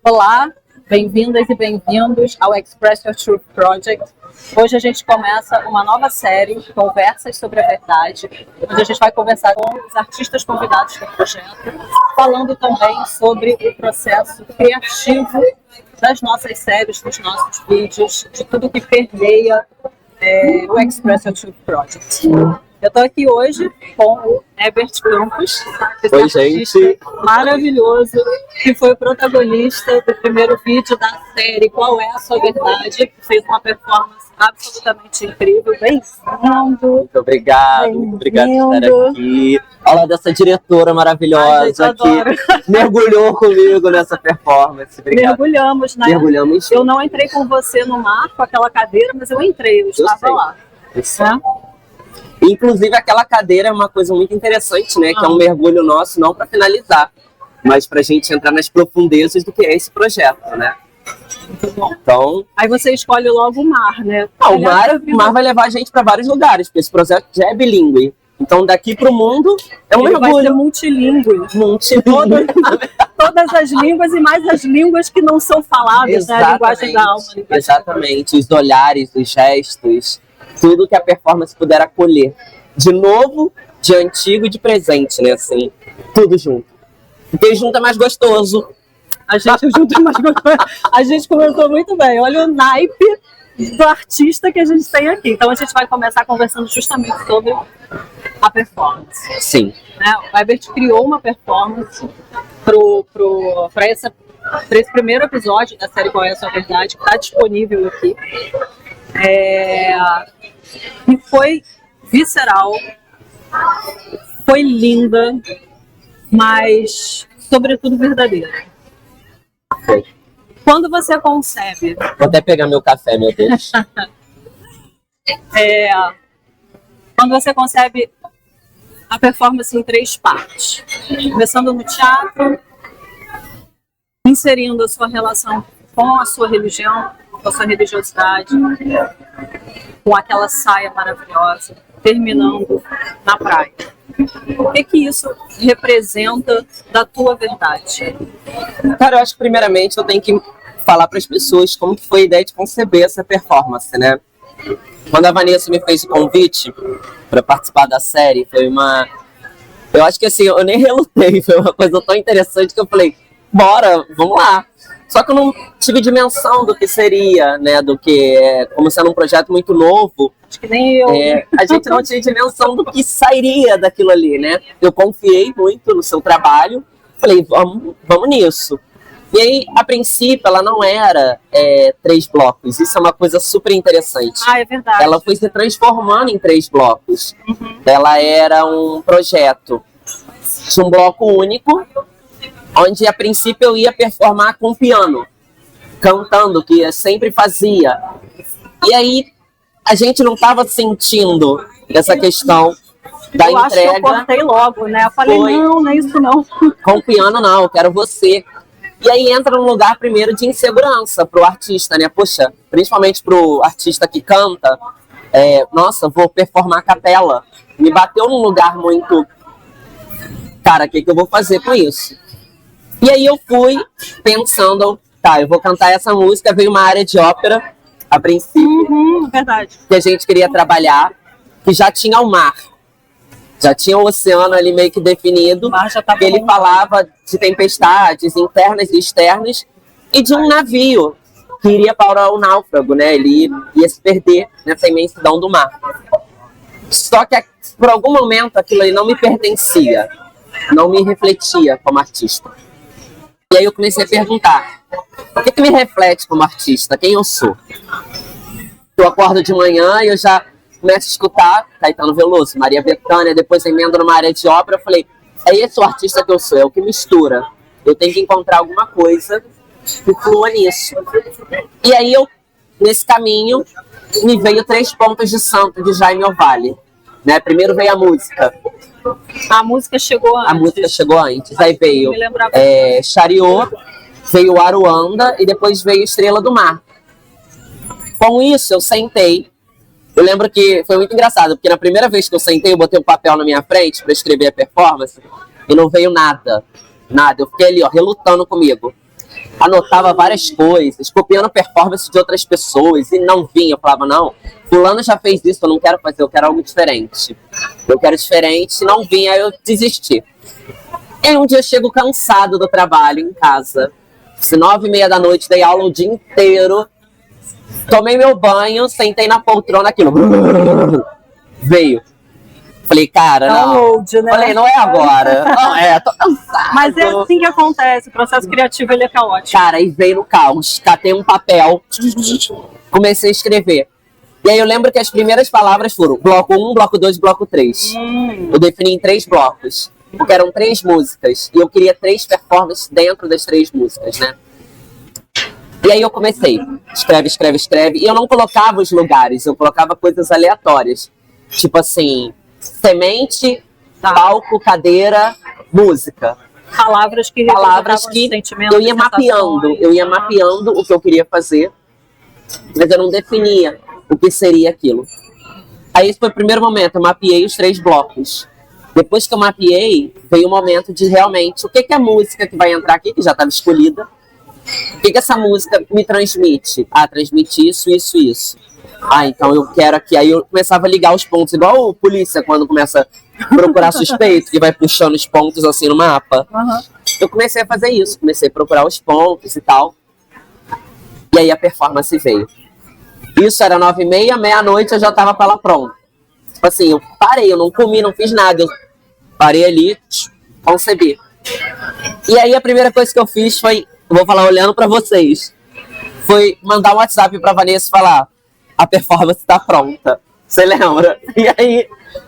Olá, bem-vindas e bem-vindos ao Express Your Truth Project. Hoje a gente começa uma nova série, Conversas sobre a Verdade, onde a gente vai conversar com os artistas convidados do projeto, falando também sobre o processo criativo das nossas séries, dos nossos vídeos, de tudo que permeia o Express Your Truth Project. Eu estou aqui hoje com o Herbert Campos, esse artista maravilhoso, que foi o protagonista do primeiro vídeo da série Qual é a Sua Verdade, que fez uma performance absolutamente incrível. Bem-vindo! Muito obrigado por estar aqui. Olha dessa diretora maravilhosa que mergulhou comigo nessa performance. Obrigado. Mergulhamos, né? Mergulhamos. Eu não entrei com você no mar, com aquela cadeira, mas eu entrei, eu estava lá. Inclusive, aquela cadeira é uma coisa muito interessante, né? Que é um mergulho nosso, não para finalizar, mas para a gente entrar nas profundezas do que é esse projeto, né? Muito bom. Então, aí você escolhe logo o mar, né? O mar vai levar a gente para vários lugares, porque esse projeto já é bilíngue. Então, daqui para o mundo é um mergulho. Vai ser multilíngue. Todas as línguas e mais as línguas que não são faladas, né? A linguagem da alma. Exatamente, os olhares, os gestos, tudo que a performance puder acolher. De novo, de antigo e de presente, né? Assim, tudo junto. Porque junto é mais gostoso. A gente junto é mais gostoso. A gente comentou muito bem. Olha o naipe do artista que a gente tem aqui. Então a gente vai começar conversando justamente sobre a performance. Sim. Né? O Herbert criou uma performance para esse primeiro episódio da série Qual é a Sua Verdade, que está disponível aqui. E foi visceral, foi linda, mas sobretudo verdadeira. Quando você concebe... Vou até pegar meu café, meu Deus. Quando você concebe a performance em 3 partes, começando no teatro, inserindo a sua relação com a sua religião, com a sua religiosidade, com aquela saia maravilhosa, terminando na praia. O que isso representa da tua verdade? Cara, eu acho que primeiramente eu tenho que falar para as pessoas como que foi a ideia de conceber essa performance, né? Quando a Vanessa me fez o convite para participar da série, foi uma... Eu acho que assim, eu nem relutei, foi uma coisa tão interessante que eu falei, bora, vamos lá. Só que eu não tive dimensão do que seria, né? Do que como sendo um projeto muito novo. Acho que nem eu. A gente não tinha dimensão do que sairia daquilo ali, né? Eu confiei muito no seu trabalho. Falei, vamos nisso. E aí, a princípio, ela não era 3 blocos. Isso é uma coisa super interessante. É verdade. Ela foi se transformando em 3 blocos. Uhum. Ela era um projeto de um bloco único, onde a princípio eu ia performar com piano, cantando, que eu sempre fazia. E aí a gente não estava sentindo essa questão da entrega. Acho que eu cortei logo, né? Eu falei, não é isso não. Com piano não, eu quero você. E aí entra num lugar primeiro de insegurança pro artista, né? Poxa, principalmente pro artista que canta, nossa, vou performar a capela. Me bateu num lugar muito... Cara, o que eu vou fazer com isso? E aí eu fui pensando, eu vou cantar essa música, veio uma área de ópera, a princípio, verdade. que a gente queria trabalhar, que já tinha o mar, já tinha o oceano ali meio que definido, que ele falava de tempestades internas e externas, e de um navio que iria para o náufrago, né? Ele ia se perder nessa imensidão do mar. Só que por algum momento aquilo ali não me pertencia, não me refletia como artista. E aí eu comecei a perguntar, o que me reflete como artista? Quem eu sou? Eu acordo de manhã e eu já começo a escutar Caetano Veloso, Maria Bethânia, depois emendo numa área de ópera. Eu falei, é esse o artista que eu sou, é o que mistura. Eu tenho que encontrar alguma coisa que flua nisso. E aí nesse caminho, me veio 3 pontos de santo de Jaime Ovalle. Né? Primeiro veio a música. A música chegou antes. A música chegou antes. Aí veio Chariot, veio Aruanda e depois veio Estrela do Mar. Com isso, eu sentei. Eu lembro que foi muito engraçado, porque na primeira vez que eu sentei, eu botei um papel na minha frente para escrever a performance e não veio nada. Nada. Eu fiquei ali, relutando comigo. anotava várias coisas, copiando performance de outras pessoas, e não vinha. Eu falava, não, fulano já fez isso, eu não quero fazer, eu quero algo diferente. Eu quero diferente, não vinha, aí eu desisti. E aí um dia eu chego cansado do trabalho em casa, 9h30 da noite, dei aula o dia inteiro, tomei meu banho, sentei na poltrona, aquilo veio. Falei, cara, não. Download, né? Falei, não é agora. Não, tô cansado. Mas é assim que acontece, o processo criativo ele é caótico. Cara, aí veio no caos, catei um papel, comecei a escrever. E aí eu lembro que as primeiras palavras foram bloco 1, bloco 2, bloco 3. Eu defini em 3 blocos, porque eram 3 músicas, e eu queria 3 performances dentro das 3 músicas, né? E aí eu comecei, escreve, e eu não colocava os lugares, eu colocava coisas aleatórias. Tipo assim, semente, palco, cadeira, música. Palavras que eu ia mapeando o que eu queria fazer, mas eu não definia o que seria aquilo. Aí esse foi o primeiro momento, eu mapeei os 3 blocos. Depois que eu mapeei, veio o momento de realmente, o que é a música que vai entrar aqui, que já estava escolhida. O que essa música me transmite? Ah, transmite isso, isso, isso. Ah, então eu quero aqui. Aí eu começava a ligar os pontos, igual o polícia quando começa a procurar suspeito, que vai puxando os pontos assim no mapa. Eu comecei a fazer isso, comecei a procurar os pontos e tal. E aí a performance veio. Isso era 9h30, meia-noite eu já tava com ela pronta. Tipo assim, eu parei, eu não comi, não fiz nada. Eu parei ali, concebi. E aí a primeira coisa que eu fiz foi, eu vou falar olhando pra vocês, foi mandar um WhatsApp pra Vanessa e falar, a performance tá pronta. Você lembra? E aí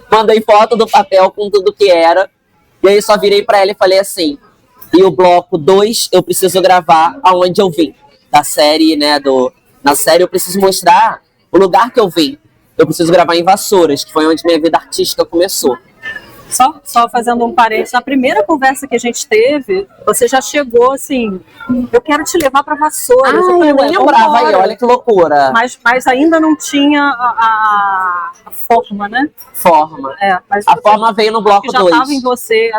mandei foto do papel com tudo que era. E aí só virei pra ela e falei assim, e o bloco 2 eu preciso gravar aonde eu vim. Da série, né, na série eu preciso mostrar o lugar que eu vim. Eu preciso gravar em Vassouras, que foi onde minha vida artística começou. Só fazendo um parênteses, na primeira conversa que a gente teve, você já chegou assim, eu quero te levar para Vassouras. Eu lembrava aí, olha que loucura. Mas ainda não tinha a forma, né? Forma. Mas a forma veio no bloco 2. Já estava em você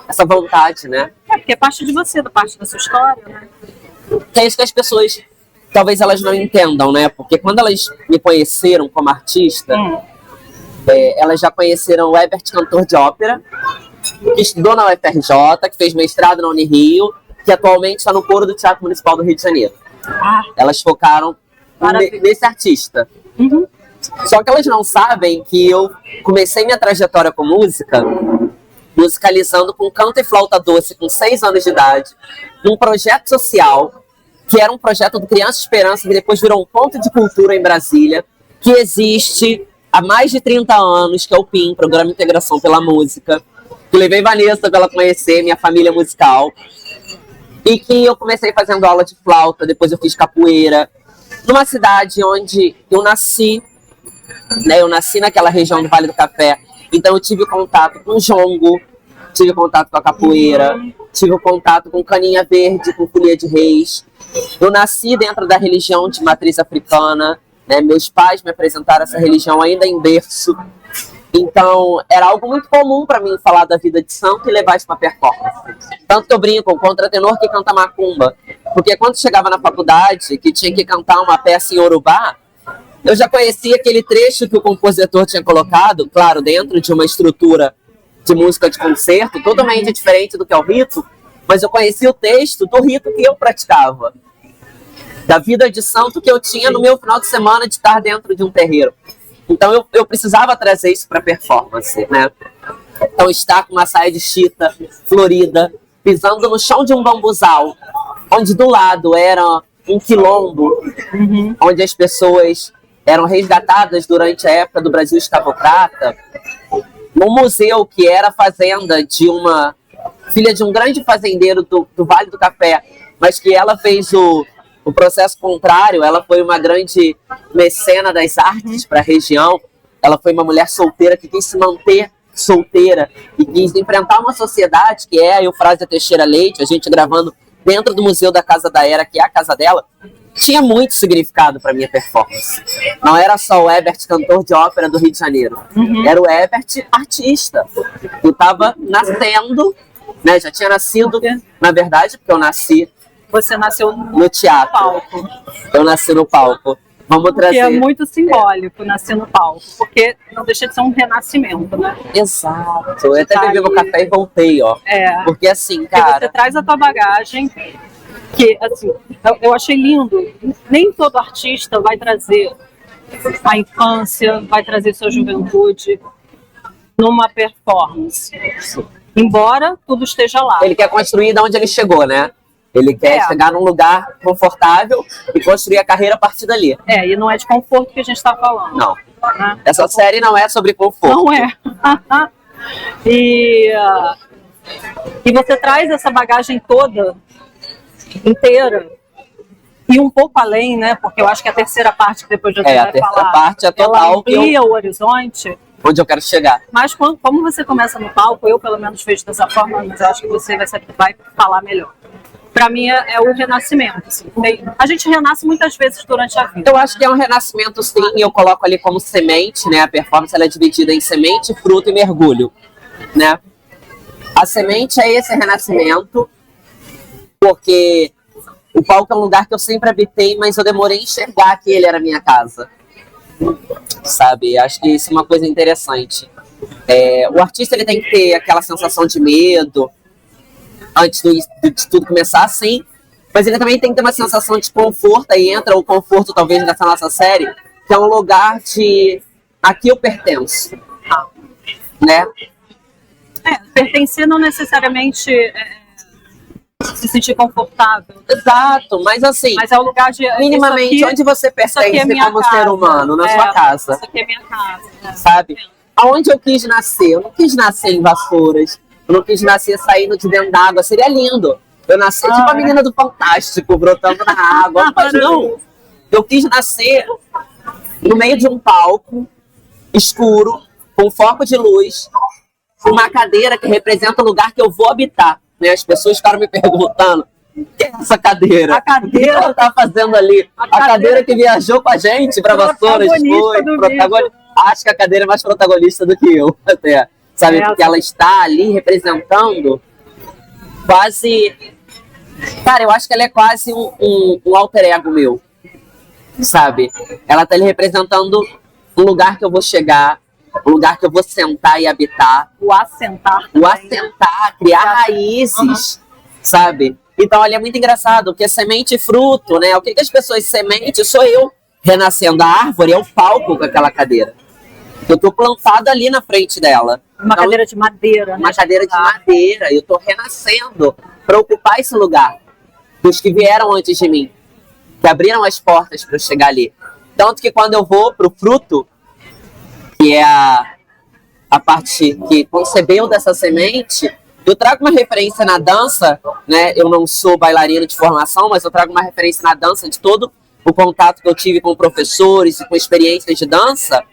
essa vontade, né? Porque é parte de você, da parte da sua história, né? Que é isso que as pessoas, talvez elas não entendam, né? Porque quando elas me conheceram como artista, elas já conheceram o Herbert, cantor de ópera, que estudou na UFRJ, que fez mestrado na Unirio, que atualmente está no coro do Teatro Municipal do Rio de Janeiro. Elas focaram nesse artista. Só que elas não sabem que eu comecei minha trajetória com música, musicalizando com canto e flauta doce com 6 anos de idade, num projeto social, que era um projeto do Criança Esperança, que depois virou um ponto de cultura em Brasília, que existe há mais de 30 anos, que é o PIM, Programa de Integração pela Música, que levei Vanessa para ela conhecer minha família musical, e que eu comecei fazendo aula de flauta, depois eu fiz capoeira, numa cidade onde eu nasci, né? Eu nasci naquela região do Vale do Café, então eu tive contato com o jongo, tive contato com a capoeira, tive contato com caninha verde, com folia de reis. Eu nasci dentro da religião de matriz africana, né? Meus pais me apresentaram essa religião ainda em berço. Então, era algo muito comum para mim falar da vida de santo e levar isso para performance. Tanto que eu brinco com o contratenor que canta macumba. Porque quando chegava na faculdade, que tinha que cantar uma peça em Urubá, eu já conhecia aquele trecho que o compositor tinha colocado, claro, dentro de uma estrutura de música de concerto, totalmente diferente do que é o rito, mas eu conhecia o texto do rito que eu praticava, da vida de santo que eu tinha no meu final de semana de estar dentro de um terreiro. Então eu precisava trazer isso para performance, né? Então estar com uma saia de chita florida, pisando no chão de um bambuzal, onde do lado era um quilombo, onde as pessoas eram resgatadas durante a época do Brasil escravocrata, num museu que era a fazenda de uma filha de um grande fazendeiro do Vale do Café, mas que ela fez o processo contrário. Ela foi uma grande mecena das artes para a região. Ela foi uma mulher solteira que quis se manter solteira e quis enfrentar uma sociedade que é a Eufrásia Teixeira Leite, a gente gravando dentro do Museu da Casa da Era, que é a casa dela. Tinha muito significado para minha performance. Não era só o Herbert, cantor de ópera do Rio de Janeiro. Era o Herbert, artista. Eu estava nascendo, né? Já tinha nascido, na verdade, porque eu nasci Você nasceu no teatro. palco. Eu nasci no palco. Vamos trazer. Que é muito simbólico nascer no palco, porque não deixa de ser um renascimento, né? Exato. Eu até bebi meu café e voltei, ó. Porque assim, cara... Porque você traz a tua bagagem, que assim, eu achei lindo. Nem todo artista vai trazer a infância, vai trazer sua juventude numa performance. Embora tudo esteja lá. Ele quer construir de onde ele chegou, né? Ele quer chegar num lugar confortável e construir a carreira a partir dali. E não é de conforto que a gente está falando. Não. Essa série não é sobre conforto. Não é. E você traz essa bagagem toda, inteira, e um pouco além, né? Porque eu acho que a terceira parte que depois a gente vai falar... a terceira parte é total. Ela amplia o horizonte. Onde eu quero chegar. Mas como você começa no palco, eu pelo menos vejo dessa forma, mas eu acho que você vai falar melhor. Para mim é o renascimento. Assim. A gente renasce muitas vezes durante a vida. Eu acho que é um renascimento, sim, e eu coloco ali como semente, né? A performance ela é dividida em semente, fruto e mergulho, né? A semente é esse renascimento, porque o palco é um lugar que eu sempre habitei, mas eu demorei a enxergar que ele era minha casa. Sabe? Acho que isso é uma coisa interessante. O artista ele tem que ter aquela sensação de medo antes de tudo começar, sim, mas ele também tem que ter uma sensação de conforto. Aí entra o conforto, talvez, dessa nossa série, que é um lugar de aqui eu pertenço, né? Pertencer não necessariamente se sentir confortável. Exato, mas assim, mas é o lugar de minimamente onde você pertence como ser humano, na sua casa. Isso aqui é minha casa, sabe? Aonde eu quis nascer? Eu não quis nascer em Vassouras. Eu não quis nascer saindo de dentro d'água. Seria lindo. Eu nasci tipo a menina do Fantástico, brotando na água. Mas não. Eu quis nascer no meio de um palco escuro, com foco de luz, uma cadeira que representa o lugar que eu vou habitar. Né? As pessoas ficaram me perguntando: o que é essa cadeira? A cadeira. O que ela tá fazendo ali? A cadeira que viajou com a gente para Vassouras. Foi protagonista. Acho que a cadeira é mais protagonista do que eu, até. Sabe? Porque ela está ali representando quase... Cara, eu acho que ela é quase um alter ego meu, sabe? Ela está ali representando um lugar que eu vou chegar, um lugar que eu vou sentar e habitar. O assentar. O assentar, criar raízes, sabe? Então, olha, é muito engraçado, porque semente e fruto, né? O que as pessoas... Semente sou eu renascendo. A árvore é o palco com aquela cadeira. Eu tô plantado ali na frente dela. Uma cadeira de madeira, né? Uma cadeira de madeira. Eu tô renascendo para ocupar esse lugar dos que vieram antes de mim, que abriram as portas para eu chegar ali. Tanto que quando eu vou pro fruto, que é a parte que concebeu dessa semente, eu trago uma referência na dança, né? Eu não sou bailarina de formação, mas eu trago uma referência na dança de todo o contato que eu tive com professores e com experiências de dança,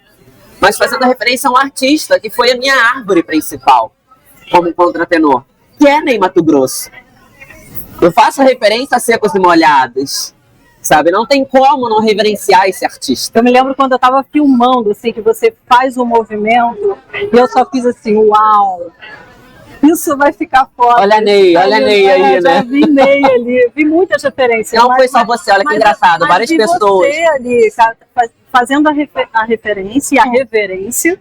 mas fazendo referência a um artista que foi a minha árvore principal como contratenor, que é Ney Matogrosso. Eu faço referência a Secos e Molhados, sabe? Não tem como não reverenciar esse artista. Eu me lembro quando eu tava filmando, assim, que você faz um movimento e eu só fiz assim, uau! Isso vai ficar foda. Olha a Ney aí, né? Vi Ney ali, vi muitas referências. Não foi só você, olha que engraçado, várias pessoas. Você ali, fazendo a referência e a reverência,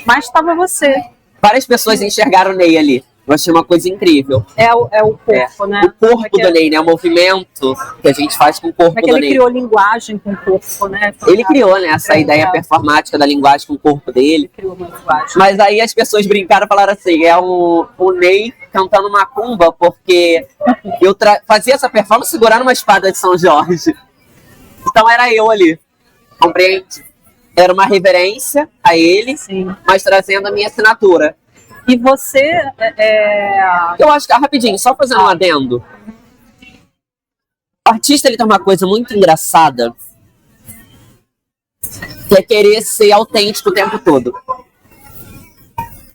mas estava você. Várias pessoas enxergaram o Ney ali. Eu achei uma coisa incrível. É o corpo, né? O corpo do Ney, né? O movimento que a gente faz com o corpo do Ney. Ele criou linguagem com o corpo, né? Ele criou, né? Essa ideia performática da linguagem com o corpo dele. Ele criou uma linguagem. Mas aí as pessoas brincaram e falaram assim, é o Ney cantando macumba, porque eu fazia essa performance segurando uma espada de São Jorge. Então era eu ali, compreende? Era uma reverência a ele, sim, mas trazendo a minha assinatura. E você... Eu acho que, rapidinho, só fazer um adendo. O artista, ele tem uma coisa muito engraçada, que é querer ser autêntico o tempo todo.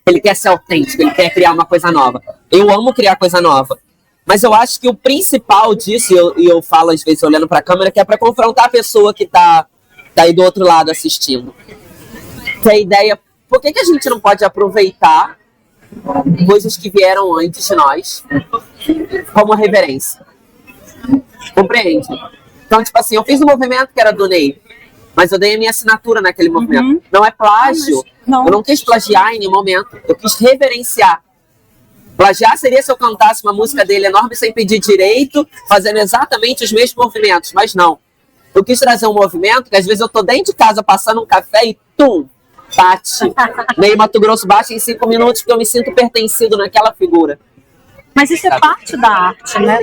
Ele quer ser autêntico, ele quer criar uma coisa nova. Eu amo criar coisa nova. Mas eu acho que o principal disso, e eu falo às vezes olhando para a câmera, que é para confrontar a pessoa que tá aí do outro lado assistindo. Que a ideia, por que a gente não pode aproveitar coisas que vieram antes de nós como reverência? Compreende? Então, tipo assim, eu fiz um movimento que era do Ney, mas eu dei a minha assinatura naquele movimento. Não é plágio. Eu não quis plagiar em nenhum momento. Eu quis reverenciar. Plagiar seria se eu cantasse uma música dele enorme sem pedir direito, fazendo exatamente os mesmos movimentos. Mas não. Eu quis trazer um movimento que às vezes eu tô dentro de casa passando um café e tum, bate. Meio Mato Grosso bate em 5 minutos porque eu me sinto pertencido naquela figura. Mas isso é parte da arte, né?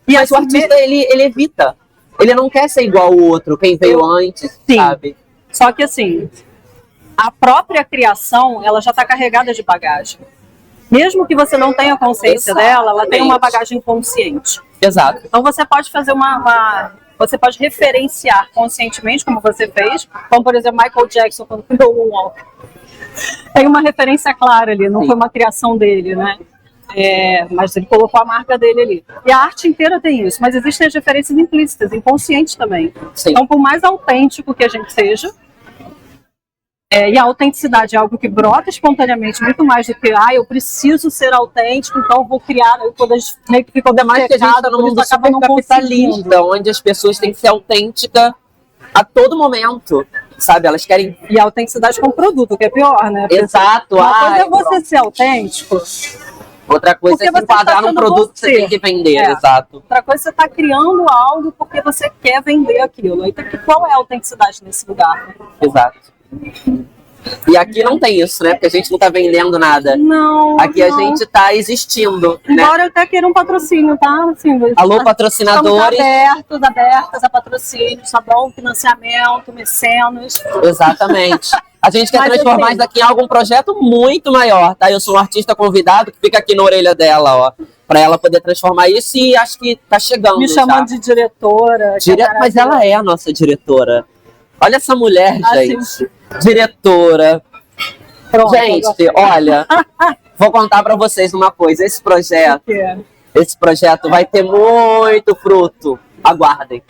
E mas o artista, ele evita. Ele não quer ser igual ao outro, quem veio antes, sabe? Só que assim, a própria criação, ela já está carregada de bagagem. Mesmo que você não tenha consciência dela, ela tem uma bagagem consciente. Exato. Então você pode fazer você pode referenciar conscientemente, como você fez, como por exemplo Michael Jackson quando criou o Moonwalk. Tem uma referência clara ali, não foi uma criação dele, né? Mas ele colocou a marca dele ali. E a arte inteira tem isso, mas existem as referências implícitas, inconscientes também. Sim. Então, por mais autêntico que a gente seja, e a autenticidade é algo que brota espontaneamente, muito mais do que, eu preciso ser autêntico, então vou criar, quando a gente meio que ficou mais que a gente está no mundo super capitalista, onde as pessoas têm que ser autênticas a todo momento, sabe? Elas querem... E a autenticidade como produto, que é pior, né? Porque exato. Uma coisa é você ser autêntico... Outra coisa é se enquadrar num produto que você tem que vender, exato. Outra coisa é você estar criando algo porque você quer vender aquilo. Então, qual é a autenticidade nesse lugar? Exato. E aqui não tem isso, né? Porque a gente não tá vendendo nada. Não. Aqui a gente tá existindo. Embora né? eu até queira um patrocínio, tá? Assim, alô, patrocinadores. Estamos abertas a patrocínios, tá bom? Financiamento, mecenas. Exatamente. A gente quer transformar isso aqui em algum projeto muito maior, tá? Eu sou um artista convidado que fica aqui na orelha dela, ó. Pra ela poder transformar isso e acho que tá chegando. Me chamando de diretora. Mas ela é a nossa diretora. Olha essa mulher, gente. Sim. Diretora. Pronto, gente, olha, vou contar pra vocês uma coisa. Esse projeto vai ter muito fruto. Aguardem.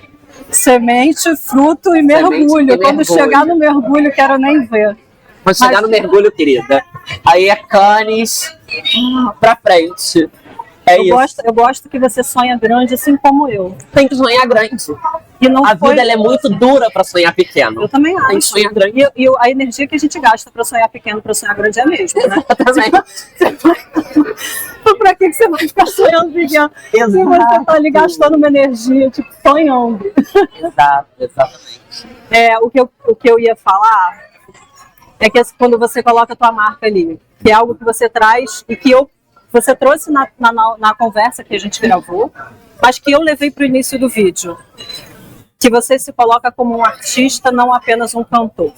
Semente, fruto e mergulho. Quando chegar no mergulho, quero nem ver. Quando chegar no mergulho, querida, aí é Cannes pra frente. Eu gosto que você sonha grande, assim como eu. Tem que sonhar grande. E não a vida ela é muito dura para sonhar pequeno. Eu também acho. Tem que sonhar grande. E a energia que a gente gasta para sonhar pequeno, para sonhar grande é a mesma, né? Exatamente. Pra que você vai ficar sonhando pequeno? Exato. Se você tá ali gastando uma energia, tipo, sonhando. Exato, exatamente. O que eu ia falar é que quando você coloca a tua marca ali, que é algo que você traz e que você trouxe na conversa que a gente gravou, mas que eu levei para o início do vídeo, que você se coloca como um artista, não apenas um cantor.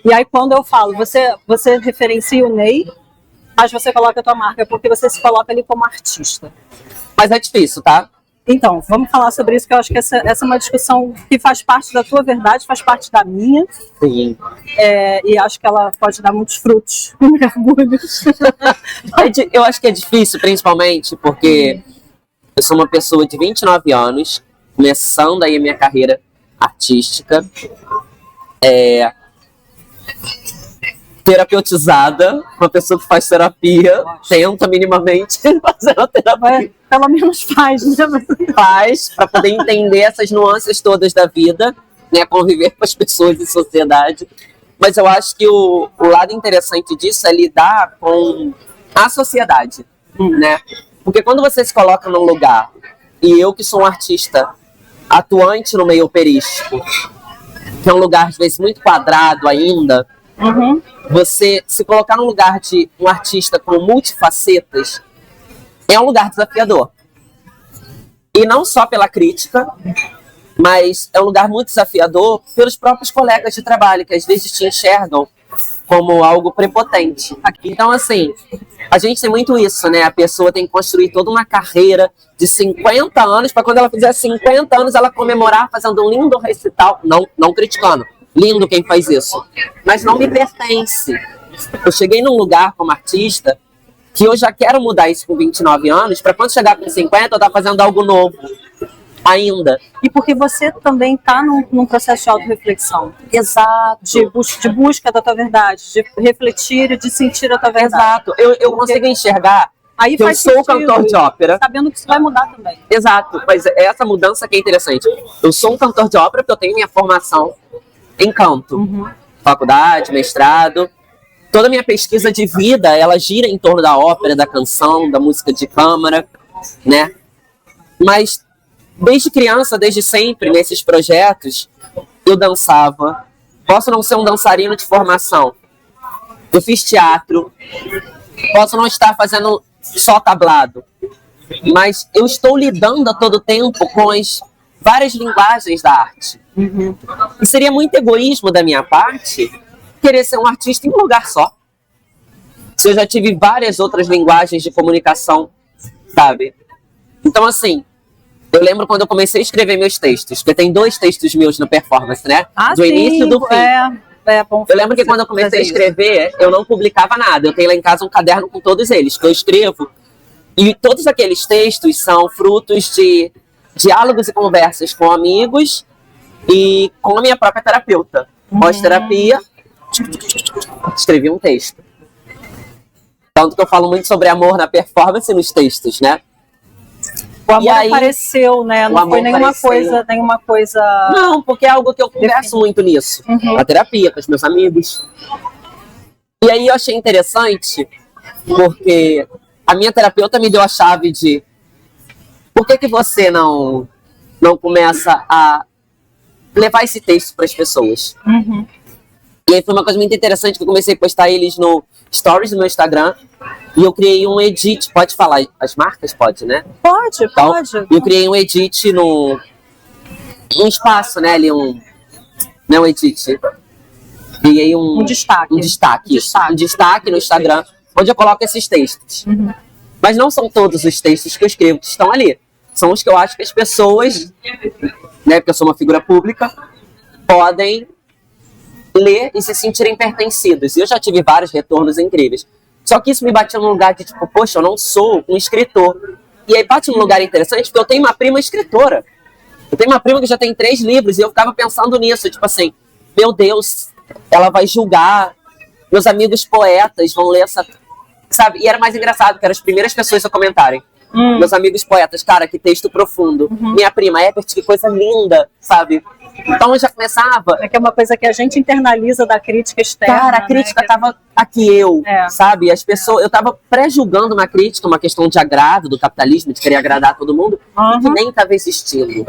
E aí quando eu falo, você referencia o Ney, mas você coloca a tua marca, porque você se coloca ali como artista. Mas é difícil, tá? Então, vamos falar sobre isso, que eu acho que essa é uma discussão que faz parte da tua verdade, faz parte da minha. Sim. E acho que ela pode dar muitos frutos, mergulhos. Eu acho que é difícil, principalmente, porque eu sou uma pessoa de 29 anos, começando aí a minha carreira artística, terapeutizada, uma pessoa que faz terapia, tenta minimamente fazer uma terapia. Pelo menos faz, né? Faz, para poder entender essas nuances todas da vida, né, conviver com as pessoas em sociedade. Mas eu acho que o lado interessante disso é lidar com a sociedade, né? Porque quando você se coloca num lugar, e eu que sou um artista atuante no meio operístico, que é um lugar às vezes muito quadrado ainda, você se colocar num lugar de um artista com multifacetas é um lugar desafiador. E não só pela crítica, mas é um lugar muito desafiador pelos próprios colegas de trabalho, que às vezes te enxergam como algo prepotente. Então, assim, a gente tem muito isso, né? A pessoa tem que construir toda uma carreira de 50 anos, para quando ela fizer 50 anos, ela comemorar fazendo um lindo recital, não criticando. Lindo quem faz isso. Mas não me pertence. Eu cheguei num lugar como artista que eu já quero mudar isso com 29 anos, para quando chegar com 50, eu estar fazendo algo novo ainda. E porque você também está num processo de autorreflexão. Exato. De busca da tua verdade, de refletir e de sentir a tua verdade. Exato. Eu consigo enxergar Aí que eu sou cantor de ópera. Sabendo que isso vai mudar também. Exato, mas é essa mudança que é interessante. Eu sou um cantor de ópera porque eu tenho minha formação em canto. Faculdade, mestrado. Toda a minha pesquisa de vida, ela gira em torno da ópera, da canção, da música de câmara, né? Mas desde criança, desde sempre, nesses projetos, eu dançava. Posso não ser um dançarino de formação. Eu fiz teatro. Posso não estar fazendo só tablado. Mas eu estou lidando a todo tempo com as várias linguagens da arte. E seria muito egoísmo da minha parte querer ser um artista em um lugar só. Se eu já tive várias outras linguagens de comunicação, sabe? Então, assim, eu lembro quando eu comecei a escrever meus textos, porque tem 2 textos meus no performance, né? Do início e do fim. Bom, eu lembro que quando eu comecei a escrever, eu não publicava nada. Eu tenho lá em casa um caderno com todos eles, que eu escrevo. E todos aqueles textos são frutos de diálogos e conversas com amigos e com a minha própria terapeuta. Pós-terapia, escrevi um texto. Tanto que eu falo muito sobre amor na performance e nos textos, né? O amor apareceu, né? Não foi nenhuma coisa... Não, porque é algo que eu converso muito nisso. Na terapia, com os meus amigos. E aí eu achei interessante, porque a minha terapeuta me deu a chave de por que você não começa a levar esse texto para as pessoas. E aí foi uma coisa muito interessante que eu comecei a postar eles no Stories do meu Instagram. E eu criei um edit, pode falar as marcas? Pode, né? Pode, então, pode. Eu criei um edit no espaço, né? Ali não é um edit. Criei um destaque. Um destaque no Instagram, onde eu coloco esses textos. Mas não são todos os textos que eu escrevo que estão ali. São os que eu acho que as pessoas, né? Porque eu sou uma figura pública, podem ler e se sentirem pertencidos. E eu já tive vários retornos incríveis. Só que isso me batia num lugar de tipo, poxa, eu não sou um escritor. E aí bate num lugar interessante, porque eu tenho uma prima escritora. Eu tenho uma prima que já tem 3 livros, e eu ficava pensando nisso, tipo assim, meu Deus, ela vai julgar, meus amigos poetas vão ler essa... Sabe? E era mais engraçado, que eram as primeiras pessoas a comentarem. Meus amigos poetas, cara, que texto profundo. Minha prima, Ebert, que coisa linda, sabe? Então eu já começava... É que é uma coisa que a gente internaliza da crítica externa. Cara, a crítica tava aqui sabe? As pessoas... Eu tava pré-julgando uma crítica, uma questão de agrado, do capitalismo, de querer agradar todo mundo, que nem tava existindo.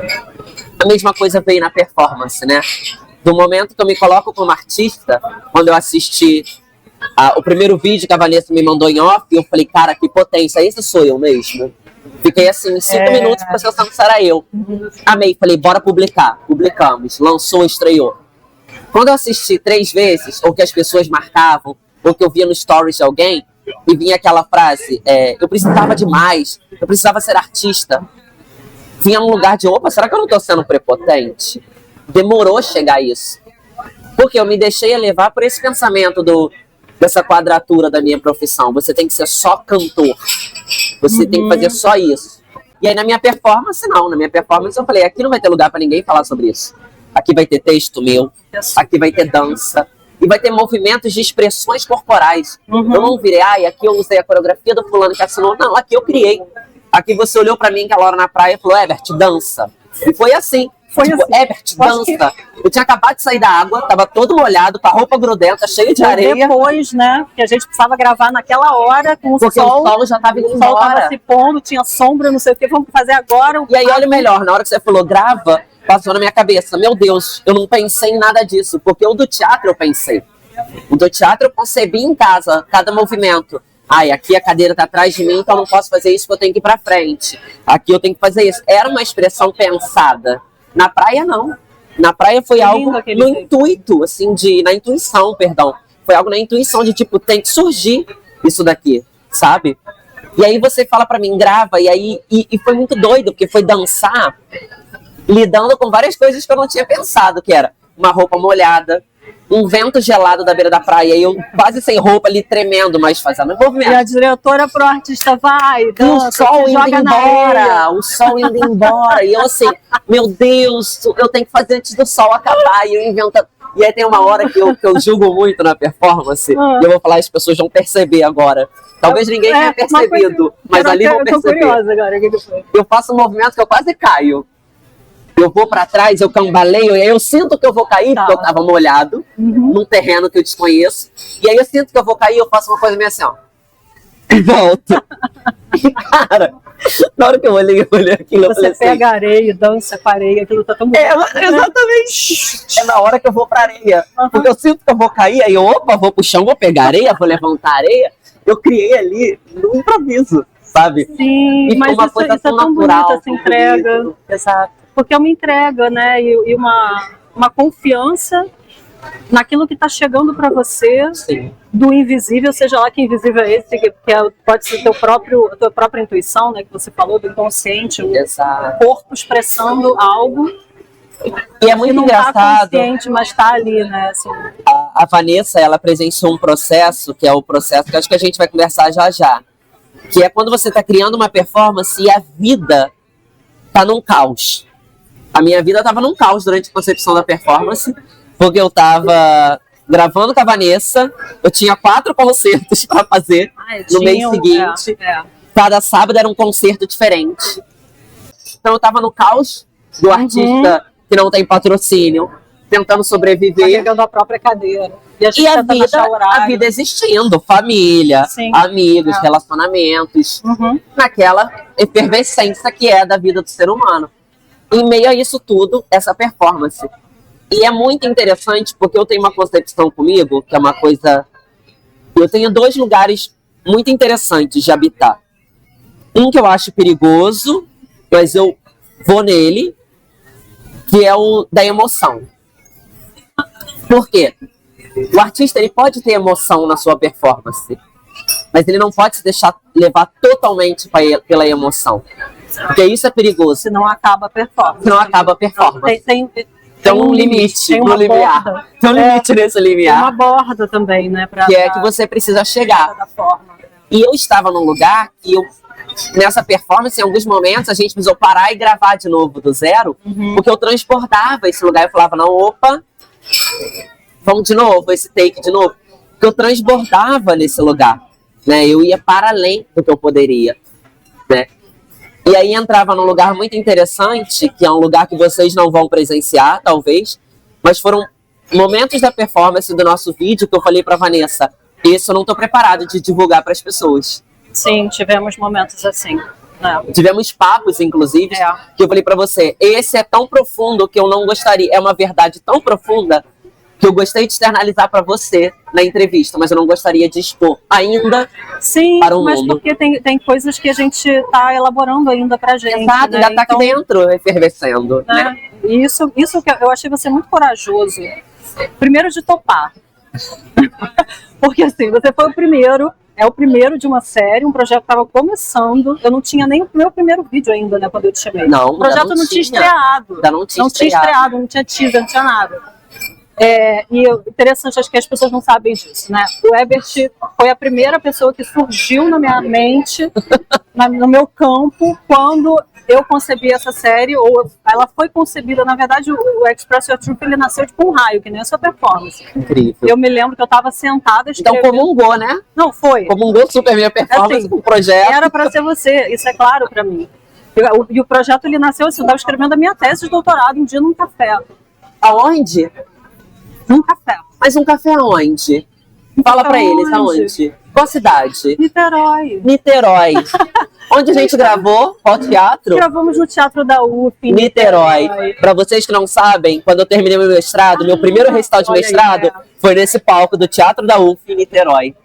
A mesma coisa veio na performance, né? Do momento que eu me coloco como artista, quando eu assisti o primeiro vídeo que a Vanessa me mandou em off, eu falei, cara, que potência, esse sou eu mesmo. Fiquei assim, 5 minutos processando se era eu. Amei, falei, bora publicar. Publicamos, lançou, estreou. Quando eu assisti 3 vezes, ou que as pessoas marcavam, ou que eu via no stories de alguém, e vinha aquela frase, eu precisava de mais, eu precisava ser artista. Vinha num lugar de, opa, será que eu não tô sendo prepotente? Demorou chegar a isso. Porque eu me deixei levar por esse pensamento dessa quadratura da minha profissão. Você tem que ser só cantor. Você tem que fazer só isso. E aí na minha performance, não. Na minha performance eu falei, aqui não vai ter lugar pra ninguém falar sobre isso. Aqui vai ter texto meu, aqui vai ter dança, e vai ter movimentos de expressões corporais. Eu não virei, aqui eu usei a coreografia do fulano que assinou. Não, aqui eu criei. Aqui você olhou pra mim aquela hora na praia e falou, Ebert, dança. E foi assim. Ebert, dança. Eu tinha acabado de sair da água, tava todo molhado, com a roupa grudenta, cheia de areia. Depois, né, que a gente precisava gravar naquela hora, com o sol. Porque o sol já tava indo embora. O sol tava se pondo, tinha sombra, não sei o que, vamos fazer agora. E aí, olha o melhor, na hora que você falou, grava, passou na minha cabeça, meu Deus, eu não pensei em nada disso, porque o do teatro eu pensei. O do teatro eu concebi em casa, cada movimento. Aqui a cadeira tá atrás de mim, então eu não posso fazer isso, porque eu tenho que ir pra frente. Aqui eu tenho que fazer isso. Era uma expressão pensada. Na praia, não. Na praia foi algo no intuito, assim, na intuição, perdão. Foi algo na intuição de, tipo, tem que surgir isso daqui, sabe? E aí você fala pra mim, grava, e aí e foi muito doido, porque foi dançar lidando com várias coisas que eu não tinha pensado, que era uma roupa molhada, um vento gelado da beira da praia, e eu quase sem roupa ali, tremendo, mas fazendo movimento. E a diretora pro artista vai, dança, o sol indo embora, o sol indo embora, e eu assim, meu Deus, eu tenho que fazer antes do sol acabar, e eu invento E aí tem uma hora que eu julgo muito na performance, e eu vou falar, as pessoas vão perceber agora. Talvez ninguém tenha percebido, mas ali vão perceber. Agora, que foi? Eu faço um movimento que eu quase caio. Eu vou pra trás, eu cambaleio, e aí eu sinto que eu vou cair, porque eu tava molhado, num terreno que eu desconheço. E aí eu sinto que eu vou cair, eu faço uma coisa meio assim, ó. E volto. E, cara, na hora que eu olhei aquilo, eu falei assim... Você pega areia, dança com areia, aquilo tá tão bom. Exatamente. É na hora que eu vou pra areia. Porque eu sinto que eu vou cair, aí eu, opa, vou pro chão, vou pegar areia, vou levantar areia. Eu criei ali no improviso, sabe? Sim, e mas uma isso, coisa isso é tão natural, bonita, essa entrega. bonito. Exato. Porque é uma entrega, né? E uma confiança naquilo que está chegando para você, Sim. do invisível, seja lá que invisível é esse, pode ser a tua própria intuição, né? Que você falou, do inconsciente, o corpo expressando algo. E é muito não engraçado. Tá consciente, mas está ali, né? Assim. A Vanessa, ela presenciou um processo, que é o processo que acho que a gente vai conversar já já, que é quando você está criando uma performance e a vida está num caos. A minha vida estava num caos durante a concepção da performance, porque eu estava gravando com a Vanessa, eu tinha 4 concertos para fazer no mês seguinte. Cada sábado era um concerto diferente. Então eu estava no caos do artista que não tem patrocínio, tentando sobreviver. Carregando a própria cadeira. E a vida existindo, família, amigos, relacionamentos, naquela efervescência que é da vida do ser humano. Em meio a isso tudo, essa performance. E é muito interessante porque eu tenho uma concepção comigo, que é uma coisa... Eu tenho 2 lugares muito interessantes de habitar. Um que eu acho perigoso, mas eu vou nele, que é o da emoção. Por quê? O artista ele pode ter emoção na sua performance, mas ele não pode se deixar levar totalmente pela emoção. Porque isso é perigoso. Senão acaba a performance. Senão acaba a performance. Tem um limite, tem uma limiar. Borda. Tem um limite nesse limiar. Tem uma borda também, né? Que é que você precisa chegar. E eu estava num lugar que nessa performance, em alguns momentos, a gente precisou parar e gravar de novo do zero, porque eu transportava esse lugar. Eu falava, não, opa, vamos de novo, esse take de novo. Porque eu transbordava nesse lugar, né? Eu ia para além do que eu poderia, né? E aí entrava num lugar muito interessante, que é um lugar que vocês não vão presenciar, talvez, mas foram momentos da performance do nosso vídeo que eu falei para Vanessa, esse eu não estou preparado de divulgar para as pessoas. Sim, tivemos momentos assim. Tivemos papos, inclusive, que eu falei para você, esse é tão profundo que eu não gostaria, é uma verdade tão profunda que eu gostei de externalizar para você na entrevista, mas eu não gostaria de expor ainda para o mundo. Sim, mas porque tem coisas que a gente está elaborando ainda pra gente. Exato, né? ainda está aqui dentro, efervescendo. Né? Isso que eu achei você muito corajoso. Primeiro de topar. Porque assim, você foi o primeiro, é o primeiro de uma série, um projeto que estava começando. Eu não tinha nem o meu primeiro vídeo ainda, né, quando eu te chamei. Não, o projeto não tinha estreado. Ainda não tinha estreado, não tinha teaser, não tinha nada. E interessante, acho que as pessoas não sabem disso, né? O Ebert foi a primeira pessoa que surgiu na minha mente, no meu campo, quando eu concebi essa série, ou ela foi concebida, na verdade, o Express Your Truth, ele nasceu tipo um raio, que nem a sua performance. Incrível. Eu me lembro que eu estava sentada escrevendo. Então comungou, né? Não, foi. Comungou super minha performance assim, com o projeto. Era para ser você, isso é claro para mim. E o projeto, ele nasceu assim, eu estava escrevendo a minha tese de doutorado um dia num café. Aonde? Num café. Mas um café aonde? Fala pra eles, aonde? Qual cidade? Niterói. Niterói. Onde a gente gravou? Qual teatro? Gravamos no Teatro da UF, em Niterói. Pra vocês que não sabem, quando eu terminei meu mestrado, meu primeiro recital de mestrado foi nesse palco do Teatro da UF, em Niterói.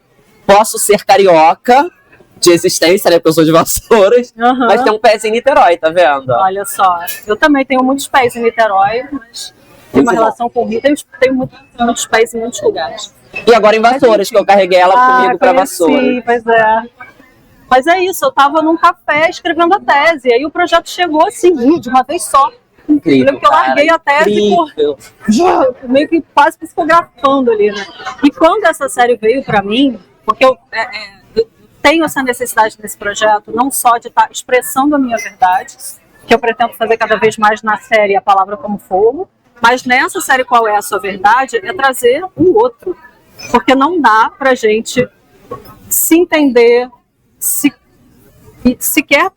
Posso ser carioca de existência, né? Porque eu sou de Vassouras, mas tem um pezinho em Niterói, tá vendo? Olha só, eu também tenho muitos pés em Niterói, mas tem uma relação com o Rio, tenho muitos pés em muitos lugares. E agora em Vassouras, que eu carreguei ela comigo pra Vassouras. Sim, pois é. Mas é isso, eu tava num café escrevendo a tese, aí o projeto chegou assim, de uma vez só. Incrível, eu lembro que eu larguei a tese meio que quase psicografando ali, né? E quando essa série veio pra mim, porque eu tenho essa necessidade nesse projeto, não só de estar expressando a minha verdade, que eu pretendo fazer cada vez mais na série A Palavra como Fogo, Mas nessa série Qual é a Sua Verdade? É trazer o outro. Porque não dá pra gente se entender, se quer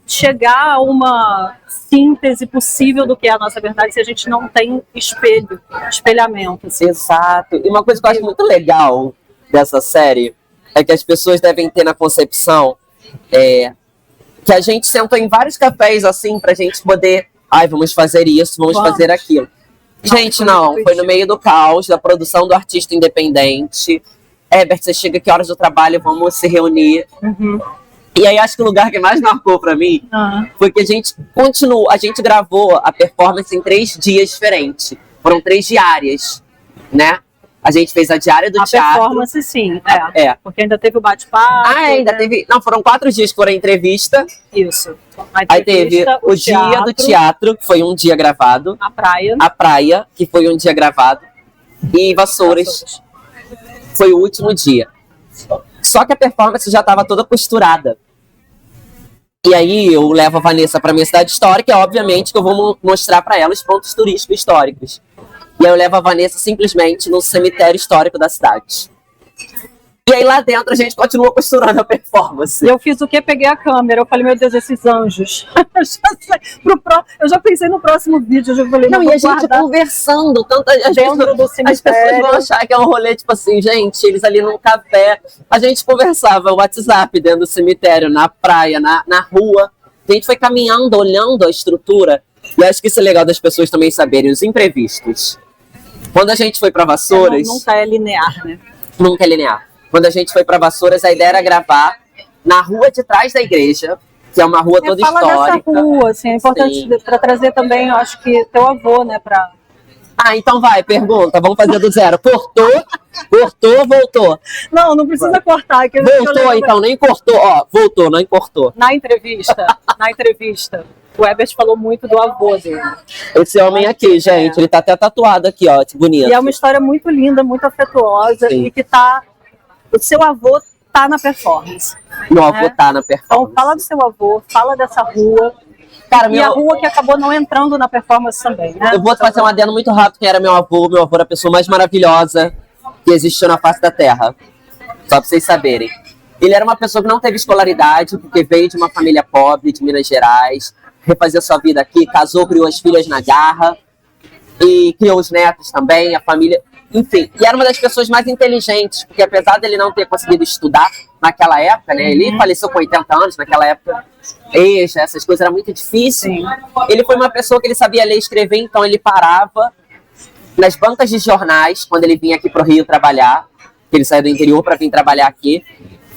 chegar a uma síntese possível do que é a nossa verdade se a gente não tem espelhamento. Assim. Exato. E uma coisa que eu acho muito legal dessa série é que as pessoas devem ter na concepção que a gente sentou em vários cafés assim pra gente poder, vamos fazer isso, vamos fazer aquilo. Gente, não, foi no meio do caos, da produção do artista independente. Herbert, você chega, que horas do trabalho, vamos se reunir. Uhum. E aí acho que o lugar que mais marcou pra mim foi que a gente gravou a performance em 3 dias diferentes. Foram 3 diárias, né? A gente fez a diária do teatro. A performance, sim. Porque ainda teve o bate-papo. Ainda teve. Não, foram 4 dias que foram a entrevista. Isso. Aí teve o dia do teatro, que foi um dia gravado. A praia, que foi um dia gravado. E Vassouras. Foi o último dia. Só que a performance já estava toda costurada. E aí eu levo a Vanessa para minha cidade histórica e obviamente que eu vou mostrar para ela os pontos turísticos históricos. E aí eu levo a Vanessa simplesmente no cemitério histórico da cidade. E aí lá dentro a gente continua costurando a performance. Eu fiz o quê? Peguei a câmera. Eu falei, meu Deus, esses anjos. Eu já pensei no próximo vídeo. Eu já falei, não, e a gente conversando. Dentro do cemitério. As pessoas vão achar que é um rolê, tipo assim, gente, eles ali num café. A gente conversava no WhatsApp dentro do cemitério, na praia, na rua. A gente foi caminhando, olhando a estrutura. E acho que isso é legal das pessoas também saberem, os imprevistos. Quando a gente foi para Vassouras... Nunca é linear, né? Nunca é linear. Quando a gente foi para Vassouras, a ideia era gravar na rua de trás da igreja, que é uma rua toda histórica. Fala dessa rua, assim, é importante para trazer também, eu acho que teu avô, né, para... Então vai, pergunta, vamos fazer do zero. Cortou, voltou. Não precisa cortar. Voltou então, nem cortou, voltou, não cortou. Na entrevista, o Herbert falou muito do avô dele. Esse homem aqui, gente, ele tá até tatuado aqui, ó, que bonito. E é uma história muito linda, muito afetuosa, e que o seu avô tá na performance. Meu avô tá na performance. Então fala do seu avô, fala dessa rua. Cara, a rua que acabou não entrando na performance também, né? Eu vou fazer um adendo muito rápido, quem era meu avô. Meu avô era a pessoa mais maravilhosa que existiu na face da Terra. Só pra vocês saberem. Ele era uma pessoa que não teve escolaridade, porque veio de uma família pobre, de Minas Gerais, refazia sua vida aqui, casou, criou as filhas na garra, e criou os netos também, a família... Enfim, e era uma das pessoas mais inteligentes, porque apesar dele não ter conseguido estudar naquela época, né? Ele faleceu com 80 anos, naquela época, essas coisas eram muito difíceis. Ele foi uma pessoa que ele sabia ler e escrever, então ele parava nas bancas de jornais, quando ele vinha aqui pro Rio trabalhar, que ele saiu do interior para vir trabalhar aqui,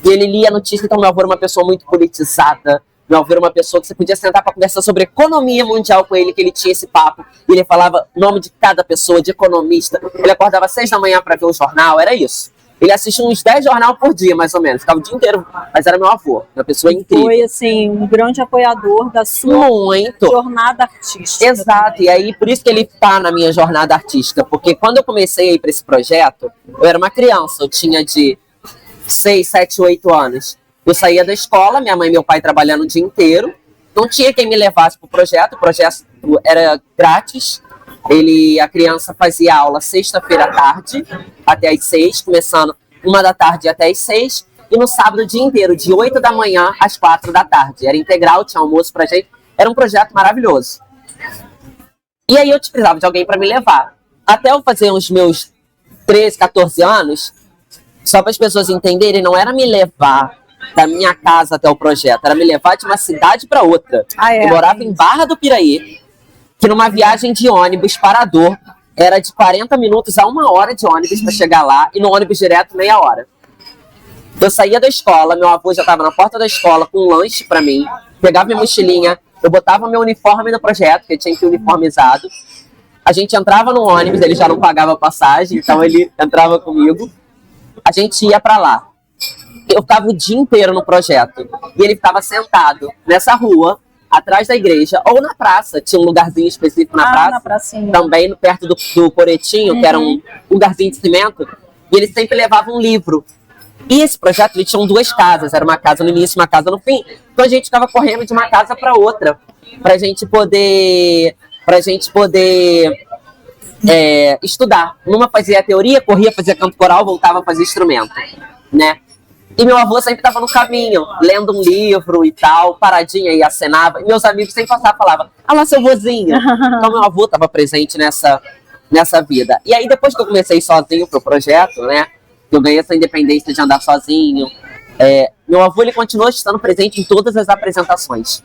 e ele lia notícias. Então meu avô era uma pessoa muito politizada. Meu avô era uma pessoa que você podia sentar para conversar sobre economia mundial com ele, que ele tinha esse papo. E ele falava o nome de cada pessoa, de economista. Ele acordava às 6 da manhã para ver o jornal, era isso. Ele assistia uns 10 jornais por dia, mais ou menos. Ficava o dia inteiro, mas era meu avô, uma pessoa incrível. Foi, assim, um grande apoiador da sua jornada artística. Exato, também. E aí por isso que ele tá na minha jornada artística. Porque quando eu comecei a ir para esse projeto, eu era uma criança, eu tinha de 6, 7, 8 anos. Eu saía da escola, minha mãe e meu pai trabalhando o dia inteiro. Não tinha quem me levasse pro projeto. O projeto era grátis. A criança fazia aula sexta-feira à tarde, até às 6, começando 1 da tarde até às 6. E no sábado o dia inteiro, de 8 da manhã às 4 da tarde. Era integral, tinha almoço pra gente. Era um projeto maravilhoso. E aí eu precisava de alguém para me levar. Até eu fazer os meus 13, 14 anos, só para as pessoas entenderem, não era me levar da minha casa até o projeto, era me levar de uma cidade para outra. Eu morava em Barra do Piraí, que numa viagem de ônibus parador era de 40 minutos a 1 hora de ônibus para chegar lá, e no ônibus direto meia hora. Eu saía da escola, meu avô já estava na porta da escola com um lanche para mim, pegava minha mochilinha, eu botava meu uniforme no projeto, que eu tinha que ir uniformizado. A gente entrava no ônibus, ele já não pagava passagem, então ele entrava comigo. A gente ia para lá. Eu ficava o dia inteiro no projeto. E ele ficava sentado nessa rua, atrás da igreja, ou na praça. Tinha um lugarzinho específico na praça. Na pracinha. Também perto do Coretinho, que era um lugarzinho de cimento. E ele sempre levava um livro. E esse projeto, ele tinha 2 casas. Era uma casa no início, uma casa no fim. Então a gente ficava correndo de uma casa para outra. Pra gente poder estudar. Numa fazia teoria, corria, fazia canto coral, voltava a fazer instrumento, né? E meu avô sempre estava no caminho, lendo um livro e tal, paradinha e acenava. E meus amigos sempre passavam e falavam, ah lá, seu vozinho. Então meu avô estava presente nessa vida. E aí depois que eu comecei sozinho pro projeto, né? Eu ganhei essa independência de andar sozinho. Meu avô, ele continuou estando presente em todas as apresentações.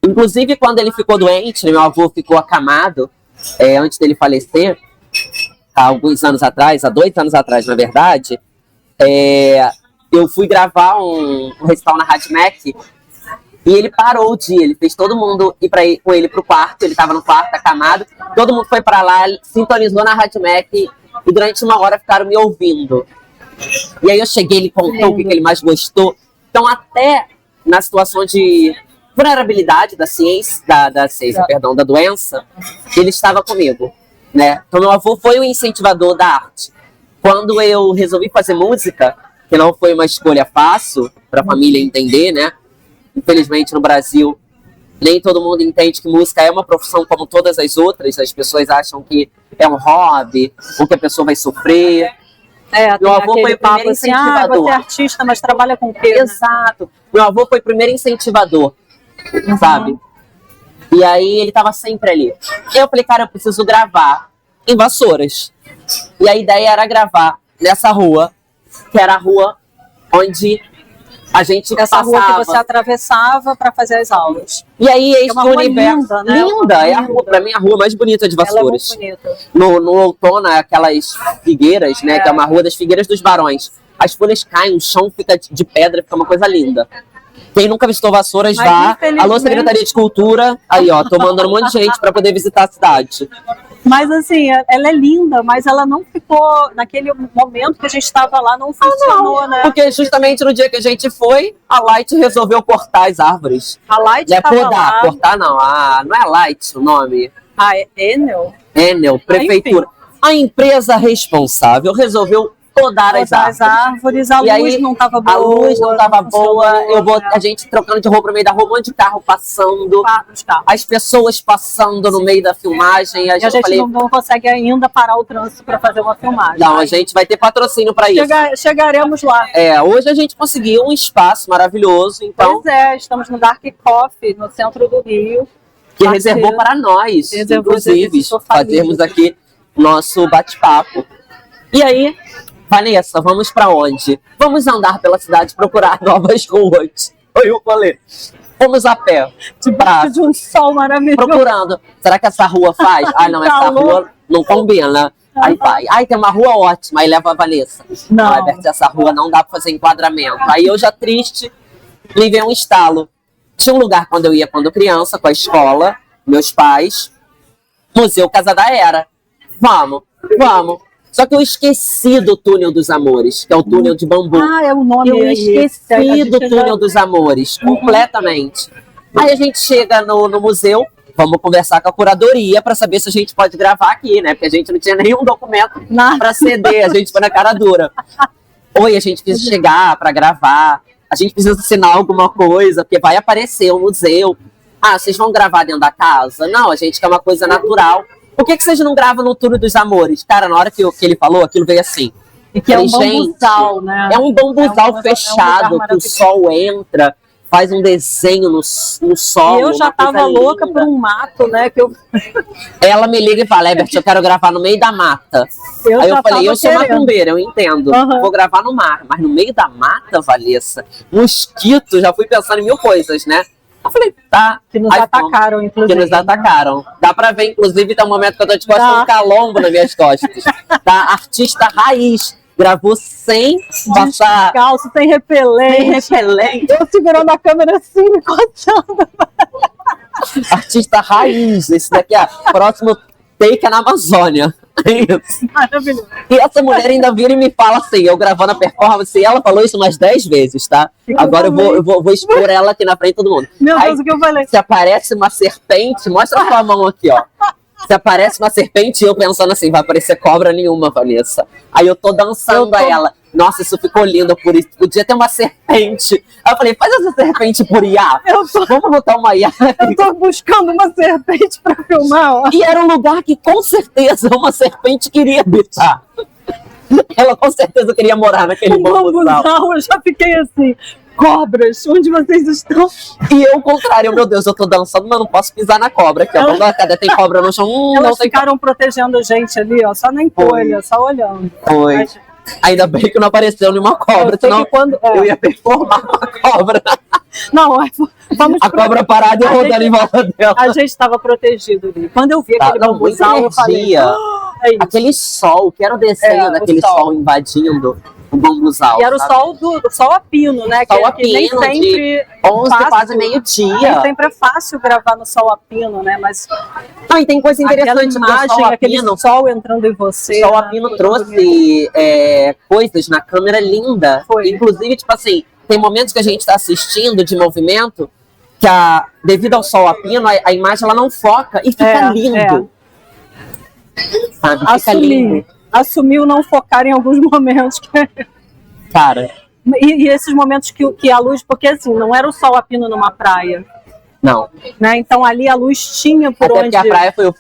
Inclusive, quando ele ficou doente, meu avô ficou acamado, antes dele falecer, há alguns anos atrás, há 2 anos atrás, na verdade, eu fui gravar um recital na Rádio Mac e ele parou o dia, ele fez todo mundo ir com ele pro quarto, ele tava no quarto, acamado, todo mundo foi pra lá, sintonizou na Rádio Mac e durante 1 hora ficaram me ouvindo. E aí eu cheguei, ele contou o que ele mais gostou. Então até na situação de vulnerabilidade da ciência, da doença, ele estava comigo, né? Então meu avô foi o incentivador da arte. Quando eu resolvi fazer música, que não foi uma escolha fácil para a família entender, né? Infelizmente no Brasil nem todo mundo entende que música é uma profissão como todas as outras. As pessoas acham que é um hobby, ou que a pessoa vai sofrer. Meu avô foi o primeiro incentivador. Você é artista, mas trabalha com o quê? Exato. Meu avô foi o primeiro incentivador, sabe? E aí ele tava sempre ali. E eu falei, cara, eu preciso gravar em Vassouras. E a ideia era gravar nessa rua, que era a rua onde a gente Essa rua que você atravessava para fazer as aulas. E aí é uma rua linda, né? Linda, é a rua, pra mim, a rua mais bonita de Vassouras. Ela é muito bonita. No outono, aquelas figueiras, né? Que é uma rua das Figueiras dos Barões. As folhas caem, o chão fica de pedra, fica uma coisa linda. Quem nunca visitou Vassouras, vá. Alô, Secretaria de Cultura. Aí, ó, tô mandando um monte de gente para poder visitar a cidade. Mas assim, ela é linda, mas ela não ficou, naquele momento que a gente estava lá, não funcionou, né? Porque justamente no dia que a gente foi, a Light resolveu cortar as árvores. A Light estava lá. Cortar não, não é Light o nome. É Enel? Enel, prefeitura. Enfim. A empresa responsável resolveu podar as árvores. A luz não estava boa. A luz não estava boa. A gente trocando de roupa no meio da rua, um monte de carro passando. As pessoas passando no meio da filmagem. A gente não consegue ainda parar o trânsito para fazer uma filmagem. Não, a gente vai ter patrocínio para isso. Chegaremos lá. Hoje a gente conseguiu um espaço maravilhoso. Então, estamos no Dark Coffee, no centro do Rio. Que reservou para nós, inclusive, fazermos aqui nosso bate-papo. E aí, Vanessa, vamos para onde? Vamos andar pela cidade, procurar novas ruas. Oi, eu falei. Vamos a pé. Debaixo de um sol maravilhoso. Procurando. Será que essa rua faz? Não, essa rua não combina. Aí vai. Tem uma rua ótima. Aí leva a Vanessa. Não, Herbert, essa rua não dá para fazer enquadramento. Aí eu já triste, me veio um estalo. Tinha um lugar quando eu ia quando criança, com a escola, meus pais, Museu Casa da Era. Vamos. Só que eu esqueci do Túnel dos Amores, que é o túnel de bambu. É o nome. Eu esqueci do Túnel dos Amores, completamente. Aí a gente chega no museu, vamos conversar com a curadoria para saber se a gente pode gravar aqui, né? Porque a gente não tinha nenhum documento para ceder, a gente foi na cara dura. Oi, a gente precisa chegar para gravar, a gente precisa assinar alguma coisa, porque vai aparecer o museu. Vocês vão gravar dentro da casa? Não, a gente quer uma coisa natural. Por que vocês não gravam no Túnel dos Amores? Cara, na hora que ele falou, aquilo veio assim. E que é um bambuzal, né? É um bambuzal fechado, que o sol entra, faz um desenho no solo. E eu já tava louca por um mato, né? Ela me liga e fala, Herbert, eu quero gravar no meio da mata. Aí eu falei, eu sou macumbeira, eu entendo. Vou gravar no mar, mas no meio da mata, Vanessa, mosquito, já fui pensando em 1000 coisas, né? Eu falei, tá. Que nos atacaram, inclusive. Que nos atacaram. Dá pra ver, inclusive, tá um momento que eu tô de costas, um calombo nas minhas costas. Da artista raiz. Gravou sem passar. Descalço, sem repelente. Eu segurando a câmera assim, me contando. Artista raiz. Esse daqui é próximo take na Amazônia. Isso. Maravilhoso. E essa mulher ainda vira e me fala assim, eu gravando a performance, e ela falou isso umas 10 vezes, tá? Agora eu vou expor ela aqui na frente de todo mundo. Meu Deus, o que eu falei? Se aparece uma serpente, mostra a sua mão aqui, ó. Se aparece uma serpente, eu pensando assim, vai aparecer cobra nenhuma, Vanessa. Aí eu tô dançando a ela. Nossa, isso ficou lindo por isso. Podia ter uma serpente. Aí eu falei, faz essa serpente por IA. Vamos botar uma IA. Eu tô buscando uma serpente pra filmar, ó. E era um lugar que com certeza uma serpente queria habitar. Ela com certeza queria morar naquele bambuzal. Eu já fiquei assim, cobras, onde vocês estão? E eu, ao contrário, meu Deus, eu tô dançando, mas não posso pisar na cobra. Aqui, ó. Cadê? Tem cobra no chão? Elas não tem ficaram protegendo a gente ali, ó, só na encolha, só olhando. Foi. Mas, ainda bem que não apareceu nenhuma cobra, senão eu ia performar uma cobra. Não, vamos a cobra parada e rodando em volta dela. A gente estava protegido ali. Quando eu vi aquele bambuzal, eu falei... Aquele sol, que era o desenho daquele sol invadindo o bambuzal. E era o sol do sol a pino, né? Sol a pino, nem sempre 11, quase meio-dia. Nem sempre é fácil gravar no sol a pino, né? Mas e tem coisa interessante aquela imagem, aquele sol entrando em você. O sol a pino trouxe coisas na câmera linda. Foi. Inclusive, tipo assim, tem momentos que a gente está assistindo de movimento que devido ao sol a pino, a imagem ela não foca e fica lindo. Sabe? Fica lindo. Assumiu não focar em alguns momentos. Cara. E esses momentos que a luz, porque assim, não era o sol a pino numa praia. Não. Né? Então ali a luz tinha por até onde... porque a praia foi o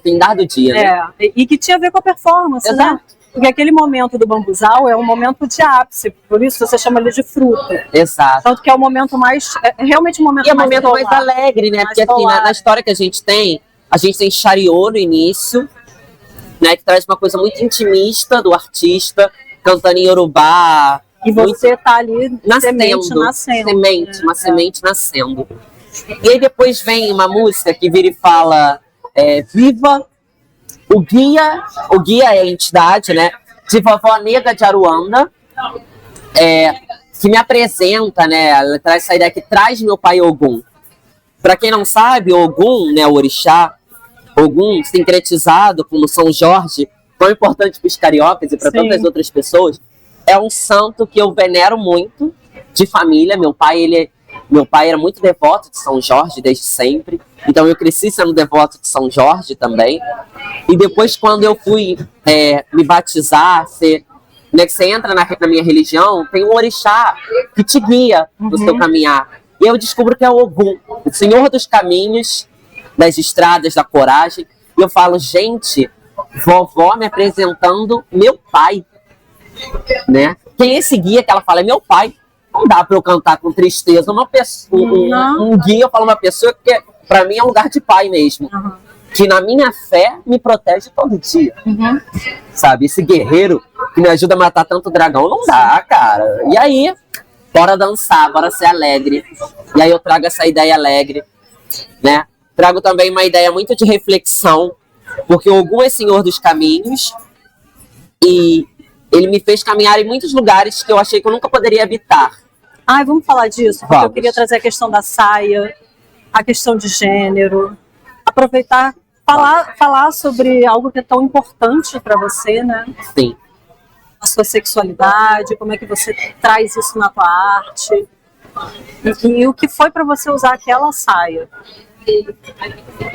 findar do dia, né? E que tinha a ver com a performance, exato, né? Porque aquele momento do bambuzal é um momento de ápice, por isso você chama ele de fruto. Exato. Tanto que é o momento mais... realmente o momento mais momento mais alegre, né? Porque assim, na história que a gente tem Chariot no início, né? Que traz uma coisa muito intimista do artista, cantando em Yorubá. E você tá ali nascendo. Uma semente nascendo. E aí depois vem uma música que vira e fala Viva. O guia é a entidade, né? De Vovó Nega de Aruanda, que me apresenta, né? Ela traz essa ideia que traz meu pai Ogum. Para quem não sabe, Ogum, né? O orixá, Ogum, sincretizado como São Jorge, tão importante para os cariocas e para tantas outras pessoas, é um santo que eu venero muito, de família. Meu pai era muito devoto de São Jorge desde sempre, então eu cresci sendo devoto de São Jorge também. E depois, quando eu fui me batizar, que você entra na minha religião, tem um orixá que te guia no seu caminhar. E eu descubro que é o Ogum, o Senhor dos caminhos, das estradas, da coragem. E eu falo, gente, vovó me apresentando meu pai, né? Quem é esse guia que ela fala? É meu pai. Não dá para eu cantar com tristeza uma pessoa, um guia, eu falo uma pessoa que para mim é um lugar de pai mesmo. Que na minha fé me protege todo dia. Sabe? Esse guerreiro que me ajuda a matar tanto dragão, não dá, cara. E aí, bora dançar, bora ser alegre. E aí eu trago essa ideia alegre, né? Trago também uma ideia muito de reflexão, porque o Ogum é Senhor dos caminhos e ele me fez caminhar em muitos lugares que eu achei que eu nunca poderia habitar. Vamos falar disso, porque eu queria trazer a questão da saia, a questão de gênero, aproveitar, falar sobre algo que é tão importante para você, né? Sim. A sua sexualidade, como é que você traz isso na tua arte, e o que foi para você usar aquela saia.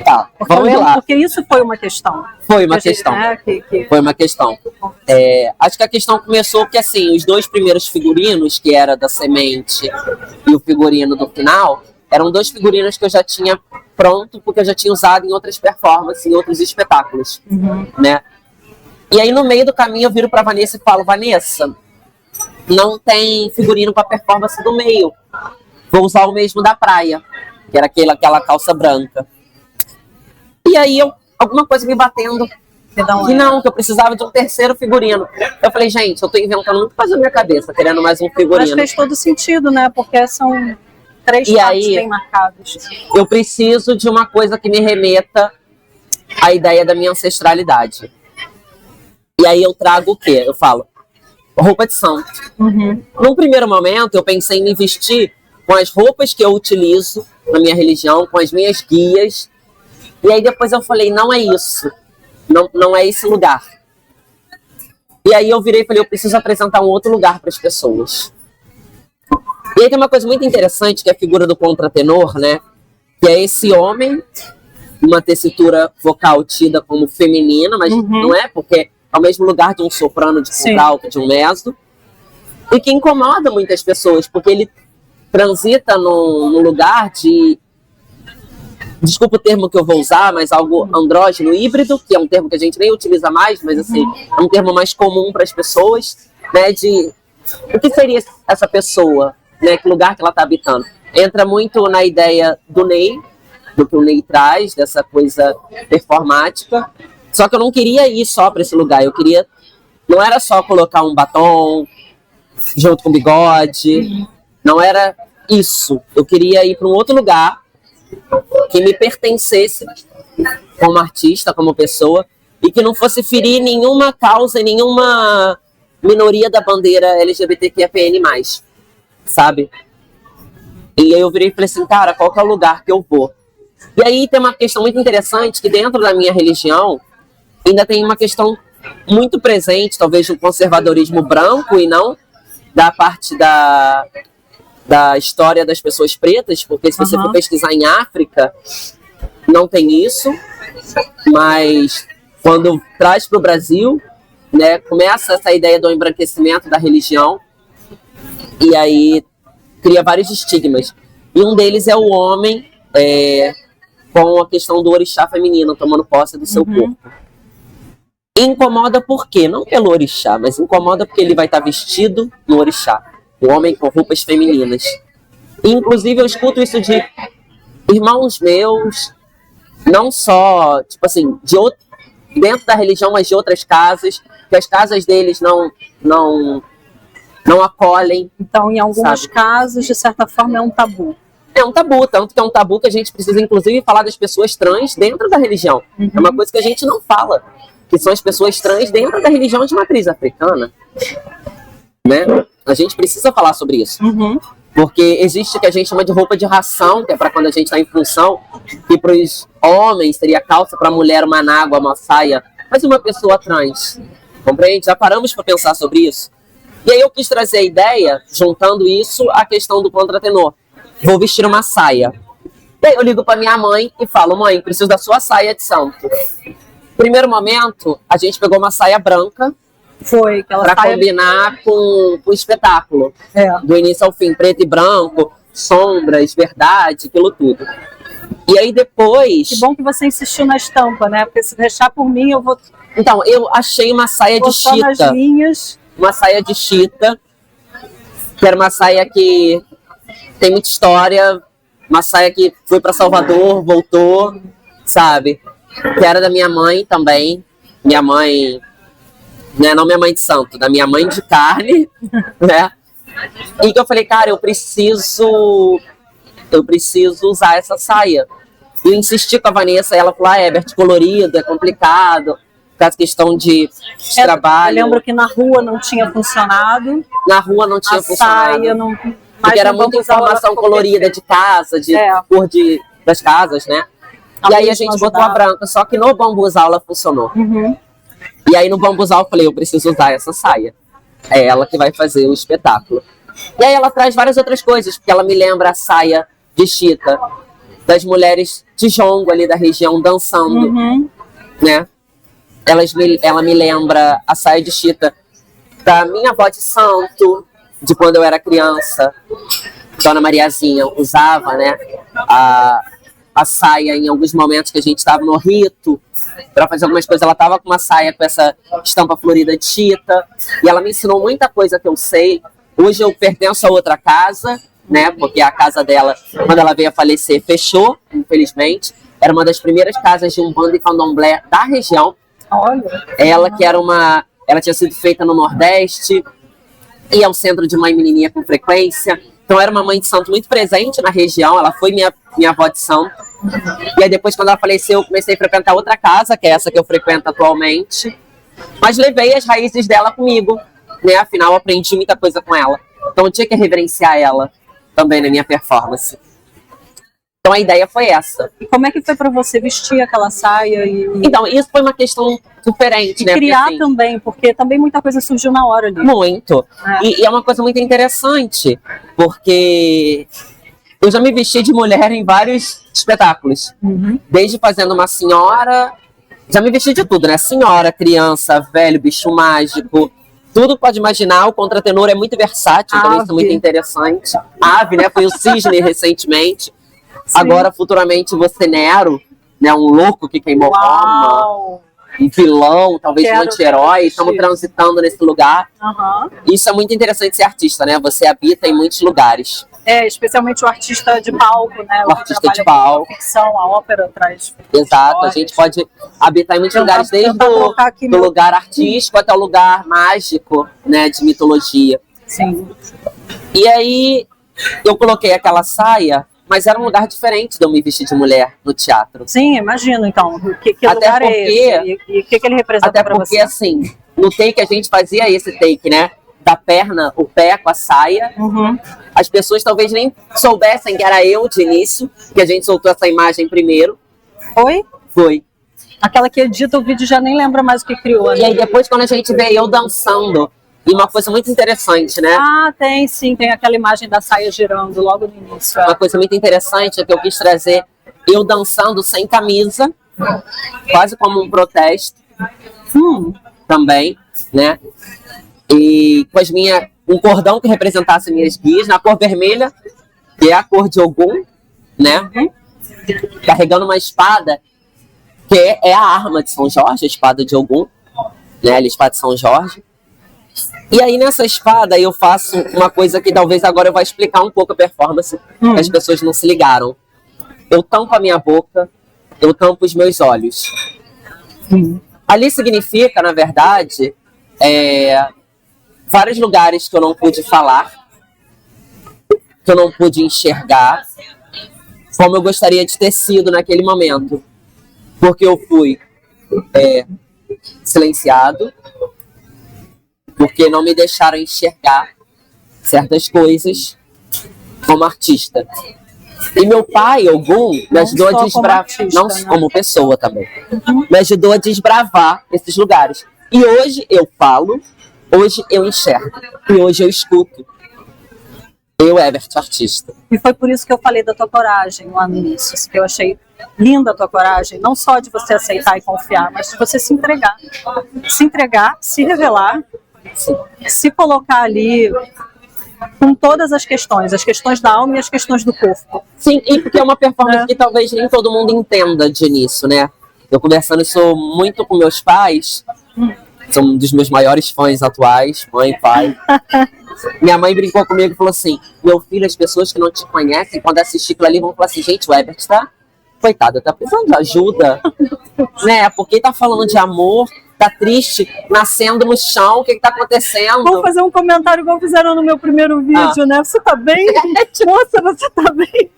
Tá, vamos lá. Porque isso foi uma questão. Foi uma questão. Foi uma questão. Acho que a questão começou porque, assim, os dois primeiros figurinos, que era da semente e o figurino do final, eram dois figurinos que eu já tinha pronto, porque eu já tinha usado em outras performances, em outros espetáculos, né? E aí, no meio do caminho, eu viro pra Vanessa e falo, Vanessa, não tem figurino pra performance do meio. Vou usar o mesmo da praia, que era aquela calça branca. E aí, alguma coisa me batendo. Que eu precisava de um terceiro figurino. Eu falei, gente, eu tô inventando muito mais na minha cabeça, querendo mais um figurino. Mas fez todo sentido, né? Porque são 3 partes bem marcados. Eu preciso de uma coisa que me remeta à ideia da minha ancestralidade. E aí eu trago o quê? Eu falo, roupa de santo. Num primeiro momento, eu pensei em me vestir com as roupas que eu utilizo na minha religião, com as minhas guias. E aí depois eu falei, não é isso. Não é esse lugar. E aí eu virei e falei, eu preciso apresentar um outro lugar para as pessoas. E aí tem uma coisa muito interessante, que é a figura do contratenor, né? Que é esse homem uma tessitura vocal tida como feminina, mas não é, porque é o mesmo lugar de um soprano, de contralto, de um mezzo, e que incomoda muitas pessoas, porque ele transita num lugar de, desculpa o termo que eu vou usar, mas algo andrógeno, híbrido, que é um termo que a gente nem utiliza mais, mas assim, é um termo mais comum para as pessoas, né, de o que seria essa pessoa, né, que lugar que ela está habitando. Entra muito na ideia do Ney, do que o Ney traz, dessa coisa performática, só que eu não queria ir só para esse lugar, eu queria, não era só colocar um batom junto com bigode, não era isso, eu queria ir para um outro lugar que me pertencesse como artista, como pessoa, e que não fosse ferir nenhuma causa, nenhuma minoria da bandeira LGBTQIAPN+, sabe? E aí eu virei e falei assim, cara, qual que é o lugar que eu vou? E aí tem uma questão muito interessante, que dentro da minha religião, ainda tem uma questão muito presente, talvez do conservadorismo branco e não da parte da história das pessoas pretas, porque se você for pesquisar em África, não tem isso, mas quando traz para o Brasil, né, começa essa ideia do embranquecimento da religião, e aí cria vários estigmas. E um deles é o homem com a questão do orixá feminino, tomando posse do seu corpo. E incomoda por quê? Não pelo orixá, mas incomoda porque ele vai estar vestido no orixá. O homem com roupas femininas. E, inclusive, eu escuto isso de irmãos meus, não só, tipo assim, dentro da religião, mas de outras casas, que as casas deles não acolhem. Então, em algumas casas, de certa forma, é um tabu. É um tabu, tanto que é um tabu que a gente precisa, inclusive, falar das pessoas trans dentro da religião. É uma coisa que a gente não fala, que são as pessoas trans dentro da religião de matriz africana. Né? A gente precisa falar sobre isso. Porque existe o que a gente chama de roupa de ração, que é para quando a gente está em função, que para os homens seria calça, para a mulher uma nágua, uma saia, mas uma pessoa trans. Compreende? Já paramos para pensar sobre isso. E aí eu quis trazer a ideia, juntando isso à questão do contratenor. Vou vestir uma saia. E aí eu ligo para minha mãe e falo, mãe, preciso da sua saia de santo. Primeiro momento, a gente pegou uma saia branca, para combinar com o espetáculo. Do início ao fim, preto e branco, sombras, verdade, aquilo tudo. E aí depois... Que bom que você insistiu na estampa, né? Porque se deixar por mim, eu vou... Então, eu achei uma saia de chita. Uma saia de chita, que era uma saia que tem muita história, uma saia que foi para Salvador, voltou, sabe? Que era da minha mãe também. Minha mãe... Né, não minha mãe de santo, da minha mãe de carne, né? E que eu falei, cara, eu preciso usar essa saia. E eu insisti com a Vanessa, ela falou, Herbert, colorido, é complicado, por causa da questão de trabalho. Eu lembro que na rua não tinha funcionado. Na rua não tinha funcionado. Saia não... Porque era muita informação colorida de casa, de cor das casas, né? E aí a gente botou a branca, só que no bambuzal ela funcionou. E aí no bambuzal eu falei, eu preciso usar essa saia. É ela que vai fazer o espetáculo. E aí ela traz várias outras coisas, porque ela me lembra a saia de chita, das mulheres de jongo ali da região dançando, né? Ela me lembra a saia de chita da minha avó de santo, de quando eu era criança. Dona Mariazinha usava, né? A saia em alguns momentos que a gente estava no rito, para fazer algumas coisas. Ela estava com uma saia com essa estampa florida de chita, e ela me ensinou muita coisa que eu sei. Hoje eu pertenço a outra casa, né, porque a casa dela, quando ela veio a falecer, fechou, infelizmente. Era uma das primeiras casas de umbanda e candomblé da região. Olha. Ela tinha sido feita no Nordeste, e é um centro de mãe menininha com frequência. Então era uma mãe de santo muito presente na região, ela foi minha avó de santo. E aí depois, quando ela faleceu, eu comecei a frequentar outra casa, que é essa que eu frequento atualmente. Mas levei as raízes dela comigo, né? Afinal, eu aprendi muita coisa com ela. Então eu tinha que reverenciar ela também na minha performance. Então a ideia foi essa. E como é que foi para você vestir aquela saia? Então, isso foi uma questão diferente, né? Criar porque, assim, também, porque também muita coisa surgiu na hora ali. Muito. E é uma coisa muito interessante, porque Eu já me vesti de mulher em vários espetáculos. Desde fazendo uma senhora, já me vesti de tudo, né? Senhora, criança, velho, bicho mágico, tudo pode imaginar. O contratenor é muito versátil, também isso é muito interessante. Ave, né? Foi o Cisne recentemente. Sim. Agora, futuramente, você Nero, né? Um louco que queimou Roma. Um vilão, talvez um anti-herói. Estamos transitando nesse lugar. Isso é muito interessante ser artista, né? Você habita em muitos lugares. Especialmente o artista de palco, né? O artista de palco. A ficção, a ópera traz. Exato, a gente pode habitar em muitos lugares, desde do lugar artístico até o lugar mágico, né? De mitologia. Sim. E aí, eu coloquei aquela saia, mas era um lugar diferente de eu me vestir de mulher no teatro. Sim, imagino, então. Que até lugar porque, é esse? E o que ele representa para você? Até porque, assim, no take a gente fazia esse take, né? Da perna, o pé com a saia. As pessoas talvez nem soubessem que era eu de início, que a gente soltou essa imagem primeiro. Foi? Foi. Aquela que edita o vídeo já nem lembra mais o que criou, né? E aí depois quando a gente vê eu dançando, e uma coisa muito interessante, né? Ah, tem sim, tem aquela imagem da saia girando logo no início. Uma coisa muito interessante é que eu quis trazer eu dançando sem camisa, quase como um protesto. Também, né? E com um cordão que representasse minhas guias, na cor vermelha, que é a cor de Ogum, né? Carregando uma espada, que é a arma de São Jorge, a espada de Ogum, né? A espada de São Jorge. E aí nessa espada eu faço uma coisa que talvez agora eu vou explicar um pouco a performance, que as pessoas não se ligaram. Eu tampo a minha boca, eu tampo os meus olhos. Ali significa, na verdade, vários lugares que eu não pude falar, que eu não pude enxergar, como eu gostaria de ter sido naquele momento. Porque eu fui silenciado, porque não me deixaram enxergar certas coisas como artista. E meu pai, Ogum, me ajudou a desbravar, não como pessoa também, me ajudou a desbravar esses lugares. E hoje eu falo, hoje eu enxergo, e hoje eu escuto. Eu, Ebert, artista. E foi por isso que eu falei da tua coragem lá no início, que eu achei linda a tua coragem, não só de você aceitar e confiar, mas de você se entregar, se revelar, se colocar ali com todas as questões da alma e as questões do corpo. Sim, e porque é uma performance que talvez nem todo mundo entenda de início, né? Eu conversando isso muito com meus pais, são um dos meus maiores fãs atuais, mãe e pai. Minha mãe brincou comigo e falou assim: meu filho, as pessoas que não te conhecem, quando assistir aquilo ali, vão falar assim: gente, o Ebert tá, coitado, tá precisando de ajuda, né? Porque tá falando de amor, tá triste, nascendo no chão, o que tá acontecendo? Vou fazer um comentário igual fizeram no meu primeiro vídeo, né? Você tá bem? Moça, você tá bem?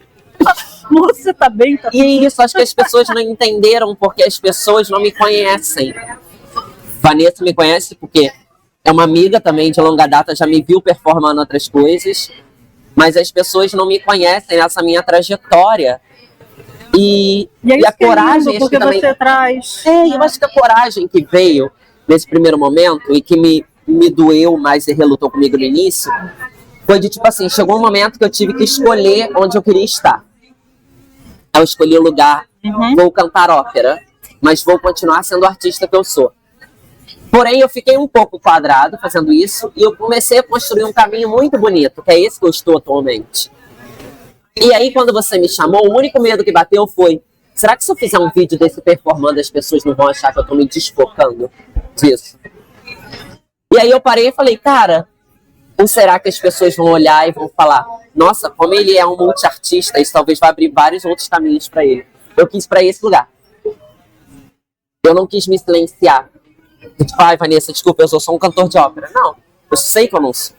Moça, você tá bem? Tá e isso, acho que as pessoas não entenderam, porque as pessoas não me conhecem. Vanessa me conhece porque é uma amiga também de longa data, já me viu performando outras coisas, mas as pessoas não me conhecem nessa minha trajetória. E a coragem porque que também, você traz. Eu acho que a coragem que veio nesse primeiro momento e que me doeu, mas relutou comigo no início, foi de tipo assim, chegou um momento que eu tive que escolher onde eu queria estar. Eu escolhi o lugar, vou cantar ópera, mas vou continuar sendo a artista que eu sou. Porém, eu fiquei um pouco quadrado fazendo isso e eu comecei a construir um caminho muito bonito, que é esse que eu estou atualmente. E aí, quando você me chamou, o único medo que bateu foi: será que se eu fizer um vídeo desse performando, as pessoas não vão achar que eu tô me desfocando disso? E aí eu parei e falei: cara, ou será que as pessoas vão olhar e vão falar: nossa, como ele é um multiartista, isso talvez vai abrir vários outros caminhos para ele. Eu quis para esse lugar. Eu não quis me silenciar. Tipo, ai, Vanessa, desculpa, eu sou só um cantor de ópera. Não, eu sei que eu não sou.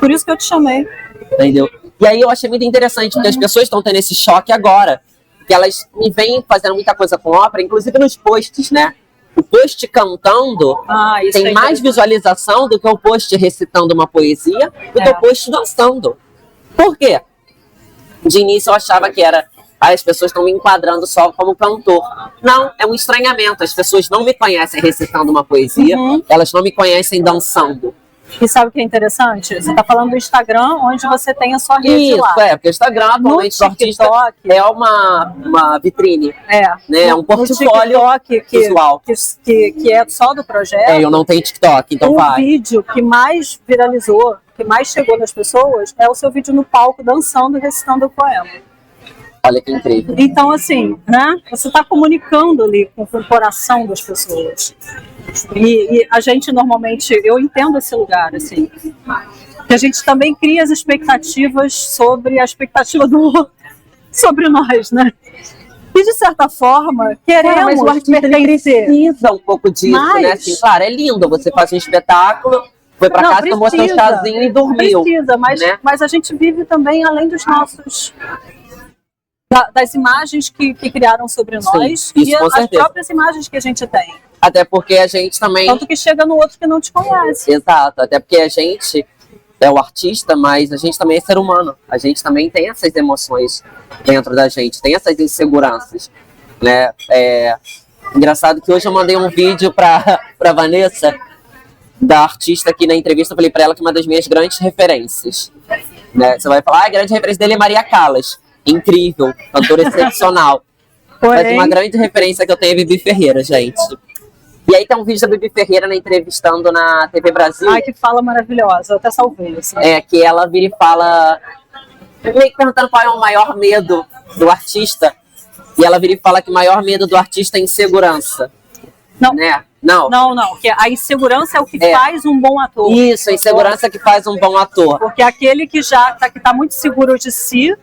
Por isso que eu te chamei. Entendeu? E aí eu achei muito interessante, porque as pessoas estão tendo esse choque agora, que elas me vêm fazendo muita coisa com ópera, inclusive nos posts, né? O post cantando tem mais visualização do que o post recitando uma poesia, do que o post dançando. Por quê? De início eu achava que era: as pessoas estão me enquadrando só como cantor. Não, é um estranhamento. As pessoas não me conhecem recitando uma poesia, elas não me conhecem dançando. E sabe o que é interessante? Você está falando do Instagram, onde você tem a sua rede Isso, lá. porque o Instagram atualmente do artista é uma vitrine, né? É um portfólio visual. Que é só do projeto. Eu não tenho TikTok, então vai. O vídeo que mais viralizou, que mais chegou nas pessoas, é o seu vídeo no palco, dançando e recitando o poema. Olha que incrível. Então, assim, né? Você está comunicando ali com o coração das pessoas. E a gente normalmente, eu entendo esse lugar, assim, que a gente também cria as expectativas sobre a expectativa do outro, sobre nós, né? E de certa forma, queremos mas o artista precisa um pouco disso, né? Assim, claro, é lindo, você faz um espetáculo, foi pra casa, tomou seu chazinho e dormiu. Precisa, mas a gente vive também além dos nossos... das imagens que criaram sobre nós. Sim, e as próprias imagens que a gente tem. Até porque a gente também... Tanto que chega no outro que não te conhece. Exato, até porque a gente é o artista, mas a gente também é ser humano. A gente também tem essas emoções dentro da gente, tem essas inseguranças, né? Engraçado que hoje eu mandei um vídeo pra Vanessa, da artista, aqui na entrevista, eu falei pra ela que uma das minhas grandes referências, né? Você vai falar, a grande referência dele é Maria Callas. Incrível, cantora excepcional. Mas uma grande referência que eu tenho é Bibi Ferreira, gente. E aí tem um vídeo da Bibi Ferreira entrevistando na TV Brasil. Ai, que fala maravilhosa, eu até salvei. Assim. Que ela vira e fala, meio que perguntando qual é o maior medo do artista. E ela vira e fala que o maior medo do artista é insegurança. Não. Né? Não, que a insegurança é o que faz um bom ator. Isso, a insegurança é que faz um bom ator. Porque aquele que já que tá muito seguro de si,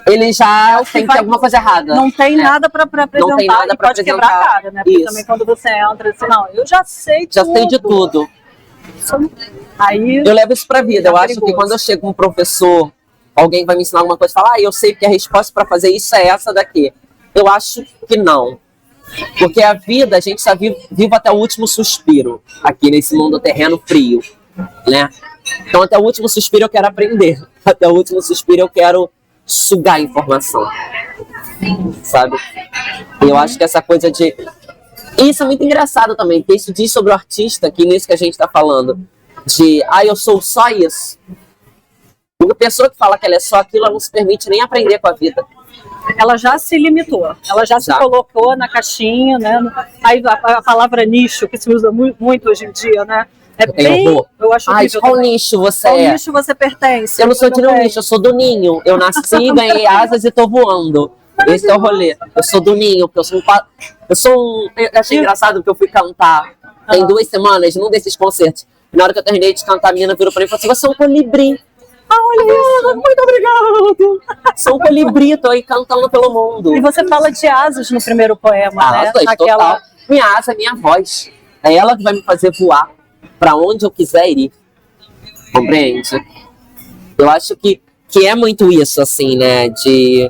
ele já tem que ter alguma coisa errada. Não tem nada para apresentar. Não tem nada para apresentar. Quebrar a cara, né? Porque também quando você entra assim, não, eu já sei tudo. Já sei de tudo. Aí, eu levo isso pra vida. Eu acho que quando eu chego com um professor, alguém vai me ensinar alguma coisa e falar, eu sei que a resposta para fazer isso é essa daqui. Eu acho que não. Porque a vida, a gente só vive até o último suspiro, aqui nesse mundo terreno frio, né? Então até o último suspiro eu quero aprender, até o último suspiro eu quero sugar informação, sabe? E eu acho que essa coisa de... E isso é muito engraçado também, porque isso diz sobre o artista, que nisso que a gente tá falando, de, eu sou só isso. Uma pessoa que fala que ela é só aquilo, ela não se permite nem aprender com a vida. Ela já se limitou, ela já se colocou na caixinha, né? Aí a palavra nicho, que se usa muito hoje em dia, né? Eu acho qual nicho você Qual nicho você pertence? Eu não sou de nenhum nicho, eu sou do ninho. Eu nasci, ganhei asas e tô voando. Esse é o rolê. Eu sou do ninho, porque eu achei engraçado porque eu fui cantar tem 2 semanas num desses concertos. Na hora que eu terminei de cantar, a menina virou pra mim e falou assim, você é um colibri. Olha, muito obrigado. Sou um colibri, tô aí cantando pelo mundo. E você fala de asas no primeiro poema, né? Total. Minha asa é minha voz. É ela que vai me fazer voar pra onde eu quiser ir. Compreende? Eu acho que é muito isso, assim, né?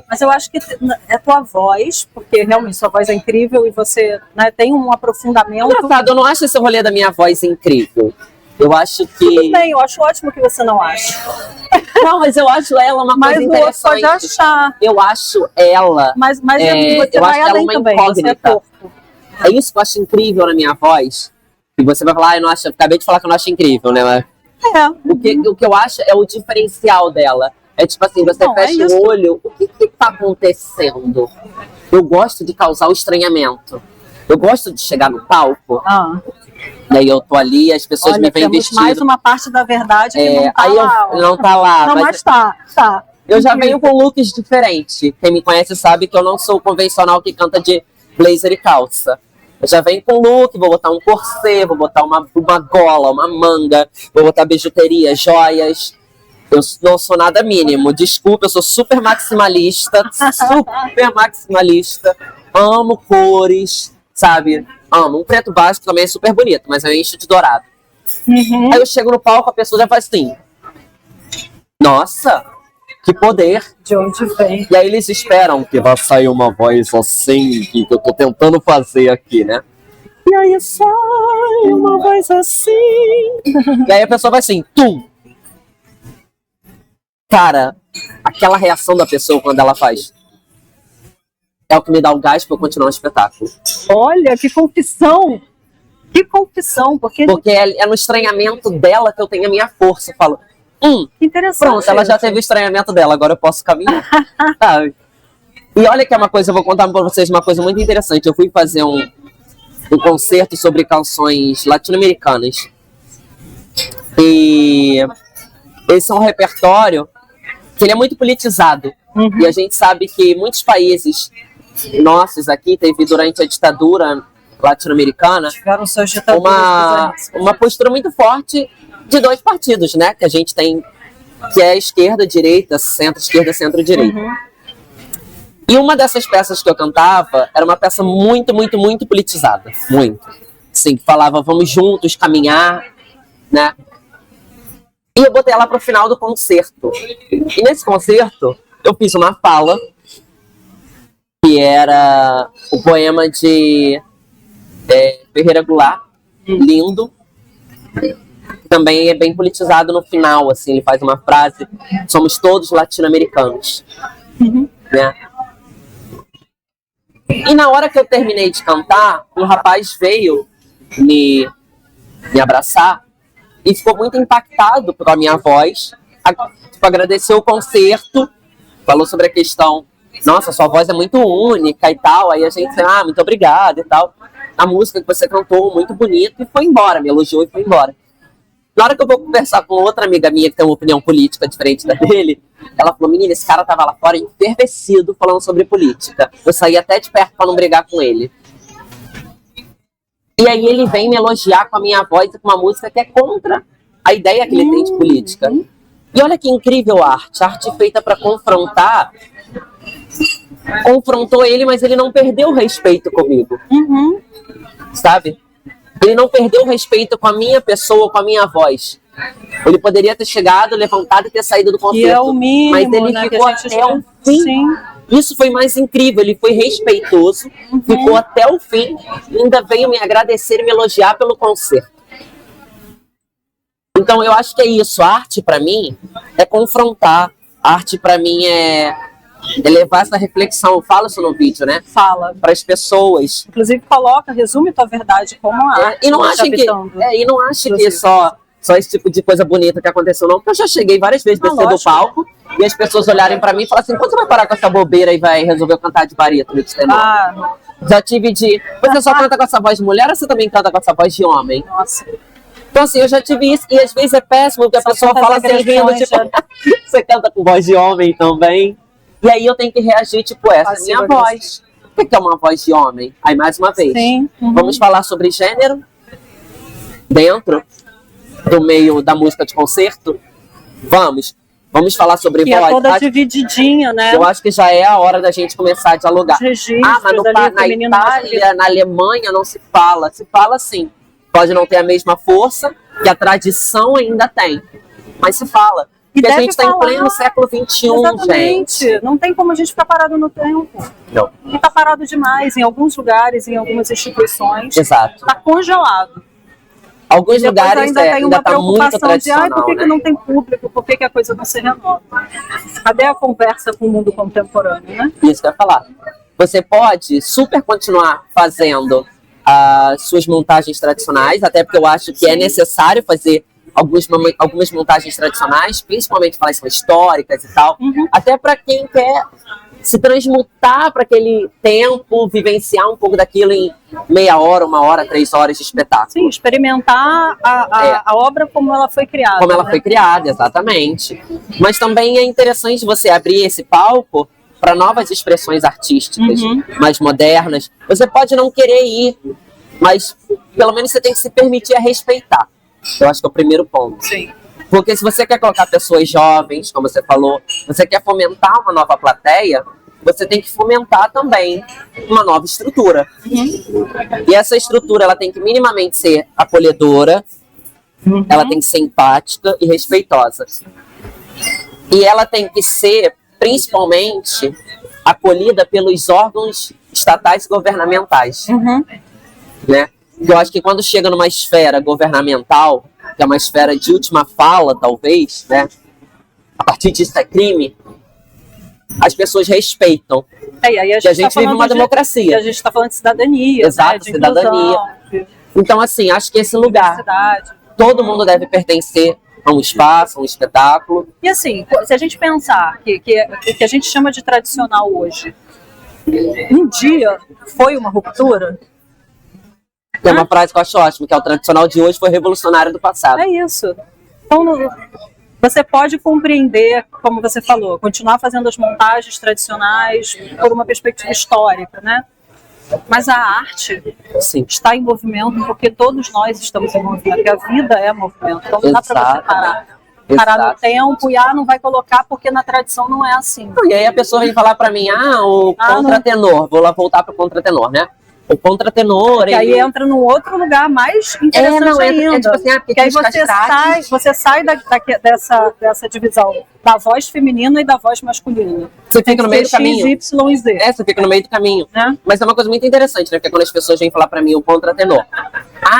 Mas eu acho que é tua voz, porque realmente sua voz é incrível e você, né, tem um aprofundamento. Engraçado, eu não acho esse rolê da minha voz incrível. Eu acho que... Tudo bem, eu acho ótimo que você não acha. Não, mas eu acho ela uma coisa interessante. Mas pode achar. Eu acho ela... Mas você vai além também, você é corpo. É isso que eu acho incrível na minha voz. E você vai falar, eu não acho... Acabei de falar que eu não acho incrível, né? O que eu acho é o diferencial dela. É tipo assim, você fecha o olho, o que tá acontecendo? Eu gosto de causar o estranhamento. Eu gosto de chegar no palco... Daí eu tô ali, as pessoas me veem vestido. Mais uma parte da verdade que não tá aí lá. Não tá lá. Não, mas tá. Eu já venho com looks diferentes. Quem me conhece sabe que eu não sou o convencional que canta de blazer e calça. Eu já venho com look, vou botar um corset, vou botar uma gola, uma manga, vou botar bijuteria, joias. Eu não sou nada mínimo. Desculpa, eu sou super maximalista. Amo cores, sabe? Amo. Um preto básico também é super bonito, mas eu encho de dourado. Aí eu chego no palco, a pessoa já faz assim. Nossa, que poder. De onde vem? E aí eles esperam que vai sair uma voz assim, que eu tô tentando fazer aqui, né? E aí sai uma voz assim. E aí a pessoa vai assim, tum. Cara, aquela reação da pessoa quando ela faz... É o que me dá o gás pra eu continuar o espetáculo. Olha, que confissão! Que confissão, porque é no estranhamento dela que eu tenho a minha força. Eu falo, que interessante. Pronto, ela já teve o estranhamento dela, agora eu posso caminhar. Sabe? E olha que é uma coisa, eu vou contar pra vocês uma coisa muito interessante. Eu fui fazer um concerto sobre canções latino-americanas. E esse é um repertório que ele é muito politizado. E a gente sabe que muitos países nossos aqui, teve durante a ditadura latino-americana, uma postura muito forte de dois partidos, né? Que a gente tem, que é a esquerda, direita, centro-esquerda, centro-direita. E uma dessas peças que eu cantava era uma peça muito, muito, muito politizada. Muito. Assim, que falava, vamos juntos caminhar, né? E eu botei ela pro final do concerto. E nesse concerto, eu fiz uma fala, que era o poema de Ferreira Goulart, lindo. Também é bem politizado no final, assim, ele faz uma frase, somos todos latino-americanos. Né? E na hora que eu terminei de cantar, um rapaz veio me abraçar e ficou muito impactado com a minha voz, agradeceu o concerto, falou sobre a questão, nossa, sua voz é muito única e tal, aí a gente, muito obrigada e tal, a música que você cantou, muito bonito, e foi embora, me elogiou e foi embora. Na hora que eu vou conversar com outra amiga minha que tem uma opinião política diferente da dele, ela falou, menina, esse cara tava lá fora enfervescido falando sobre política. Eu saí até de perto pra não brigar com ele. E aí ele vem me elogiar com a minha voz e com uma música que é contra a ideia que ele tem de política. E olha que incrível arte feita pra confrontar. Confrontou ele, mas ele não perdeu o respeito comigo. Sabe? Ele não perdeu o respeito com a minha pessoa, com a minha voz. Ele poderia ter chegado, levantado e ter saído do concerto. Que é o mínimo, mas ele né, ficou até o fim. Sim. Isso foi mais incrível. Ele foi respeitoso, ficou até o fim. E ainda veio me agradecer e me elogiar pelo concerto. Então eu acho que é isso. A arte para mim é confrontar. A arte para mim é levar essa reflexão. Eu falo isso no vídeo, né? Fala. Para as pessoas. Inclusive resume tua verdade como a arte. E não acho que só esse tipo de coisa bonita que aconteceu, não. Porque eu já cheguei várias vezes descer do palco e as pessoas olharem para mim e falar assim, quando você vai parar com essa bobeira e vai resolver cantar de barítono? Já tive você só canta com essa voz de mulher ou você também canta com essa voz de homem? Nossa. Então assim, eu já tive isso e às vezes é péssimo porque a pessoa fala assim, rindo, tipo, você canta com voz de homem também? E aí eu tenho que reagir, tipo, essa é minha voz. O que é uma voz de homem? Aí, mais uma vez, vamos falar sobre gênero dentro do meio da música de concerto? Vamos falar sobre voz. É toda divididinha, né? Eu acho que já é a hora da gente começar a dialogar. Mas na Itália, na Alemanha não se fala. Se fala sim. Pode não ter a mesma força, que a tradição ainda tem. Mas se fala. Porque a gente está em pleno século XXI, gente. Não tem como a gente ficar parado no tempo. Não. Está parado demais em alguns lugares, em algumas instituições. Exato. Está congelado. Alguns lugares ainda está muito tradicional, por que não tem público? Por que a coisa não se renova? Cadê a conversa com o mundo contemporâneo, né? Isso que eu ia falar. Você pode super continuar fazendo as suas montagens tradicionais, até porque eu acho que é necessário fazer algumas montagens tradicionais, principalmente falar são históricas e tal, até para quem quer se transmutar para aquele tempo, vivenciar um pouco daquilo em meia hora, 1 hora, 3 horas de espetáculo. Sim, experimentar a obra como ela foi criada. Como ela foi criada, exatamente. Mas também é interessante você abrir esse palco para novas expressões artísticas, mais modernas. Você pode não querer ir, mas pelo menos você tem que se permitir a respeitar. Eu acho que é o primeiro ponto. Sim. Porque se você quer colocar pessoas jovens, como você falou, você quer fomentar uma nova plateia, você tem que fomentar também uma nova estrutura. E essa estrutura ela tem que minimamente ser acolhedora, ela tem que ser empática e respeitosa. E ela tem que ser, principalmente, acolhida pelos órgãos estatais e governamentais. Né? Eu acho que quando chega numa esfera governamental, que é uma esfera de última fala, talvez, né? A partir disso é crime, as pessoas respeitam. E aí a gente vive uma democracia. A gente está falando de cidadania. Exato, né? De cidadania. inclusão. Então, assim, acho que esse lugar, Cidade. todo mundo deve pertencer a um espaço, a um espetáculo. E assim, se a gente pensar que o que a gente chama de tradicional hoje, um dia foi uma ruptura? Tem uma frase que eu acho ótima, que é o tradicional de hoje foi revolucionário do passado. É isso. Então, você pode compreender, como você falou, continuar fazendo as montagens tradicionais por uma perspectiva histórica, né? Mas a arte Sim. está em movimento porque todos nós estamos em movimento, porque a vida é movimento. Então não dá para você parar no tempo e não vai colocar porque na tradição não é assim. E aí a pessoa vem falar pra mim, o contratenor, vou lá voltar pro contratenor, né? O contratenor... E aí entra num outro lugar mais interessante ainda. É tipo assim, porque aí você sai dessa divisão da voz feminina e da voz masculina. Você fica no meio do caminho. X, Y e Z. Você fica no meio do caminho. Mas é uma coisa muito interessante, né? Porque quando as pessoas vêm falar pra mim o contratenor,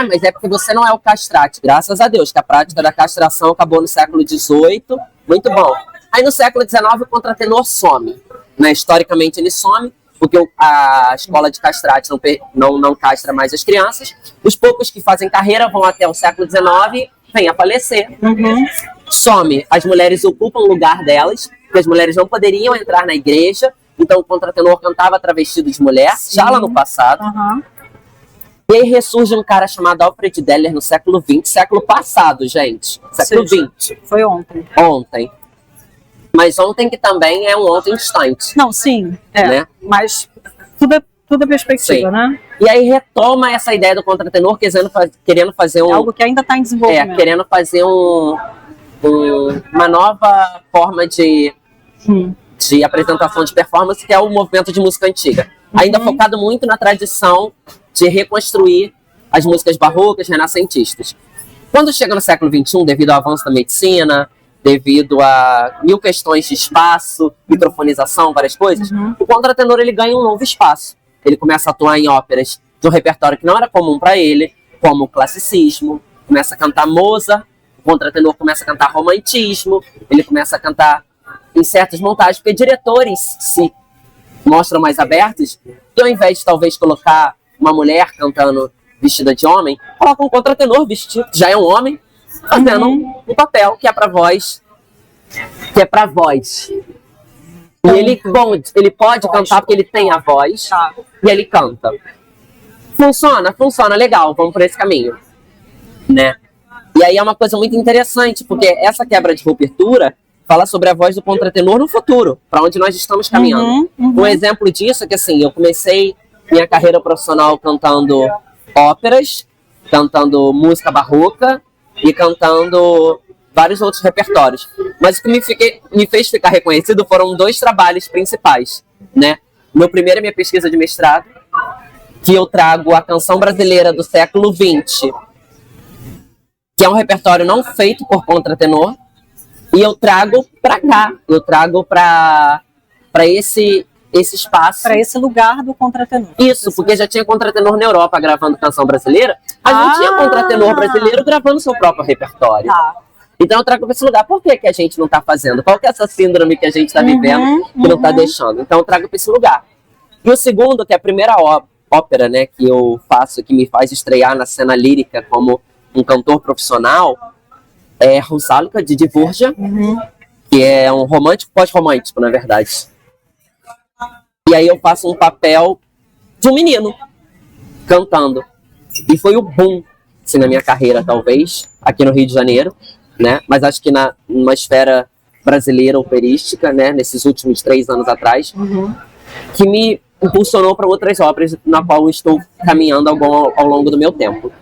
mas é porque você não é o castrate. Graças a Deus, que a prática da castração acabou no século XVIII. Muito bom. Aí no século XIX o contratenor some. Né? Historicamente ele some, porque a escola de castrate não castra mais as crianças. Os poucos que fazem carreira vão até o século XIX, vêm a falecer. Some. As mulheres ocupam o lugar delas, porque as mulheres não poderiam entrar na igreja, então o contratenor cantava travestido de mulher, já lá no passado. E aí ressurge um cara chamado Alfred Deller no século XX, século passado, gente. Século XX. Foi ontem. Ontem. Mas ontem que também é um ontem distante. Não, sim. Né? Mas tudo é perspectiva, né? E aí retoma essa ideia do contratenor querendo fazer algo que ainda está em desenvolvimento. Querendo fazer uma nova forma de apresentação de performance, que é o movimento de música antiga. Ainda focado muito na tradição de reconstruir as músicas barrocas, renascentistas. Quando chega no século XXI, devido ao avanço da medicina, devido a mil questões de espaço, microfonização, várias coisas, o contratenor ele ganha um novo espaço. Ele começa a atuar em óperas de um repertório que não era comum para ele, como o classicismo, começa a cantar Mozart, o contratenor começa a cantar romantismo, ele começa a cantar em certas montagens, porque diretores se mostram mais abertos, e ao invés de talvez colocar uma mulher cantando vestida de homem, coloca um contratenor vestido, já é um homem, fazendo um papel que é para voz. E ele pode cantar porque ele tem a voz, e ele canta. Funciona, legal, vamos por esse caminho. Né? E aí é uma coisa muito interessante, porque essa quebra de ruptura fala sobre a voz do contratenor no futuro, para onde nós estamos caminhando. Um exemplo disso é que assim, eu comecei minha carreira profissional cantando óperas, cantando música barroca e cantando vários outros repertórios. Mas o que me fez ficar reconhecido foram 2 trabalhos principais, né? Meu primeiro é minha pesquisa de mestrado, que eu trago a canção brasileira do século XX, que é um repertório não feito por contratenor, e eu trago para cá, eu trago para esse espaço. Para esse lugar do contratenor. Isso, porque já tinha contratenor na Europa gravando canção brasileira, mas não tinha contratenor brasileiro gravando seu próprio repertório. Então eu trago para esse lugar. Por que a gente não está fazendo? Qual que é essa síndrome que a gente está vivendo que não está deixando? Então eu trago para esse lugar. E o segundo, que é a primeira ópera, né, que eu faço, que me faz estrear na cena lírica como um cantor profissional, é Rusálica, de Dvořák, que é um romântico pós-romântico, na verdade. E aí eu faço um papel de um menino cantando. E foi o boom, assim, na minha carreira, talvez, aqui no Rio de Janeiro, né? Mas acho que numa esfera brasileira operística, né? Nesses últimos 3 anos atrás, que me impulsionou para outras obras na qual eu estou caminhando ao longo do meu tempo.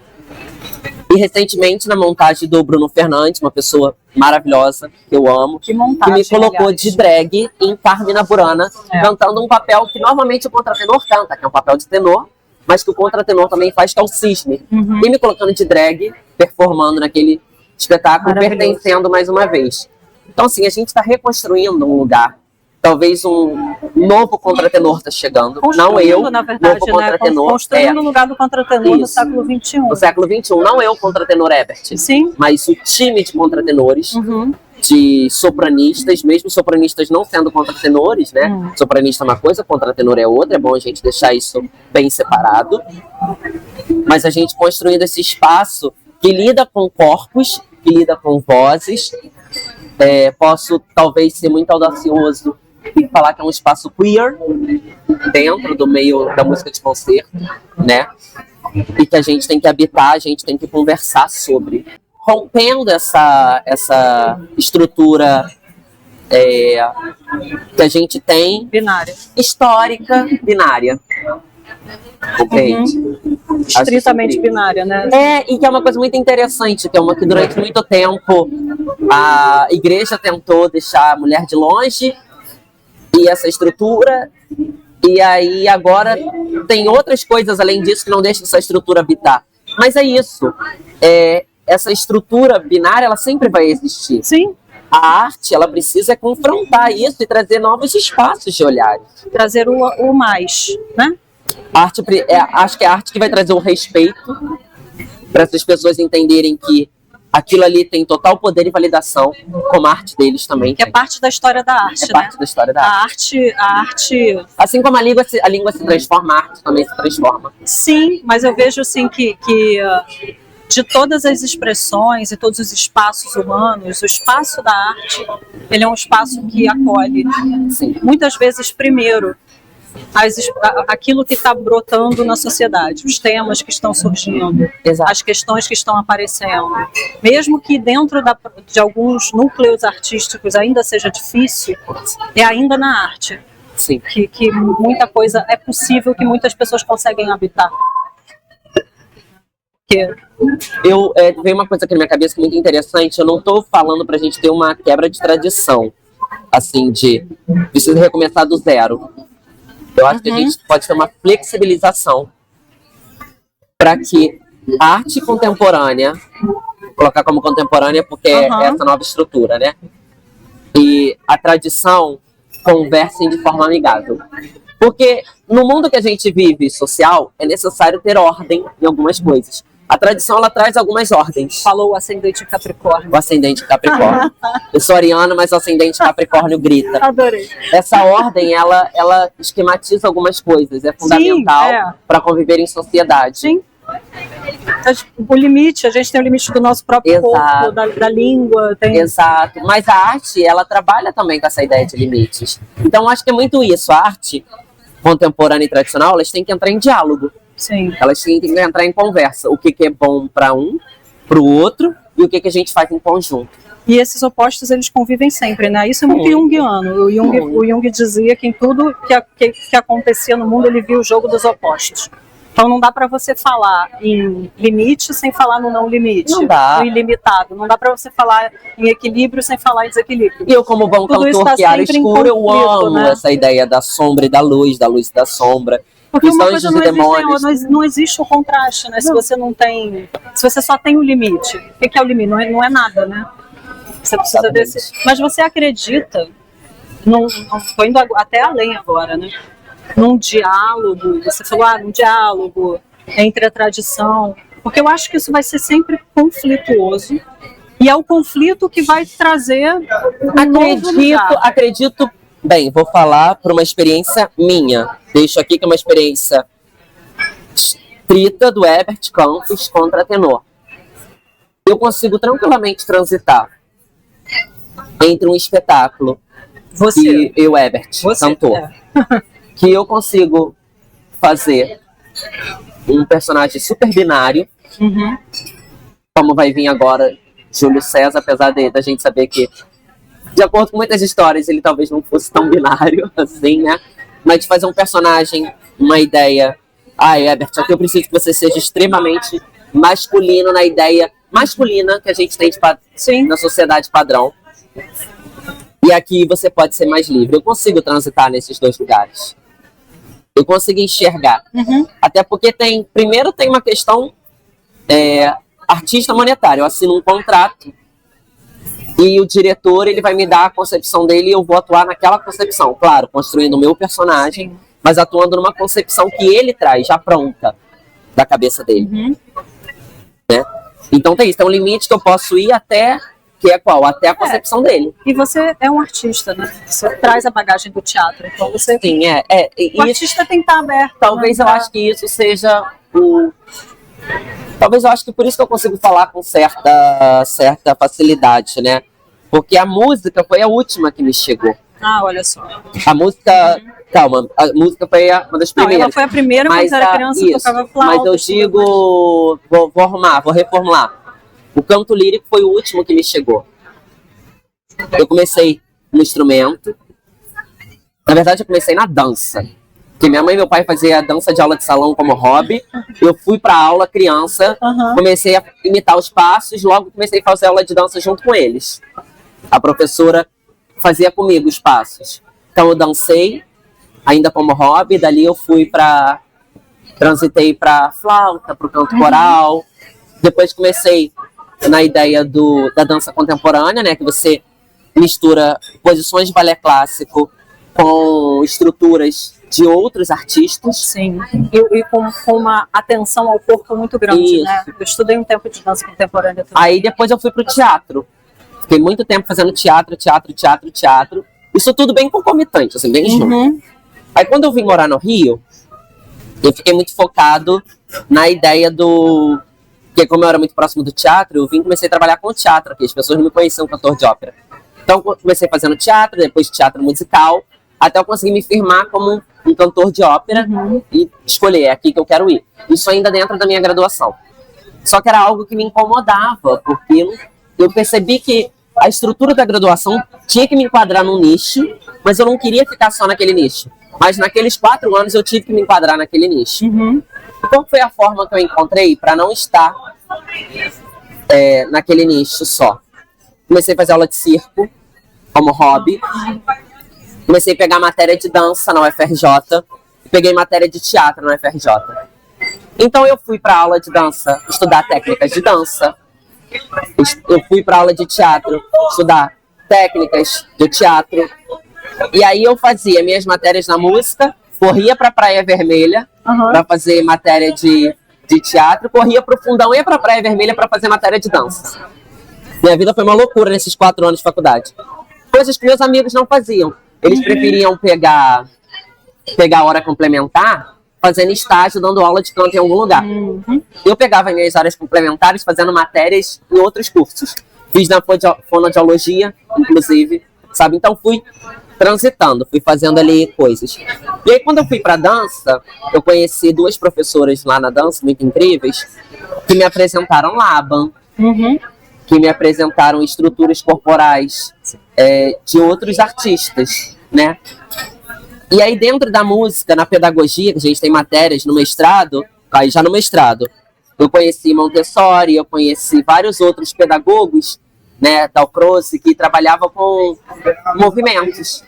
E recentemente, na montagem do Bruno Fernandes, uma pessoa maravilhosa, que eu amo, que me colocou de drag em Carmina Burana, cantando um papel que normalmente o contratenor canta, que é um papel de tenor, mas que o contratenor também faz, que é o cisne. E me colocando de drag, performando naquele espetáculo, pertencendo mais uma vez. Então, assim, a gente está reconstruindo um lugar. Talvez um novo contratenor está chegando. Não eu, na verdade, novo contratenor. Construindo o lugar do contratenor no século XXI. No século XXI, não eu, contratenor Ebert. Sim. Mas o time de contratenores, de sopranistas, mesmo sopranistas não sendo contratenores, né? Sopranista é uma coisa, contratenor é outra, é bom a gente deixar isso bem separado. Mas a gente construindo esse espaço que lida com corpos, que lida com vozes. Posso talvez ser muito audacioso e falar que é um espaço queer dentro do meio da música de concerto, né? E que a gente tem que habitar, a gente tem que conversar sobre. Rompendo essa estrutura que a gente tem... Binária. Histórica, binária. Entende? Estritamente binária, né? E que é uma coisa muito interessante, que durante muito tempo a igreja tentou deixar a mulher de longe e essa estrutura, e aí agora tem outras coisas além disso que não deixam essa estrutura habitar. Mas é isso. Essa estrutura binária, ela sempre vai existir. Sim. A arte, ela precisa confrontar isso e trazer novos espaços de olhares. Trazer o mais, né? Acho que é a arte que vai trazer o respeito para essas pessoas entenderem que aquilo ali tem total poder e validação, como a arte deles também. Que é parte da história da arte, né? Parte da história da arte. A arte... Assim como a língua se transforma, a arte também se transforma. Sim, mas eu vejo assim que de todas as expressões e todos os espaços humanos, o espaço da arte, ele é um espaço que acolhe, Sim. Muitas vezes, primeiro, aquilo que está brotando na sociedade, os temas que estão surgindo, Exato. As questões que estão aparecendo. Mesmo que dentro de alguns núcleos artísticos ainda seja difícil, é ainda na arte. Sim. Que muita coisa é possível, que muitas pessoas conseguem habitar. Veio uma coisa aqui na minha cabeça que é muito interessante. Eu não estou falando pra gente ter uma quebra de tradição, assim, de precisa recomeçar do zero. Eu acho que a gente pode ter uma flexibilização para que a arte contemporânea, vou colocar como contemporânea porque é essa nova estrutura, né? E a tradição conversem de forma amigável. Porque no mundo que a gente vive social, é necessário ter ordem em algumas coisas. A tradição, ela traz algumas ordens. Falou o ascendente Capricórnio. O ascendente Capricórnio. Eu sou ariana, mas o ascendente Capricórnio grita. Adorei. Essa ordem, ela esquematiza algumas coisas. É fundamental para conviver em sociedade. Sim. O limite, a gente tem o limite do nosso próprio corpo, da língua. Exato. Mas a arte, ela trabalha também com essa ideia de limites. Então, acho que é muito isso. A arte contemporânea e tradicional, elas têm que entrar em diálogo. Sim. Elas têm que entrar em conversa. O que é bom para um, para o outro, e o que a gente faz em conjunto. E esses opostos, eles convivem sempre, né? Isso é muito junguiano. O Jung dizia que em tudo que acontecia no mundo, ele via o jogo dos opostos. Então não dá para você falar em limite sem falar no não limite. Não dá. No ilimitado. Não dá para você falar em equilíbrio sem falar em desequilíbrio. E eu, como bom cantor que era escuro, eu amo essa ideia da sombra e da luz e da sombra. Porque uma coisa não existe o contraste, né? Se você não tem, se você só tem o limite, o que é o limite? Não é nada, né? Você precisa desse. Mas você acredita? Não tô indo até além agora, né? Num diálogo, você falou, num diálogo entre a tradição, porque eu acho que isso vai ser sempre conflituoso e é o conflito que vai trazer acredito. Bem, vou falar por uma experiência minha. Deixo aqui que é uma experiência estrita do Herbert Campos contra tenor. Eu consigo tranquilamente transitar entre um espetáculo que eu, Herbert, cantor, que eu consigo fazer um personagem super binário, como vai vir agora Júlio César, apesar da gente saber que, de acordo com muitas histórias, ele talvez não fosse tão binário assim, né? Mas de fazer um personagem, uma ideia... Herbert, aqui eu preciso que você seja extremamente masculino na ideia masculina que a gente tem na sociedade padrão. E aqui você pode ser mais livre. Eu consigo transitar nesses dois lugares. Eu consigo enxergar. Até porque primeiro tem uma questão artista monetário. Eu assino um contrato e o diretor ele vai me dar a concepção dele e eu vou atuar naquela concepção. Claro, construindo o meu personagem, mas atuando numa concepção que ele traz, já pronta, da cabeça dele. Né? Então tem isso. Tem um limite que eu posso ir até que é qual? Até a concepção dele. E você é um artista, né? Você traz a bagagem do teatro, então você... Sim, o artista tem que estar aberto. Talvez eu acho que isso seja o... Talvez eu acho que por isso que eu consigo falar com certa facilidade, né? Porque a música foi a última que me chegou. Ah, olha só. A música... Calma, a música foi uma das primeiras. Não, ela foi a primeira quando você era criança que tocava flauta. Mas eu digo... Vou reformular. O canto lírico foi o último que me chegou. Eu comecei no instrumento. Na verdade, eu comecei na dança. Porque minha mãe e meu pai faziam dança de aula de salão como hobby. Eu fui pra aula criança, comecei a imitar os passos, logo comecei a fazer aula de dança junto com eles. A professora fazia comigo os passos. Então eu dancei, ainda como hobby, dali eu transitei pra flauta, pro canto coral. Depois comecei na ideia da dança contemporânea, né, que você mistura posições de balé clássico com estruturas de outros artistas. Sim, e com uma atenção ao corpo muito grande, né? Eu estudei um tempo de dança contemporânea também. Aí depois eu fui pro teatro. Fiquei muito tempo fazendo teatro. Isso tudo bem concomitante, assim, bem junto. Aí quando eu vim morar no Rio, eu fiquei muito focado na ideia porque como eu era muito próximo do teatro, eu comecei a trabalhar com o teatro, porque as pessoas não me conheciam cantor de ópera. Então eu comecei fazendo teatro, depois teatro musical, até eu conseguir me firmar como um cantor de ópera e escolher, é aqui que eu quero ir. Isso ainda dentro da minha graduação. Só que era algo que me incomodava, porque eu percebi que a estrutura da graduação tinha que me enquadrar num nicho, mas eu não queria ficar só naquele nicho. Mas naqueles 4 anos eu tive que me enquadrar naquele nicho. E qual foi a forma que eu encontrei para não estar naquele nicho só? Comecei a fazer aula de circo como hobby. Comecei a pegar matéria de dança na UFRJ. Peguei matéria de teatro na UFRJ. Então eu fui para aula de dança estudar técnicas de dança. Eu fui para aula de teatro estudar técnicas de teatro. E aí eu fazia minhas matérias na música, corria para Praia Vermelha para fazer matéria de teatro, corria para o Fundão e para a Praia Vermelha para fazer matéria de dança. Minha vida foi uma loucura nesses 4 anos de faculdade. Coisas que meus amigos não faziam. Eles preferiam pegar hora complementar fazendo estágio, dando aula de canto em algum lugar. Eu pegava minhas áreas complementares fazendo matérias em outros cursos. Fiz na fonoaudiologia, inclusive, sabe? Então fui transitando, fui fazendo ali coisas. E aí quando eu fui pra dança, eu conheci 2 professoras lá na dança, muito incríveis, que me apresentaram Laban, que me apresentaram estruturas corporais de outros artistas, né? E aí dentro da música, na pedagogia, que a gente tem matérias no mestrado, aí já no mestrado, eu conheci Montessori, eu conheci vários outros pedagogos, né, Dalcroze, que trabalhava com movimentos.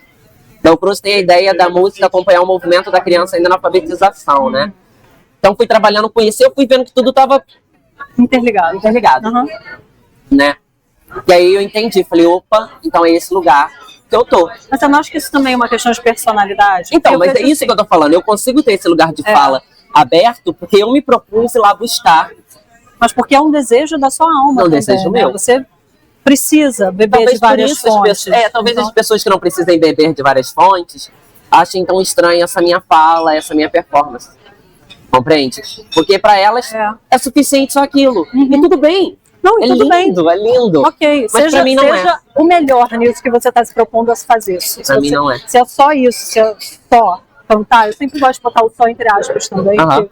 Dalcroze tem a ideia da música acompanhar o movimento da criança ainda na alfabetização, né? Então fui trabalhando com isso e eu fui vendo que tudo estava interligado, né? E aí eu entendi, falei, opa, então é esse lugar que eu tô. Mas eu não acho que isso também é uma questão de personalidade? Então, mas é isso que eu tô falando, eu consigo ter esse lugar de fala aberto porque eu me propus ir lá buscar. Mas porque é um desejo da sua alma. É um desejo meu. Você precisa beber de várias fontes. Talvez as pessoas que não precisem beber de várias fontes achem tão estranha essa minha fala, essa minha performance. Compreende? Porque para elas é suficiente só aquilo. E tudo bem. Não, e tudo bem. É lindo. Ok, mas para mim não seja o melhor nisso que você está se propondo a se fazer. Para mim não é. Se é só isso, se é só cantar, eu sempre gosto de botar o só entre aspas também. Que,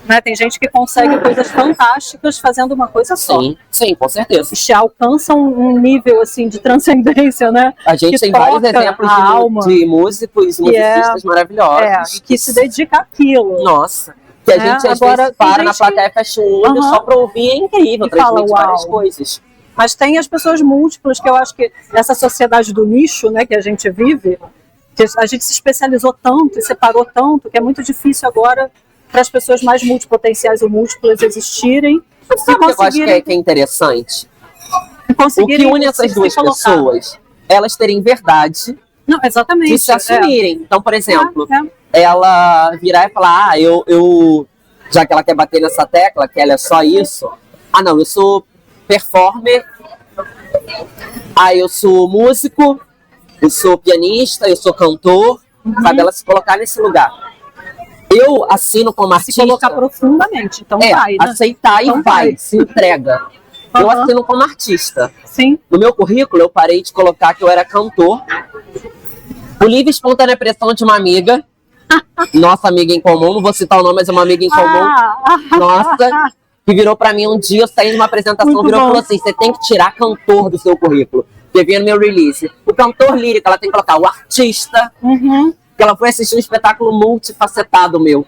né, tem gente que consegue coisas fantásticas fazendo uma coisa só. Sim, com certeza. E alcançam um nível assim de transcendência, né? A gente tem vários exemplos de músicos e musicistas maravilhosos. Que se dedica àquilo. Nossa. Que a gente às vezes para na plateia, fecha o olho só para ouvir, é incrível, transmite várias coisas. Mas tem as pessoas múltiplas, que eu acho que essa sociedade do nicho, né, que a gente vive, que a gente se especializou tanto e separou tanto, que é muito difícil agora para as pessoas mais multipotenciais ou múltiplas existirem. Sabe o que eu acho que é interessante? O que une essas duas pessoas, elas terem verdade. Não, exatamente. E se assumirem. Então, por exemplo, ela virar e falar, eu já que ela quer bater nessa tecla, que ela é só isso, não, eu sou performer Ah, eu sou músico, eu sou pianista, eu sou cantor, sabe? Ela se colocar nesse lugar. Eu assino como artista. Se colocar profundamente, então vai, né? Aceitar então e vai, se entrega. Eu assino como artista. Sim. No meu currículo, eu parei de colocar que eu era cantor. Por livre e espontânea pressão de uma amiga, nossa amiga em comum, não vou citar o nome, mas é uma amiga em comum, nossa, que virou pra mim um dia, eu saí de uma apresentação, virou e falou assim, você tem que tirar cantor do seu currículo. Porque vinha no meu release. O cantor lírico, ela tem que colocar o artista, que ela foi assistir um espetáculo multifacetado meu.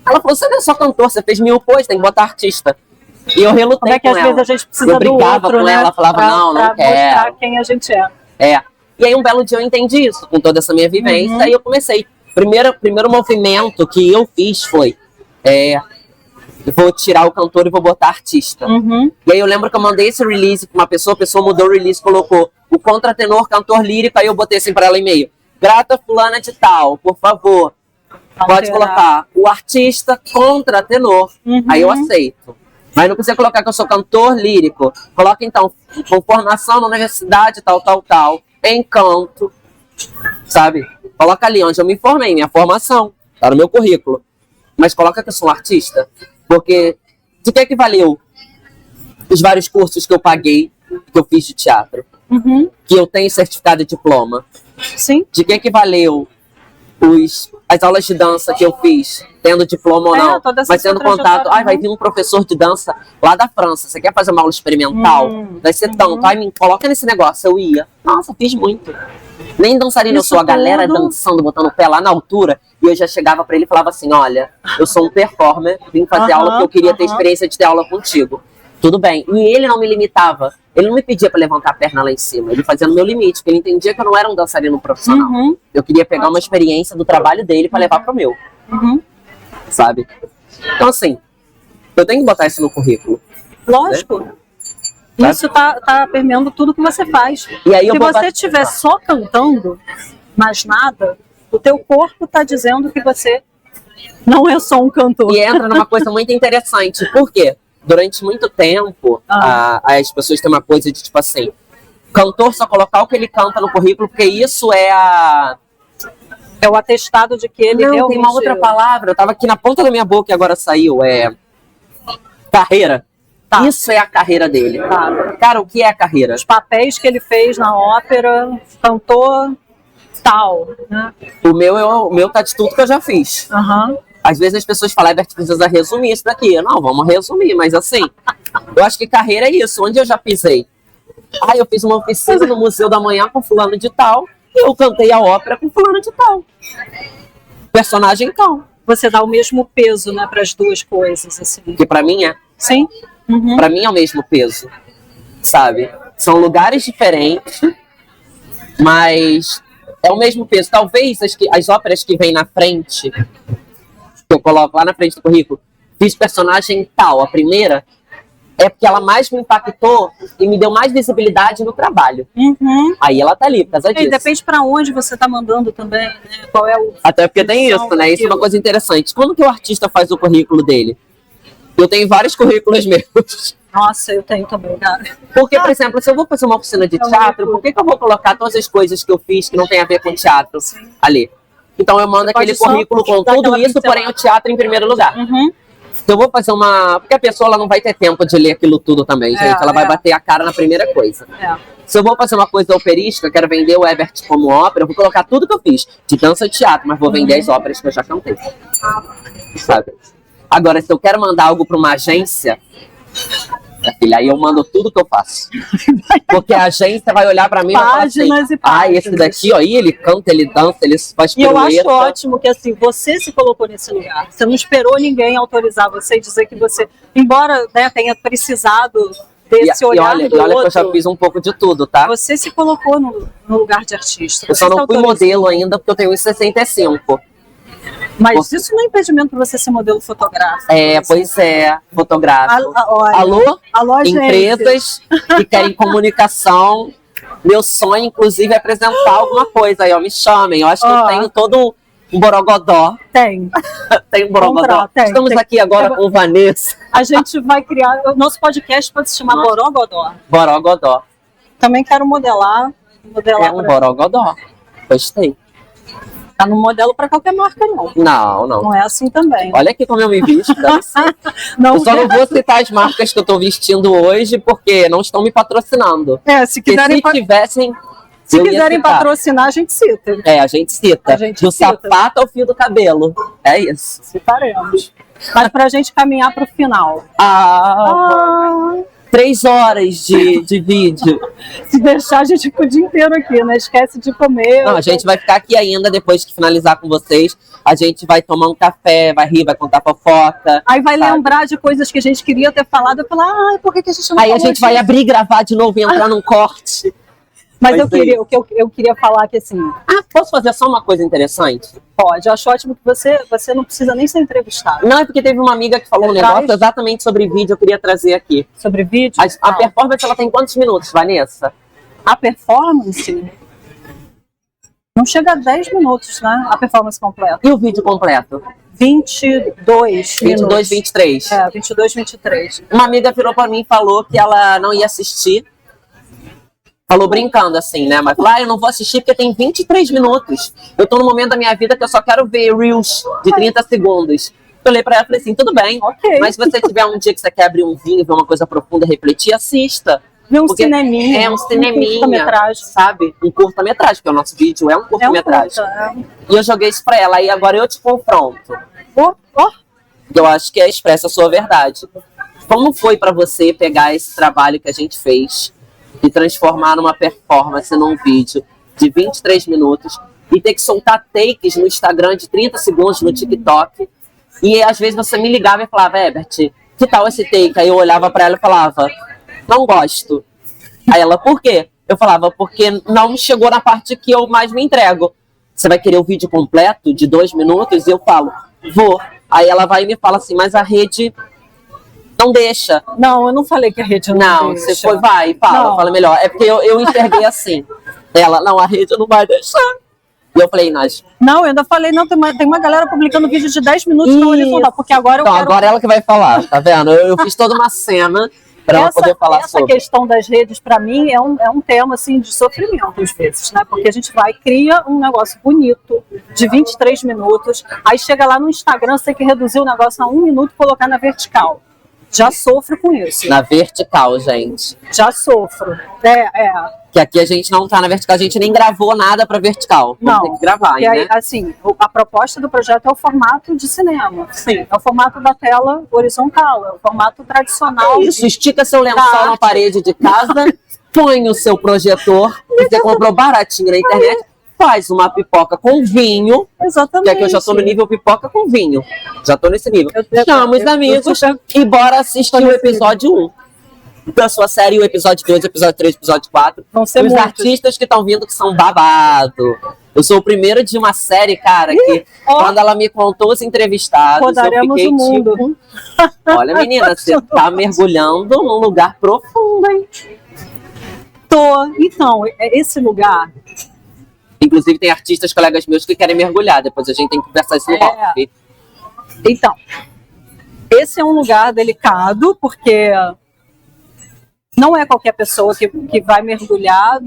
Ela falou, você não é só cantor, você fez 1000 coisas, tem que botar artista. E eu relutei Como é que com às ela. vezes a gente precisa eu brigava do outro, com né? ela, falava, não pra quero. mostrar quem a gente é. E aí um belo dia eu entendi isso, com toda essa minha vivência, e eu comecei. Primeiro movimento que eu fiz foi, vou tirar o cantor e vou botar artista. E aí eu lembro que eu mandei esse release pra uma pessoa, a pessoa mudou o release, colocou o contratenor, cantor lírico, aí eu botei assim pra ela e-mail. Grata fulana de tal, por favor, pode colocar o artista contratenor, aí eu aceito. Mas não precisa colocar que eu sou cantor lírico. Coloca então, com formação na universidade, tal, em canto, sabe? Coloca ali onde eu me formei, minha formação, tá no meu currículo. Mas coloca que eu sou um artista, porque de que valeu os vários cursos que eu paguei, que eu fiz de teatro? Que eu tenho certificado e diploma? Sim. De que valeu as aulas de dança que eu fiz, tendo diploma ou não, mas tendo contato, vai vir um professor de dança lá da França, você quer fazer uma aula experimental? Vai ser tanto, me coloca nesse negócio, eu ia. Nossa, fiz muito. Nem dançarina eu sou, a galera dançando, botando o pé lá na altura, e eu já chegava pra ele e falava assim, olha, eu sou um performer, vim fazer aula porque eu queria ter experiência de ter aula contigo. Tudo bem. E ele não me limitava. Ele não me pedia para levantar a perna lá em cima. Ele fazia no meu limite, porque ele entendia que eu não era um dançarino profissional. Eu queria pegar uma experiência do trabalho dele para levar pro meu. Sabe? Então, assim, eu tenho que botar isso no currículo. Lógico. Né? Isso tá permeando tudo que você faz. E aí se você estiver só cantando, mais nada, o teu corpo tá dizendo que você não é só um cantor. E entra numa coisa muito interessante. Por quê? Durante muito tempo, as pessoas têm uma coisa de tipo assim, cantor só colocar o que ele canta no currículo, porque isso é o atestado de que ele realmente... tem uma outra palavra, eu tava aqui na ponta da minha boca e agora saiu, carreira. Isso é a carreira dele. Cara, o que é a carreira? Os papéis que ele fez na ópera, cantor tal, né? O meu tá de tudo que eu já fiz. Às vezes as pessoas falam, Herbert, precisa resumir isso daqui. Não, vamos resumir, mas assim, eu acho que carreira é isso, onde eu já pisei. Eu fiz uma oficina no Museu da Manhã com fulano de tal, e eu cantei a ópera com fulano de tal. Personagem tal. Você dá o mesmo peso, né, para as duas coisas, assim. Que pra mim é. Sim. Pra mim é o mesmo peso, sabe? São lugares diferentes, mas é o mesmo peso. Talvez as óperas que vêm na frente... que eu coloco lá na frente do currículo, fiz personagem tal, a primeira, é porque ela mais me impactou e me deu mais visibilidade no trabalho. Aí ela tá ali, por causa disso. E depende pra onde você tá mandando também, né? Qual é o... Até porque tem isso, né? Isso é uma coisa interessante. Quando que o artista faz o currículo dele? Eu tenho vários currículos meus. Nossa, eu tenho também, cara. Porque, por exemplo, se eu vou fazer uma oficina de teatro, por que eu vou colocar todas as coisas que eu fiz que não tem a ver com teatro ali? Então eu mando aquele currículo com tudo isso, porém o teatro em primeiro lugar. Se eu vou fazer porque a pessoa ela não vai ter tempo de ler aquilo tudo também, gente. Ela vai bater a cara na primeira coisa. Se eu vou fazer uma coisa operística, quero vender o Herbert como ópera, eu vou colocar tudo que eu fiz, de dança e teatro, mas vou vender as óperas que eu já cantei. Sabe? Agora, se eu quero mandar algo para uma agência, filha, aí eu mando tudo que eu faço. Porque a agência vai olhar pra mim e vai falar assim, esse daqui, ó, ele canta, ele dança, ele faz pirueta. E eu acho ótimo que assim, você se colocou nesse lugar. Você não esperou ninguém autorizar você e dizer que você, embora tenha precisado desse olhar do olha outro, que eu já fiz um pouco de tudo, tá? Você se colocou no lugar de artista. Eu só não fui modelo ainda porque eu tenho 1,65. Mas isso não é impedimento para você ser modelo fotográfico. Pois é, fotográfico. Alô, empresas que querem comunicação. Meu sonho, inclusive, é apresentar alguma coisa aí, ó, me chamem. Eu acho que eu tenho todo um borogodó. Tem um borogodó. Estamos aqui agora com Vanessa. A gente vai criar, o nosso podcast pode se chamar Borogodó. Borogodó. Também quero modelar. É um borogodó. Gostei. Tá no modelo para qualquer marca, não. Não. Não é assim também. Olha aqui como eu me visto. Não, eu só não vou citar as marcas que eu tô vestindo hoje, porque não estão me patrocinando. Se quiserem, se quiserem patrocinar, a gente cita. A gente cita. Sapato ao fio do cabelo. É isso. Citaremos. Mas pra gente caminhar pro final. 3 horas de vídeo. Se deixar, a gente fica o dia inteiro aqui, não esquece de comer. Não, a gente vai ficar aqui ainda depois que finalizar com vocês. A gente vai tomar um café, vai rir, vai contar fofoca. Aí vai lembrar de coisas que a gente queria ter falado e falar, por que a gente não falou? Aí a gente vai abrir e gravar de novo e entrar num corte. Mas eu queria falar que assim... posso fazer só uma coisa interessante? Pode, eu acho ótimo que você não precisa nem ser entrevistado. Não, é porque teve uma amiga que falou um negócio exatamente sobre vídeo, eu queria trazer aqui. Sobre vídeo? A performance, ela tem quantos minutos, Vanessa? A performance? Não chega a 10 minutos, né? A performance completa. E o vídeo completo? 22 minutos. 23. 22, 23. Uma amiga virou pra mim e falou que ela não ia assistir. Falou brincando assim, né? Mas falou, eu não vou assistir porque tem 23 minutos. Eu tô no momento da minha vida que eu só quero ver Reels de 30 segundos. Eu olhei pra ela e falei assim, tudo bem. Okay. Mas se você tiver um dia que você quer abrir um vinho, ver uma coisa profunda, refletir, assista. Ver um cineminha. Um cineminha, curta-metragem. Sabe? Um curta-metragem, porque o nosso vídeo é um curta-metragem. E eu joguei isso pra ela, e agora eu te confronto. Eu acho que expressa a sua verdade. Como foi pra você pegar esse trabalho que a gente fez e transformar numa performance num vídeo de 23 minutos e ter que soltar takes no Instagram de 30 segundos no TikTok? E às vezes você me ligava e falava, Ebert, que tal esse take? Aí eu olhava pra ela e falava, não gosto. Aí ela, por quê? Eu falava, porque não chegou na parte que eu mais me entrego. Você vai querer o vídeo completo de 2 minutos? E eu falo, vou. Aí ela vai e me fala assim, mas a rede não deixa. Não, eu não falei que a rede não deixa. Você foi, vai, fala melhor. É porque eu enxerguei assim. Ela, não, a rede não vai deixar. E eu falei, Nath. Não, eu ainda falei, não, tem uma galera publicando vídeo de 10 minutos na horizontal, porque agora eu quero... Agora ela que vai falar, tá vendo? Eu fiz toda uma cena para ela poder falar sobre. Essa questão das redes, para mim, é um tema, assim, de sofrimento, às vezes, né? Porque a gente cria um negócio bonito, de 23 minutos, aí chega lá no Instagram, você tem que reduzir o negócio a 1 minuto e colocar na vertical. Já sofro com isso. Na vertical, gente. Já sofro. Que aqui a gente não tá na vertical, a gente nem gravou nada pra vertical. Não. Tem que gravar, né? Aí, assim, a proposta do projeto é o formato de cinema. Sim. É o formato da tela horizontal, é o formato tradicional. Isso, estica seu lençol na parede de casa, põe o seu projetor, que você comprou baratinho na internet, faz uma pipoca com vinho. Exatamente. Que é que eu já tô no nível pipoca com vinho. Já tô nesse nível. Chama os amigos e bora assistir o episódio 1 da sua série, o episódio 2, o episódio 3, o episódio 4. Vão ser os artistas que estão vindo que são babado. Eu sou o primeiro de uma série, cara, que quando ela me contou os entrevistados, rodaremos eu fiquei o mundo. tipo... Olha, menina, você tá mergulhando num lugar profundo, hein? Então, esse lugar... Inclusive, tem artistas, colegas meus, que querem mergulhar. Depois a gente tem que conversar isso no off. Então, esse é um lugar delicado, porque não é qualquer pessoa que vai mergulhar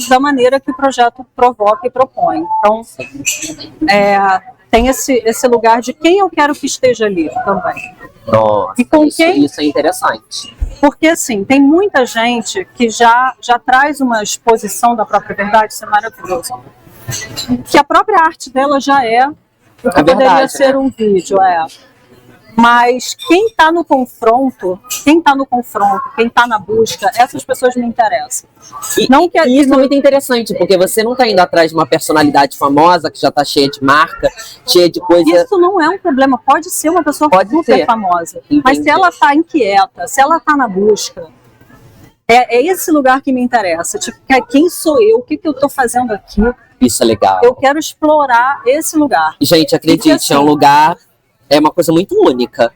da maneira que o projeto provoca e propõe. Então, tem esse lugar de quem eu quero que esteja ali também. Nossa, e com isso é interessante. Porque, assim, tem muita gente que já traz uma exposição da própria verdade, isso é maravilhoso. Que a própria arte dela já é o que poderia ser um vídeo, Mas quem está no confronto, quem está na busca, essas pessoas me interessam. E isso é muito interessante, porque você não está indo atrás de uma personalidade famosa que já está cheia de marca, cheia de coisa... Isso não é um problema, pode ser uma pessoa super famosa. Entendi. Mas se ela está inquieta, se ela está na busca, é esse lugar que me interessa. Tipo, quem sou eu? O que eu estou fazendo aqui? Isso é legal. Eu quero explorar esse lugar. Gente, acredite, assim, é um lugar... É uma coisa muito única.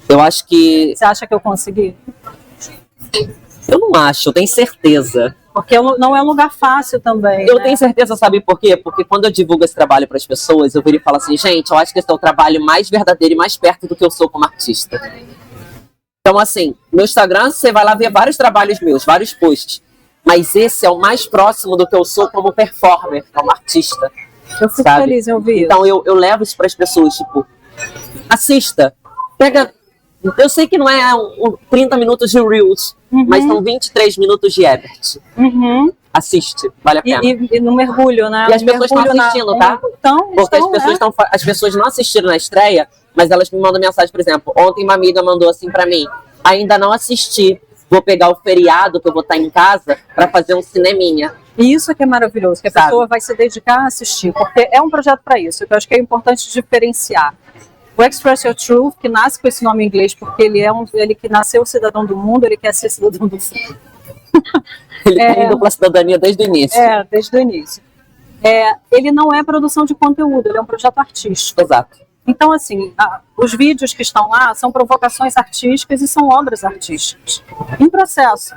Eu acho que... Você acha que eu consegui? Eu não acho, eu tenho certeza. Porque não é um lugar fácil também. Eu tenho certeza, sabe por quê? Porque quando eu divulgo esse trabalho para as pessoas, eu viro e falo assim, gente, eu acho que esse é o trabalho mais verdadeiro e mais perto do que eu sou como artista. Então, assim, no Instagram, você vai lá ver vários trabalhos meus, vários posts. Mas esse é o mais próximo do que eu sou como performer, como artista. Eu fico sabe? feliz em ouvir isso. Então eu levo isso para as pessoas, tipo, assista, pega. Eu sei que não é 30 minutos de Reels, mas são 23 minutos de Ebert. Assiste, vale a pena. E no mergulho, né? E as pessoas estão assistindo, tá? Porque as pessoas não assistiram na estreia, mas elas me mandam mensagem, por exemplo, ontem uma amiga mandou assim pra mim, ainda não assisti, vou pegar o feriado que eu vou estar em casa pra fazer um cineminha. E isso é que é maravilhoso, que a pessoa vai se dedicar a assistir, porque é um projeto para isso, que eu acho que é importante diferenciar. O Express Your Truth, que nasce com esse nome em inglês, porque ele que nasceu cidadão do mundo, ele quer ser cidadão do mundo. Ele tem dupla cidadania desde o início. Desde o início. Ele não é produção de conteúdo, ele é um projeto artístico. Exato. Então, assim, os vídeos que estão lá são provocações artísticas e são obras artísticas, em processo.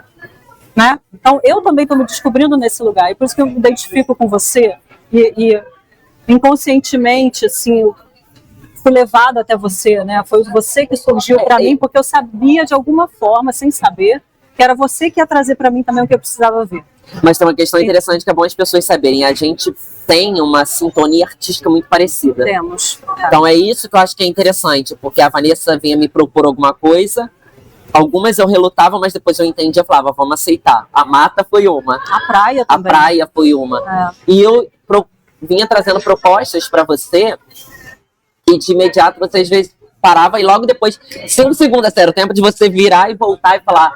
Né? Então, eu também estou me descobrindo nesse lugar, e por isso que eu me identifico com você, e inconscientemente, assim, fui levada até você, né? Foi você que surgiu para mim, porque eu sabia de alguma forma, sem saber, que era você que ia trazer para mim também o que eu precisava ver. Mas tem uma questão interessante que é bom as pessoas saberem. A gente tem uma sintonia artística muito parecida. Temos. Então é isso que eu acho que é interessante, porque a Vanessa vinha me propor alguma coisa, algumas eu relutava, mas depois eu entendia e falava, vamos aceitar. A mata foi uma. A praia também. A praia foi uma. E eu vinha trazendo propostas para você, e de imediato você às vezes parava, e logo depois, 5 segundos, sério, o tempo de você virar e voltar e falar,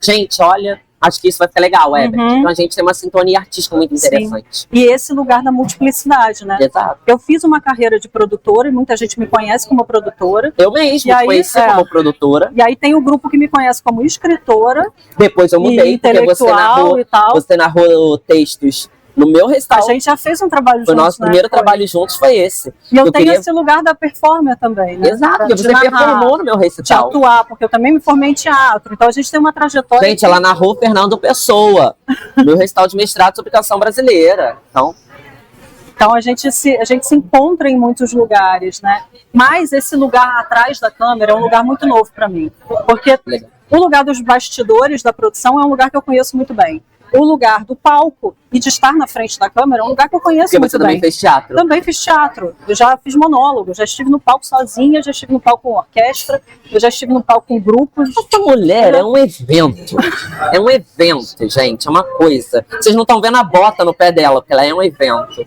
gente, olha, acho que isso vai ficar legal, Ebert. Então a gente tem uma sintonia artística muito interessante. Sim. E esse lugar da multiplicidade, né? Exato. Eu fiz uma carreira de produtora, e muita gente me conhece como produtora. Eu mesmo conheci como produtora. E aí tem o grupo que me conhece como escritora. Depois eu mudei, porque você narrou textos no meu restaurante. A gente já fez um trabalho juntos. O nosso primeiro trabalho juntos foi esse. E eu tenho esse lugar da performer também, né? Exato, porque você performou no meu recital. De atuar, porque eu também me formei em teatro. Então a gente tem uma trajetória. Gente, ela narrou Fernando Pessoa, meu recital de mestrado sobre canção brasileira. Então a gente se encontra em muitos lugares, né? Mas esse lugar atrás da câmera é um lugar muito novo para mim. Porque o lugar dos bastidores da produção é um lugar que eu conheço muito bem. O lugar do palco e de estar na frente da câmera é um lugar que eu conheço muito bem. Porque você também fez teatro? Também fiz teatro. Eu já fiz monólogo, já estive no palco sozinha, já estive no palco com orquestra, eu já estive no palco com grupos. Essa mulher é um evento. É um evento, gente. É uma coisa. Vocês não estão vendo a bota no pé dela, porque ela é um evento.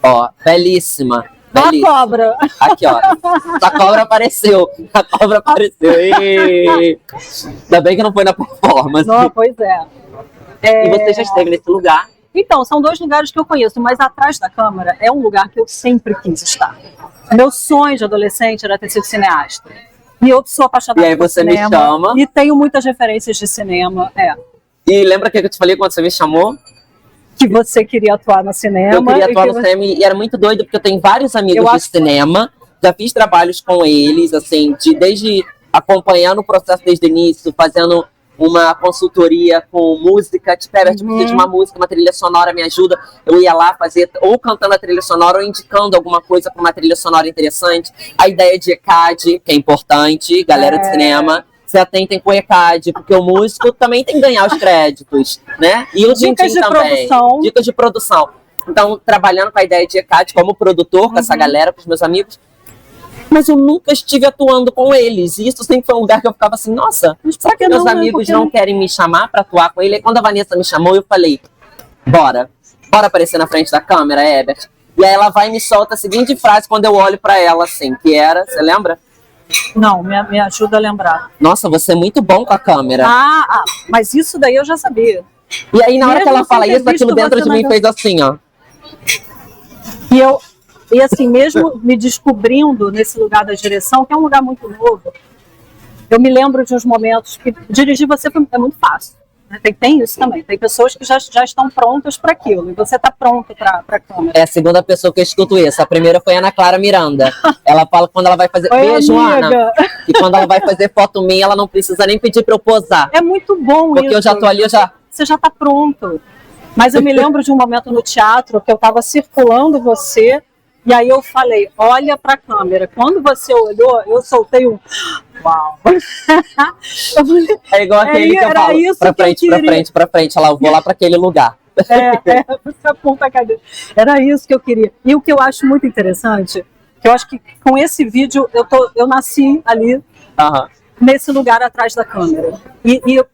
Ó, belíssima. A cobra. Aqui, ó. A cobra apareceu. A cobra apareceu. Ainda bem que não foi na performance. Não, pois é. E você já esteve nesse lugar? Então, são 2 lugares que eu conheço, mas atrás da câmera é um lugar que eu sempre quis estar. Meu sonho de adolescente era ter sido cineasta. E eu sou apaixonada por cinema. E aí você me chama. E tenho muitas referências de cinema. E lembra que eu te falei quando você me chamou? Que você queria atuar no cinema. Eu queria atuar no cinema e era muito doido, porque eu tenho vários amigos de cinema. Já fiz trabalhos com eles, assim, desde acompanhando o processo desde o início, fazendo uma consultoria com música, tipo, preciso de uma música, uma trilha sonora, me ajuda. Eu ia lá fazer, ou cantando a trilha sonora, ou indicando alguma coisa para uma trilha sonora interessante. A ideia de ECAD, que é importante, galera de cinema, se atentem com o ECAD, porque o músico também tem que ganhar os créditos, né? E o Dicas também. Dicas de produção. Então, trabalhando com a ideia de ECAD como produtor, com essa galera, com os meus amigos, mas eu nunca estive atuando com eles. E isso sempre foi um lugar que eu ficava assim, nossa, será que meus amigos não querem me chamar para atuar com ele? E quando a Vanessa me chamou, eu falei, bora aparecer na frente da câmera, Ebert. E aí ela vai e me solta a seguinte frase quando eu olho para ela, assim, que era, você lembra? Não, me ajuda a lembrar. Nossa, você é muito bom com a câmera. Mas isso daí eu já sabia. E aí na hora que ela fala isso, aquilo dentro de mim fez assim, ó. E assim, mesmo me descobrindo nesse lugar da direção, que é um lugar muito novo, eu me lembro de uns momentos que dirigir você é muito fácil. Né? Tem isso também. Tem pessoas que já estão prontas para aquilo, e você está pronto para a câmera. É a segunda pessoa que eu escuto isso. A primeira foi a Ana Clara Miranda. Ela fala que quando ela vai fazer... Beijo, Ana! E quando ela vai fazer foto minha, ela não precisa nem pedir para eu posar. É muito bom porque isso. Porque eu já tô ali, Você já está pronto. Mas eu me lembro de um momento no teatro que eu estava circulando você... E aí eu falei, olha pra câmera. Quando você olhou, eu soltei um... Uau! É igual aquele que eu falo, pra frente. Olha lá, eu vou lá pra aquele lugar. Você aponta a cadeira. Era isso que eu queria. E o que eu acho muito interessante, que eu acho que com esse vídeo eu nasci ali, nesse lugar atrás da câmera. E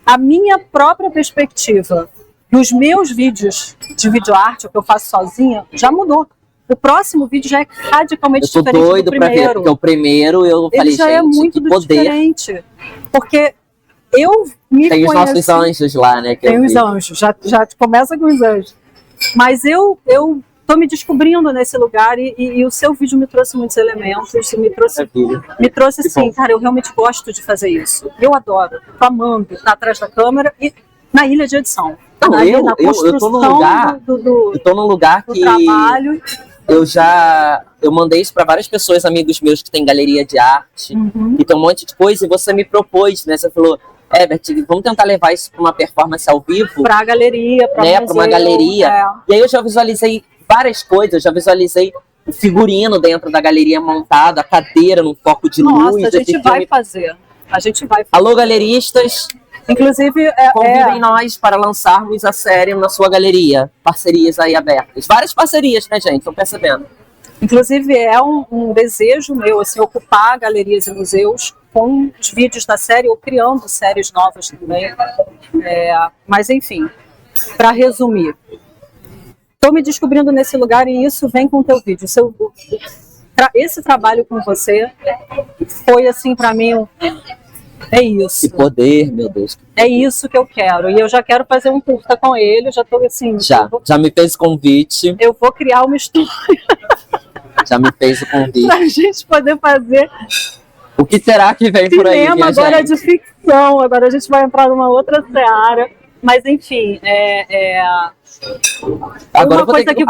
a minha própria perspectiva nos meus vídeos de videoarte, o que eu faço sozinha, já mudou. O próximo vídeo já é radicalmente diferente do primeiro. Eu tô doido pra ver, porque o primeiro eu falei, já é muito que poder. Diferente. Porque eu me Tem conheci... os nossos anjos lá, né? Tem os anjos, já começa com os anjos. Mas eu tô me descobrindo nesse lugar e o seu vídeo me trouxe muitos elementos, me trouxe assim, cara, eu realmente gosto de fazer isso. Eu adoro, tô amando estar atrás da câmera e na ilha de edição. Não, eu tô num lugar que trabalho. Eu mandei isso para várias pessoas, amigos meus que têm galeria de arte, que tem um monte de coisa, e você me propôs, né? Você falou, Herbert, vamos tentar levar isso para uma performance ao vivo. Para a galeria, para uma galeria. E aí eu já visualizei várias coisas, eu já visualizei o figurino dentro da galeria montado, a cadeira num foco de luz. Nossa, a gente vai fazer. Alô, galeristas. Inclusive, convidem nós para lançarmos a série na sua galeria. Parcerias aí abertas. Várias parcerias, né, gente? Estão percebendo? Inclusive, é um desejo meu, assim, ocupar galerias e museus com os vídeos da série ou criando séries novas também. Mas, enfim, para resumir, estou me descobrindo nesse lugar e isso vem com o teu vídeo. Esse trabalho com você foi, assim, para mim... É isso. Que poder, meu Deus. É isso que eu quero. E eu já quero fazer um curta com ele. Já tô assim. Já me fez o convite. Eu vou criar uma história. Já me fez o convite. Pra gente poder fazer. O que será que vem por aí? Cinema agora é de ficção. Agora a gente vai entrar numa outra seara. Mas enfim, Agora eu vou ter que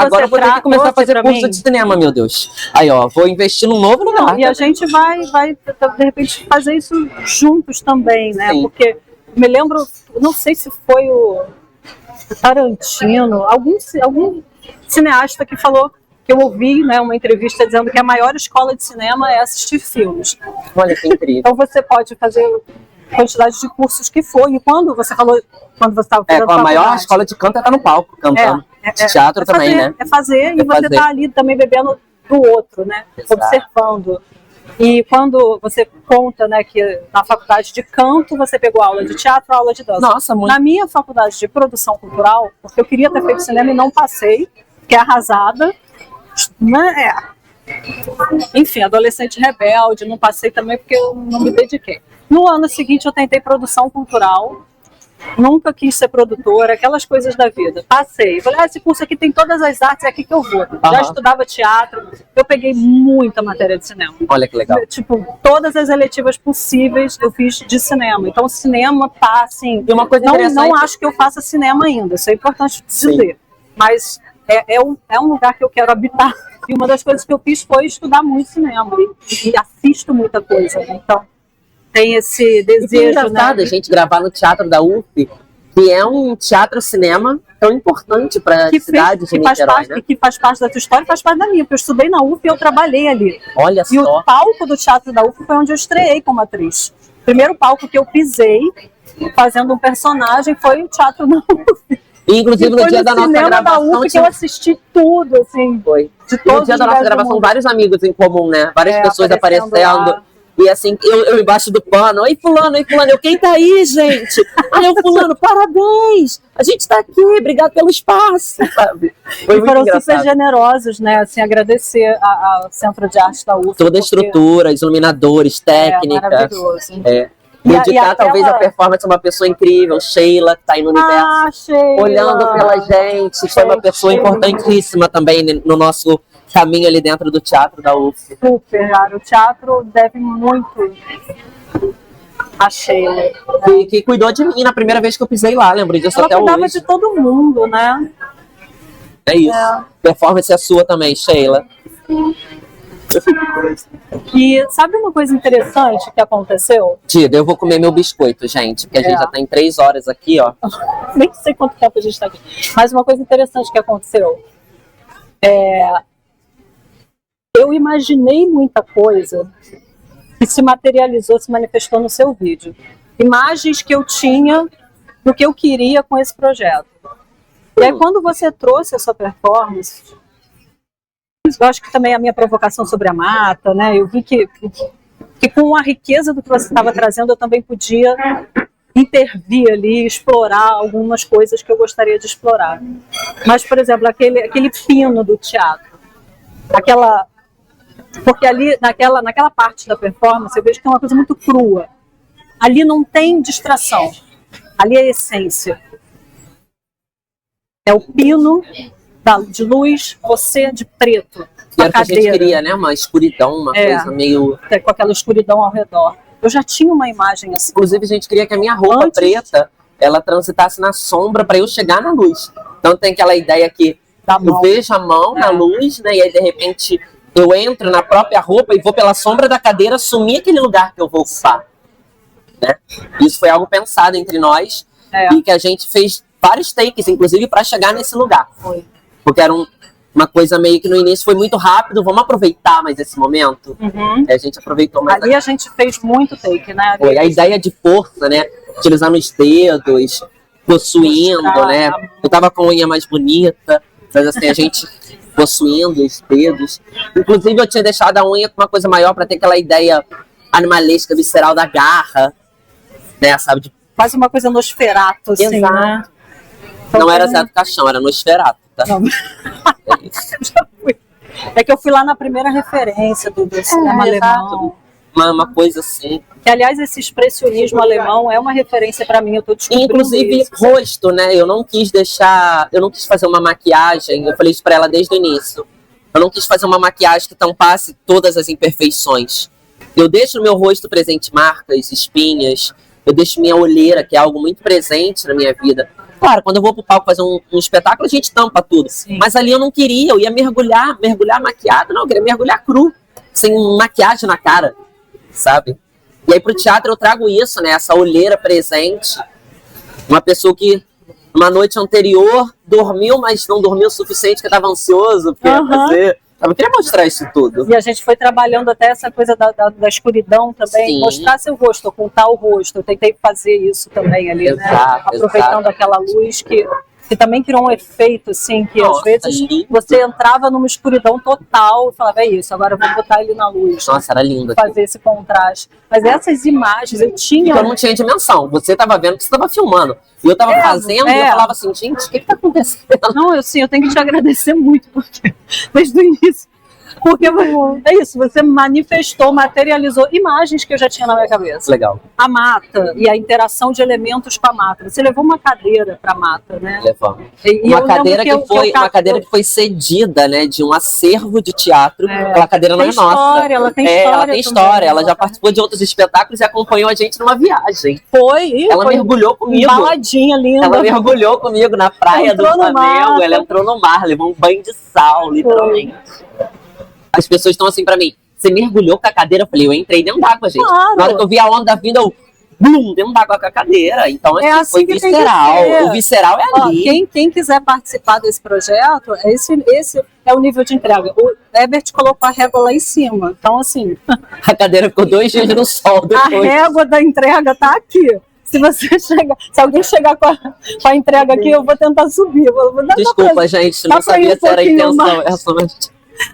começar a fazer curso de cinema, meu Deus. Aí, ó, vou investir num novo lugar. E a gente vai, de repente, fazer isso juntos também, né? Sim. Porque me lembro, não sei se foi o Tarantino, algum cineasta que falou, que eu ouvi, né, uma entrevista dizendo que a maior escola de cinema é assistir filmes. Olha que incrível. Então você pode fazer quantidade de cursos que for. E quando você falou, quando você estava fazendo com a maior escola de canto é estar no palco, cantando. Teatro também, né? É fazer, e você tá ali também bebendo do outro, né? Exato. Observando. E quando você conta, né, que na faculdade de canto você pegou aula de teatro, aula de dança. Nossa, muito. Na minha faculdade de produção cultural, porque eu queria ter feito cinema e não passei, que é arrasada, né? Enfim, adolescente rebelde, não passei também porque eu não me dediquei. No ano seguinte eu tentei produção cultural, nunca quis ser produtora, aquelas coisas da vida. Passei, falei, esse curso aqui tem todas as artes, é aqui que eu vou. Já estudava teatro, eu peguei muita matéria de cinema. Olha que legal. Tipo, todas as eletivas possíveis eu fiz de cinema. Então o cinema tá assim, e uma coisa não acho que eu faça cinema ainda, isso é importante dizer. Mas é um lugar que eu quero habitar. E uma das coisas que eu fiz foi estudar muito cinema e assisto muita coisa, né? Então tem esse desejo, né? A gente gravar no Teatro da UF, que é um teatro-cinema tão importante para a cidade de Niterói, né? Que faz parte da tua história e faz parte da minha, porque eu estudei na UF e eu trabalhei ali. Olha só. E o palco do Teatro da UF foi onde eu estreiei como atriz. O primeiro palco que eu pisei fazendo um personagem foi o Teatro da UF. E, inclusive, no dia da nossa gravação... Da UF que eu assisti tudo, assim. Foi. No dia da nossa gravação, vários amigos em comum, né? Várias pessoas aparecendo. Lá. E assim, eu embaixo do pano, oi fulano, eu, quem tá aí, gente? Aí o fulano, parabéns, a gente tá aqui, obrigado pelo espaço, sabe? Foi foram super generosos, né, assim, agradecer ao Centro de Arte da UF. Toda a estrutura, iluminadores, técnica. Maravilhoso. E editar talvez a performance de uma pessoa incrível, Sheila, que tá aí no universo, Sheila. Olhando pela gente, foi uma pessoa importantíssima também no nosso caminho ali dentro do Teatro da UF. Super, cara. O teatro deve muito a Sheila. Né? Que cuidou de mim na primeira vez que eu pisei lá, lembro disso até hoje. Ela cuidava de todo mundo, né? É isso. Performance é sua também, Sheila. E sabe uma coisa interessante que aconteceu? Diga, eu vou comer meu biscoito, gente, porque a gente já tá em 3 horas aqui, ó. Nem sei quanto tempo a gente tá aqui. Mas uma coisa interessante que aconteceu eu imaginei muita coisa que se materializou, se manifestou no seu vídeo. Imagens que eu tinha do que eu queria com esse projeto. E aí, quando você trouxe a sua performance, eu acho que também a minha provocação sobre a mata, né? Eu vi que com a riqueza do que você estava trazendo, eu também podia intervir ali, explorar algumas coisas que eu gostaria de explorar. Mas, por exemplo, aquele pino do teatro, porque ali, naquela parte da performance, eu vejo que é uma coisa muito crua. Ali não tem distração. Ali é a essência. É o pino de luz, você de preto. E era o que a gente queria, né? Uma escuridão, uma coisa meio... Com aquela escuridão ao redor. Eu já tinha uma imagem assim. Inclusive, a gente queria que a minha roupa preta, ela transitasse na sombra para eu chegar na luz. Então tem aquela ideia que eu vejo a mão na luz, né? E aí, de repente, eu entro na própria roupa e vou pela sombra da cadeira assumir aquele lugar que eu vou ocupar. Né? Isso foi algo pensado entre nós e que a gente fez vários takes, inclusive, para chegar nesse lugar. Foi. Porque era uma coisa meio que no início foi muito rápido, vamos aproveitar mais esse momento. A gente aproveitou mais. Ali a gente fez muito take, né? Foi a ideia de força, né? Utilizando os dedos, possuindo, né? Eu tava com a unha mais bonita, mas assim, a gente possuindo os dedos. Inclusive, eu tinha deixado a unha com uma coisa maior para ter aquela ideia animalesca, visceral da garra, né? Sabe? De... Quase uma coisa Nosferatu, assim, exato. né? Então, não era Zé do Caixão, era Nosferatu, tá? É que eu fui lá na primeira referência do cinema alemão. Uma coisa assim. Que, aliás, esse expressionismo alemão é uma referência para mim, eu tô descobrindo inclusive, isso. Rosto, né? Eu não quis fazer uma maquiagem, eu falei isso pra ela desde o início. Eu não quis fazer uma maquiagem que tampasse todas as imperfeições. Eu deixo no meu rosto presente marcas, espinhas, eu deixo minha olheira, que é algo muito presente na minha vida. Claro, quando eu vou pro palco fazer um espetáculo, a gente tampa tudo. Sim. Mas ali eu não queria, eu ia mergulhar maquiado, não, eu queria mergulhar cru, sem maquiagem na cara, sabe? E aí pro teatro eu trago isso, né, essa olheira presente. Uma pessoa que, uma noite anterior, dormiu, mas não dormiu o suficiente, que estava ansioso, porque ia fazer... Eu queria mostrar isso tudo. E a gente foi trabalhando até essa coisa da escuridão também, sim, mostrar seu rosto, ocultar o rosto. Eu tentei fazer isso também ali, exato, né? Aproveitando aquela luz que também criou um efeito, assim, que às vezes você entrava numa escuridão total e falava, é isso, agora eu vou botar ele na luz. Nossa, era lindo. Fazer esse contraste. Mas essas imagens, eu tinha... Eu não tinha dimensão. Você estava vendo que você estava filmando. E eu estava fazendo e eu falava assim, gente, o que está acontecendo? Não, eu tenho que te agradecer muito, porque desde o início. Porque é isso, você manifestou, materializou imagens que eu já tinha na minha cabeça. Legal. A mata e a interação de elementos com a mata. Você levou uma cadeira para a mata, né? Levamos. Uma cadeira que foi cedida, né, de um acervo de teatro. Aquela cadeira não é nossa. Ela tem história. Ela tem história. Ela já participou de outros espetáculos e acompanhou a gente numa viagem. Ela mergulhou comigo. Baladinha linda. Ela mergulhou comigo na praia do Flamengo. Ela entrou no mar, levou um banho de sal, literalmente. As pessoas estão assim pra mim, você mergulhou com a cadeira? Eu falei, eu entrei dentro d'água, gente. Claro. Na hora que eu vi a onda vindo, eu dentro d'água com a cadeira. Então, assim, foi visceral. O visceral é ali. Quem quiser participar desse projeto, esse é o nível de entrega. O Herbert colocou a régua lá em cima. Então, assim... A cadeira ficou 2 dias no sol depois. A régua da entrega tá aqui. Se alguém chegar com a entrega aqui, eu vou tentar subir. Desculpa, gente, não sabia se era a intenção.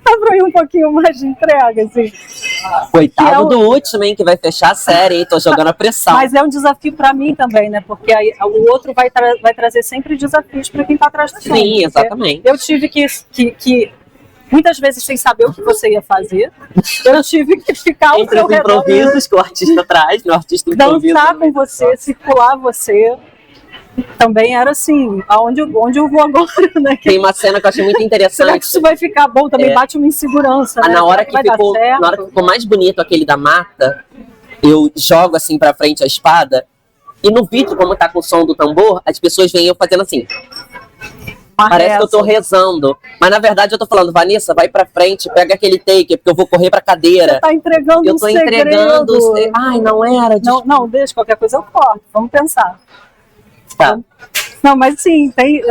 Dá pra ir um pouquinho mais de entrega, assim. Coitado do último, hein, que vai fechar a série, hein? Tô jogando a pressão. Mas é um desafio pra mim também, né? Porque aí, o outro vai trazer sempre desafios pra quem tá atrás da frente. Sim, exatamente. Eu tive que muitas vezes sem saber o que você ia fazer, eu tive que ficar ao entre os improvisos que o artista traz, no artista improviso. Dançar com você, circular você. Também era assim, onde eu vou agora, né? Tem uma cena que eu achei muito interessante. Será que isso vai ficar bom? Também bate uma insegurança, né? Na hora que ficou mais bonito aquele da mata, eu jogo assim pra frente a espada, e no vídeo, como tá com o som do tambor, as pessoas vêm eu fazendo assim. Parece que eu tô rezando. Mas na verdade eu tô falando, Vanessa, vai pra frente, pega aquele take, porque eu vou correr pra cadeira. Você tá entregando um segredo. Eu tô entregando. Ai, não era. Não, deixa, qualquer coisa eu corto. Vamos pensar. Tá. Não, mas sim, tem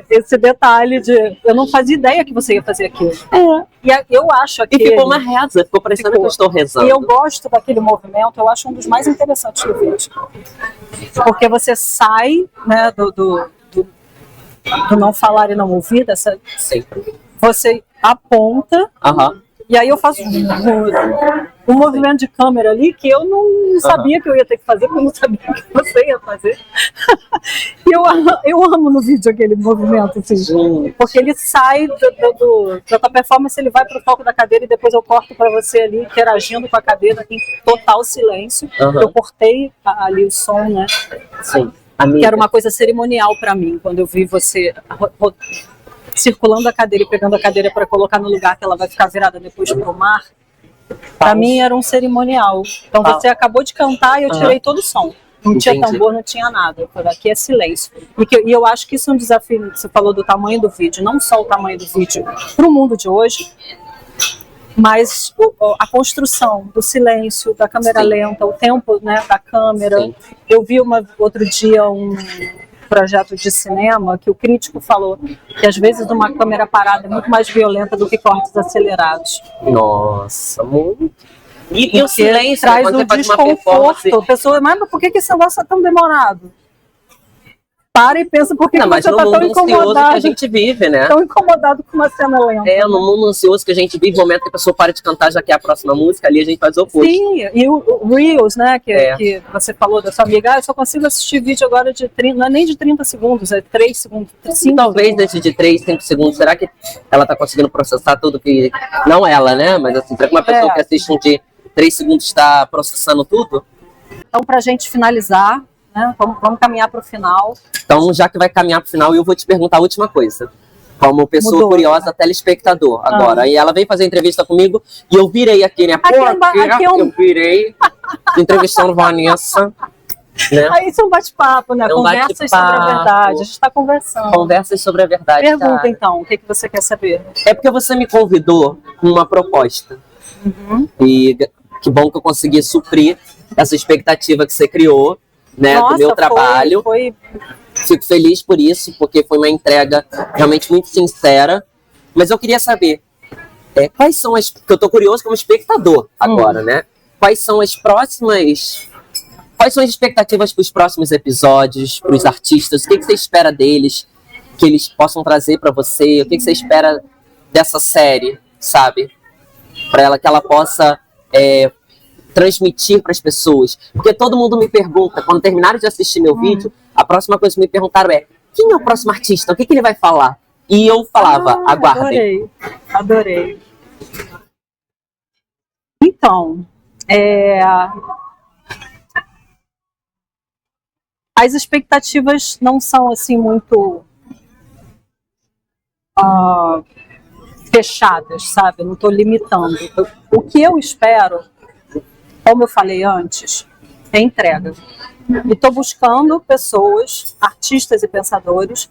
esse detalhe de... Eu não fazia ideia que você ia fazer aquilo. E eu acho E ficou uma reza, ficou parecendo que eu estou rezando. E eu gosto daquele movimento, eu acho um dos mais interessantes do vídeo. Porque você sai, né, do não falar e não ouvir, Sim. Você aponta... E aí eu faço um movimento de câmera ali que eu não sabia que eu ia ter que fazer, porque eu não sabia que você ia fazer. E eu amo no vídeo aquele movimento, assim, porque ele sai da tua performance, ele vai para o palco da cadeira e depois eu corto para você ali interagindo com a cadeira em total silêncio. Eu cortei ali o som, né? Sim. Que era uma coisa cerimonial para mim, quando eu vi você circulando a cadeira e pegando a cadeira para colocar no lugar que ela vai ficar virada depois para o mar. Para mim era um cerimonial. Então você acabou de cantar e eu tirei todo o som. Não tinha tambor, não tinha nada. Aqui é silêncio. E eu acho que isso é um desafio. Você falou do tamanho do vídeo, não só o tamanho do vídeo para o mundo de hoje, mas a construção do silêncio, da câmera lenta, o tempo, né, da câmera. Eu vi outro dia um projeto de cinema que o crítico falou que às vezes uma câmera parada é muito mais violenta do que cortes acelerados. Nossa, muito. E o silêncio traz quando o você faz uma performance. A pessoa, mas por que esse negócio é tão demorado? Para e pensa por que você está tão incomodado que a gente vive, né? Tão incomodado com uma cena lenta. No mundo ansioso que a gente vive, o momento que a pessoa para de cantar já quer a próxima música, ali a gente faz o oposto. Sim, e o Reels, né, que você falou da sua amiga, eu só consigo assistir vídeo agora de 30, não é nem de 30 segundos, é 3 segundos, 5 talvez desse de 3, 5 segundos, será que ela está conseguindo processar tudo que... Não ela, né, mas assim, será que uma pessoa que assiste um de 3 segundos está processando tudo? Então, pra gente finalizar, né, vamos caminhar para o final. Então, já que vai caminhar para o final, eu vou te perguntar a última coisa. Como pessoa curiosa, telespectador, agora. E ela veio fazer entrevista comigo e eu virei aqui, né? Eu virei entrevistando Vanessa. Né? Aí isso é um bate-papo, né? Conversas sobre a verdade. A gente está conversando. Conversas sobre a verdade. Pergunta, então, o que você quer saber? É porque você me convidou com uma proposta. E que bom que eu consegui suprir essa expectativa que você criou, né, do meu trabalho. Fico feliz por isso, porque foi uma entrega realmente muito sincera. Mas eu queria saber, quais são as... Porque eu tô curioso como espectador agora, né? Quais são as próximas... Quais são as expectativas para os próximos episódios, para os artistas? O que você espera deles, que eles possam trazer para você? O que você espera dessa série, sabe? Para ela, que ela possa transmitir para as pessoas. Porque todo mundo me pergunta, quando terminaram de assistir meu vídeo, a próxima coisa que me perguntaram é: quem é o próximo artista? O que ele vai falar? E eu falava, aguardem. Adorei. Então, as expectativas não são assim muito fechadas, sabe? Não estou limitando. O que eu espero, como eu falei antes, é entrega. E estou buscando pessoas, artistas e pensadores,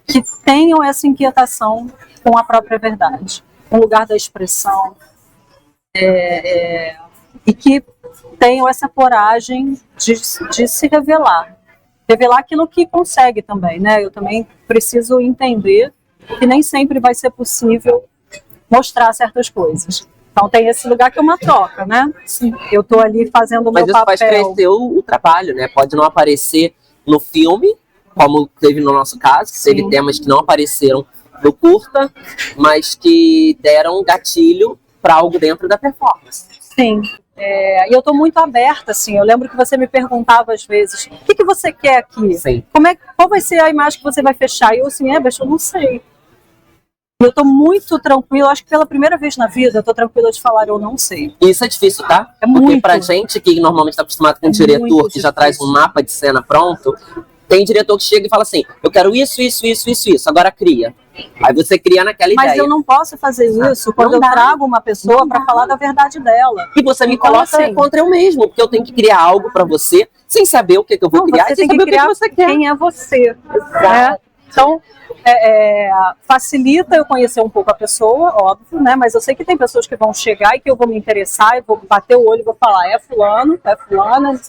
que tenham essa inquietação com a própria verdade, com o lugar da expressão, e que tenham essa coragem de se revelar aquilo que consegue também, né? Eu também preciso entender que nem sempre vai ser possível mostrar certas coisas. Então tem esse lugar que é uma troca, né? Sim. Eu estou ali fazendo o meu papel. Mas isso faz crescer o trabalho, né? Pode não aparecer no filme, como teve no nosso caso, que teve temas que não apareceram no curta, mas que deram gatilho para algo dentro da performance. Sim. E eu estou muito aberta, assim. Eu lembro que você me perguntava às vezes: o que você quer aqui? Sim. Qual vai ser a imagem que você vai fechar? E eu assim, eu não sei. Eu estou muito tranquila, acho que pela primeira vez na vida eu estou tranquila de falar eu não sei. Isso é difícil, tá? Porque pra gente que normalmente está acostumado com um diretor que já traz um mapa de cena pronto, tem diretor que chega e fala assim: eu quero isso, agora cria. Aí você cria naquela ideia. Mas eu não posso fazer isso quando eu trago uma pessoa para falar da verdade dela. E você me coloca contra eu mesmo, porque eu tenho que criar algo para você, sem saber o que eu vou criar, e sem saber o que você quer. Quem é você. Então, facilita eu conhecer um pouco a pessoa, óbvio, né? Mas eu sei que tem pessoas que vão chegar e que eu vou me interessar, eu vou bater o olho e vou falar, é fulano, é fulana,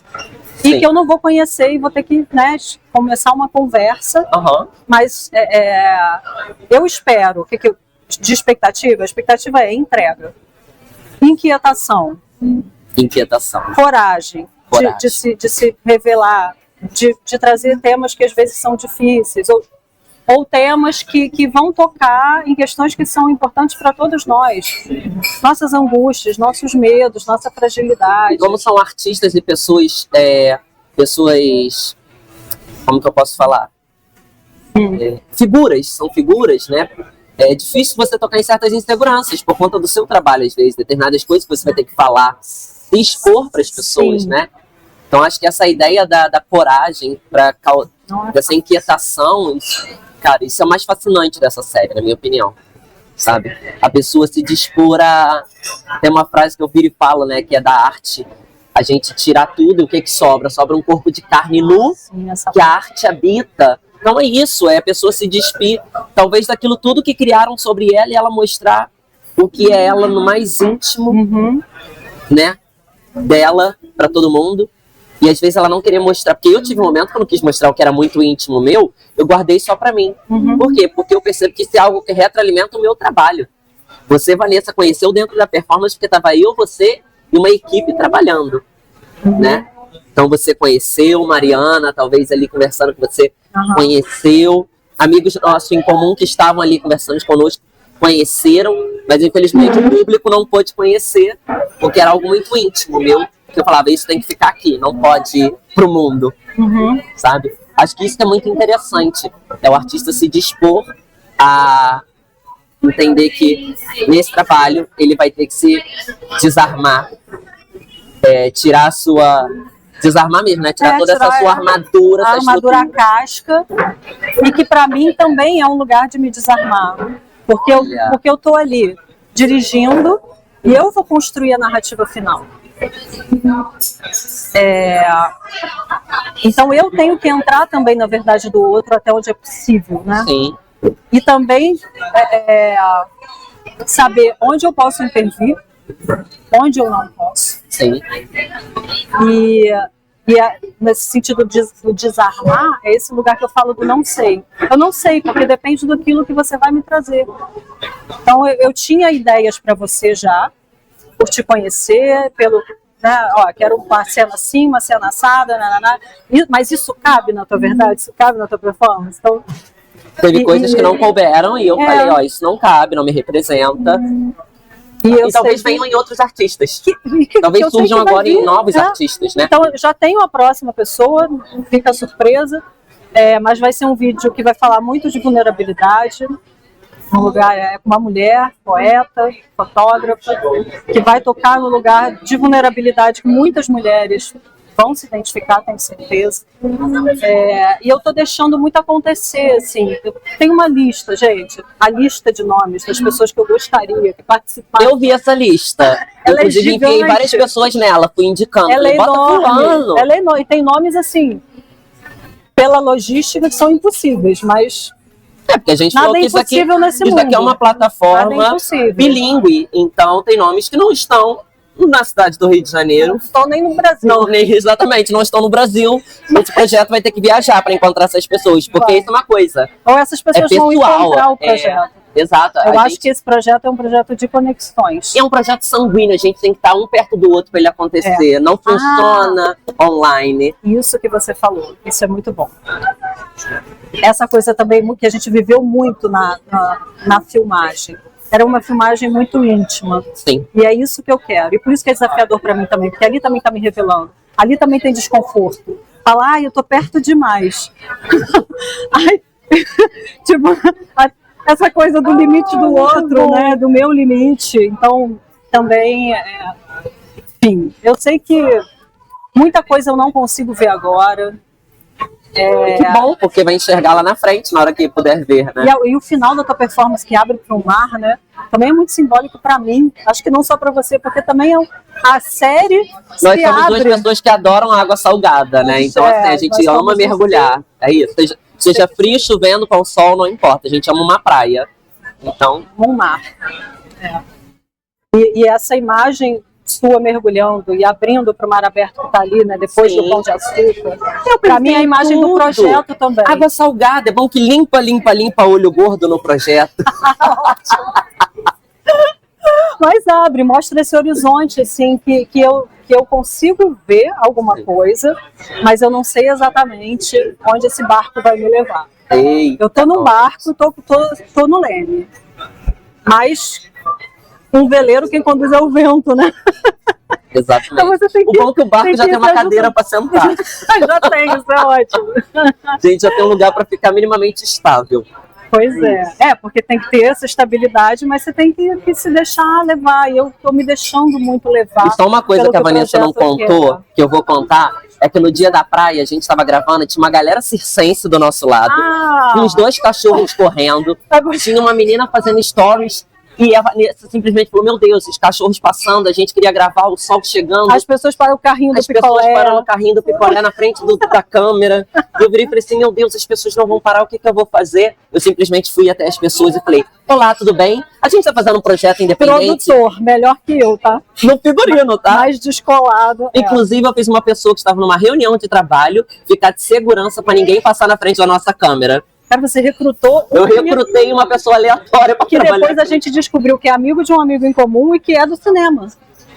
e que eu não vou conhecer e vou ter que, né, começar uma conversa. Mas eu espero, de expectativa? A expectativa é entrega. Inquietação. Coragem. De se revelar, de trazer temas que às vezes são difíceis, ou temas que vão tocar em questões que são importantes para todos nós. Nossas angústias, nossos medos, nossa fragilidade. Como são artistas e pessoas, como que eu posso falar? São figuras, né? É difícil você tocar em certas inseguranças por conta do seu trabalho, às vezes, determinadas coisas que você vai ter que falar, se expor para as pessoas, sim, né? Então acho que essa ideia da coragem, dessa inquietação, cara, isso é o mais fascinante dessa série, na minha opinião, sabe? A pessoa se dispor a... Tem uma frase que eu viro e falo, né, que é da arte, a gente tirar tudo, o que sobra? Sobra um corpo de carne nu, sim, que a arte habita. Não é isso, é a pessoa se despir, talvez daquilo tudo que criaram sobre ela e ela mostrar o que é ela no mais íntimo, né, dela para todo mundo. E às vezes ela não queria mostrar, porque eu tive um momento que eu não quis mostrar o que era muito íntimo meu, eu guardei só pra mim. Por quê? Porque eu percebo que isso é algo que retroalimenta o meu trabalho. Você, Vanessa, conheceu dentro da performance porque tava eu, você e uma equipe trabalhando, né? Então você conheceu Mariana, talvez ali conversando com você, conheceu amigos nossos em comum que estavam ali conversando conosco, conheceram, mas infelizmente o público não pôde conhecer, porque era algo muito íntimo meu. Que eu falava, isso tem que ficar aqui, não pode ir pro mundo, sabe? Acho que isso é muito interessante, é o artista se dispor a entender que nesse trabalho ele vai ter que se desarmar, tirar a sua... Desarmar mesmo, né? Tirar toda essa sua armadura, a armadura casca, e que pra mim também é um lugar de me desarmar, porque eu tô ali dirigindo e eu vou construir a narrativa final. Então eu tenho que entrar também na verdade do outro até onde é possível, né? Sim. E também saber onde eu posso intervir, onde eu não posso. Sim. E nesse sentido do desarmar, é esse lugar que eu falo do não sei. Eu não sei, porque depende daquilo que você vai me trazer. Então eu tinha ideias para você já, por te conhecer, né, quero uma cena assim, uma cena assada, mas isso cabe na tua verdade? Isso cabe na tua performance? Então, teve coisas que não couberam e eu falei, isso não cabe, não me representa. E talvez venham em outros artistas. Talvez surjam agora em novos artistas, né? Então, já tenho a próxima pessoa, fica surpresa, mas vai ser um vídeo que vai falar muito de vulnerabilidade. Um lugar, uma mulher, poeta, fotógrafa, que vai tocar no lugar de vulnerabilidade que muitas mulheres vão se identificar, tenho certeza. E eu estou deixando muito acontecer, assim. Eu tenho uma lista, gente, a lista de nomes das pessoas que eu gostaria que participassem. Eu vi essa lista. Inclusive, enviei várias pessoas nela, fui indicando. Ela é enorme. Ela é enorme. E tem nomes, assim, pela logística, que são impossíveis, mas... porque a gente falou que isso aqui é uma plataforma bilíngue, então tem nomes que não estão na cidade do Rio de Janeiro. Não estão nem no Brasil. Exatamente, não estão no Brasil. Esse projeto vai ter que viajar para encontrar essas pessoas, porque isso é uma coisa. Ou essas pessoas vão encontrar o projeto. Exato. Eu acho que esse projeto é um projeto de conexões. É um projeto sanguíneo, a gente tem que estar um perto do outro para ele acontecer. Não funciona online. Isso que você falou, isso é muito bom. Essa coisa também que a gente viveu muito na filmagem. Era uma filmagem muito íntima. Sim. E é isso que eu quero. E por isso que é desafiador para mim também, porque ali também está me revelando. Ali também tem desconforto. Falar, eu tô perto demais. Tipo, essa coisa do limite do outro, né? Do meu limite. Então, também, enfim, eu sei que muita coisa eu não consigo ver agora. Que bom, porque vai enxergar lá na frente, na hora que puder ver, né? E o final da tua performance que abre para o mar, né? Também é muito simbólico para mim. Acho que não só para você, porque também a série se Nós somos abre. duas pessoas que adoram água salgada, né? Então, assim, a gente ama mergulhar. É isso. Seja frio, chovendo, com sol, não importa. A gente ama uma praia. Então, um mar. E essa imagem sua mergulhando e abrindo para o mar aberto que está ali, né? Depois sim, do Pão de Açúcar. Para mim é a imagem do projeto também. Água salgada, é bom que limpa olho gordo no projeto. Mas abre, mostra esse horizonte, assim, que eu consigo ver alguma coisa, mas eu não sei exatamente onde esse barco vai me levar. Eita, eu tô num barco, tô no leme. Mas um veleiro quem conduz é o vento, né? Exatamente. Então você tem que, o bom é que o barco já tem uma cadeira para sentar. Já tem, isso é ótimo. Gente, já tem um lugar para ficar minimamente estável. Pois é. Porque tem que ter essa estabilidade, mas você tem que se deixar levar. E eu tô me deixando muito levar. E só uma coisa que a Vanessa não contou, que eu vou contar, é que no dia da praia, a gente estava gravando, tinha uma galera circense do nosso lado, uns 2 cachorros correndo, tinha uma menina fazendo stories, e a Vanessa simplesmente falou, meu Deus, os cachorros passando, a gente queria gravar, o sol chegando. As pessoas param o carrinho do picolé. As pessoas param o carrinho do picolé na frente da câmera. Eu virei e falei assim, meu Deus, as pessoas não vão parar, o que eu vou fazer? Eu simplesmente fui até as pessoas e falei, olá, tudo bem? A gente está fazendo um projeto independente. Produtor, melhor que eu, tá? No figurino, tá? Mais descolado. Inclusive, eu fiz uma pessoa que estava numa reunião de trabalho ficar de segurança para ninguém passar na frente da nossa câmera. Cara, você recrutou... Eu recrutei uma pessoa aleatória para trabalhar. Que depois a gente descobriu que é amigo de um amigo em comum e que é do cinema.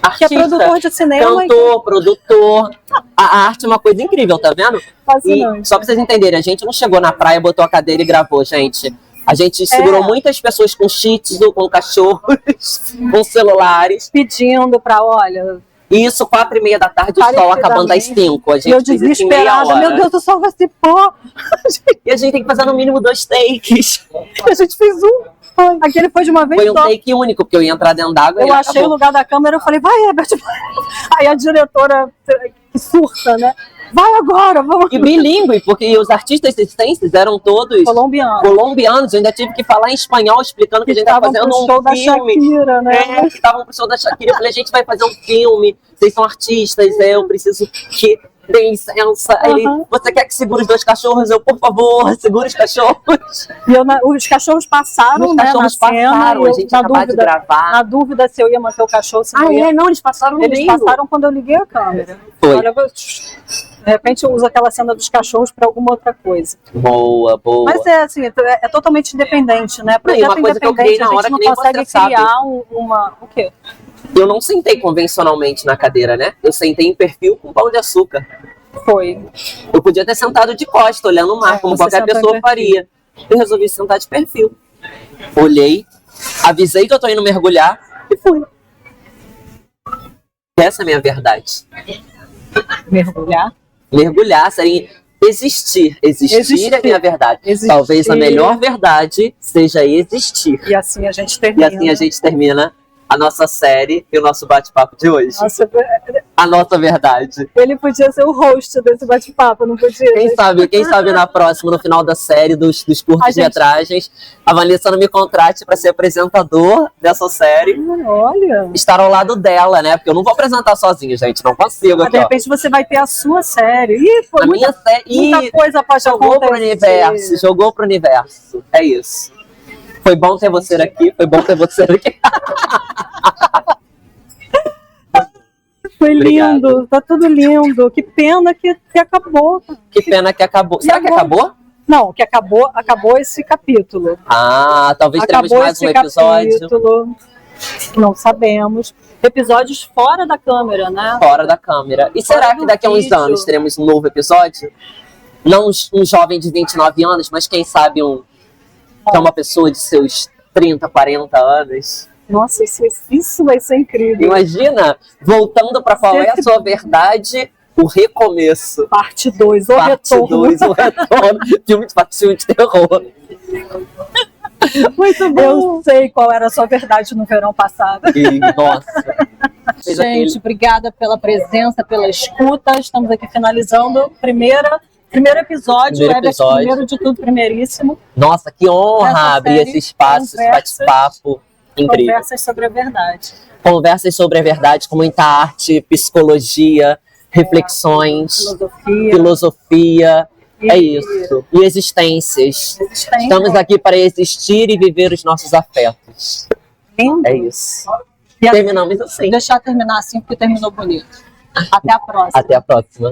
Artista, que é produtor de cinema. Cantor, produtor. A arte é uma coisa incrível, tá vendo? Fascinante. E, só para vocês entenderem, a gente não chegou na praia, botou a cadeira e gravou, gente. A gente segurou muitas pessoas com shih tzu, com cachorros, com celulares. Pedindo para, olha... Isso, 4h30 da tarde, o sol acabando às 5. A gente eu desesperada, meu Deus, o sol vai se pôr. E a gente tem que fazer no mínimo 2 takes. A gente fez um. Aquele foi de uma vez só. Foi um só. take único, porque eu ia entrar dentro d'água. Eu achei o lugar da câmera, eu falei, vai, Herbert. Aí a diretora, que surta, né? Vai agora, vamos. E bilíngue, porque os artistas circenses eram todos colombianos. Eu ainda tive que falar em espanhol, explicando que a gente estava fazendo um show da filme. Shakira, né? Que estavam pro show da Shakira. Eu falei, a gente vai fazer um filme, vocês são artistas, eu preciso que dê licença. Aí ele, você quer que segure os 2 cachorros? Eu, por favor, segure os cachorros. E os cachorros passaram, né? Cachorros passaram, a gente acabou de gravar. Na dúvida se eu ia manter o cachorro, se não, eles passaram no Eles passaram quando eu liguei a câmera. Foi. Olha, de repente eu uso aquela cena dos cachorros para alguma outra coisa. Boa. Mas é assim, é totalmente independente, né? Projeto uma coisa que eu criei na hora a gente não consegue criar o quê? Eu não sentei convencionalmente na cadeira, né? Eu sentei em perfil com pão de açúcar. Foi. Eu podia ter sentado de costa, olhando o mar, como qualquer pessoa faria. Eu resolvi sentar de perfil. Olhei, avisei que eu tô indo mergulhar e fui. Essa é a minha verdade. Mergulhar? Mergulhar seria existir. Existir é a minha verdade. Existir. Talvez a melhor verdade seja existir. E assim a gente termina. A nossa série e o nosso bate-papo de hoje. Nossa, a nossa verdade. Ele podia ser o host desse bate-papo, não podia? Quem sabe na próxima, no final da série dos curtas-metragens, a Vanessa não me contrate para ser apresentador dessa série. Olha. Estar ao lado dela, né? Porque eu não vou apresentar sozinho, gente. Não consigo. Aqui, de repente você vai ter a sua série. Ih, pô, minha série. Muita coisa pode acontecer. Jogou pro universo. É isso. Foi bom ter você aqui. Foi lindo, tá tudo lindo. Que pena que acabou. Que pena que acabou. Será que acabou? Não, que acabou esse capítulo. Ah, talvez teremos mais um episódio. Capítulo. Não sabemos. Episódios fora da câmera, né? Fora da câmera. E será que daqui a uns anos teremos um novo episódio? Não um jovem de 29 anos, mas quem sabe que é uma pessoa de seus 30, 40 anos. Nossa, isso vai ser incrível. Imagina, voltando para qual é a sua verdade, o recomeço. Parte 2, o retorno. Filme de terror. Muito bom. Eu sei qual era a sua verdade no verão passado. Nossa. Gente, obrigada pela presença, pela escuta. Estamos aqui finalizando o primeiro episódio, primeiro de tudo, primeiríssimo. Nossa, que honra abrir esse espaço, esse bate-papo incrível. Conversas sobre a verdade. Conversas sobre a verdade, com muita arte, psicologia, reflexões, filosofia. É isso. E existências. Estamos aqui para existir e viver os nossos afetos. Lindo. É isso. E Terminamos assim. Deixar terminar assim, porque terminou bonito. Até a próxima. Até a próxima.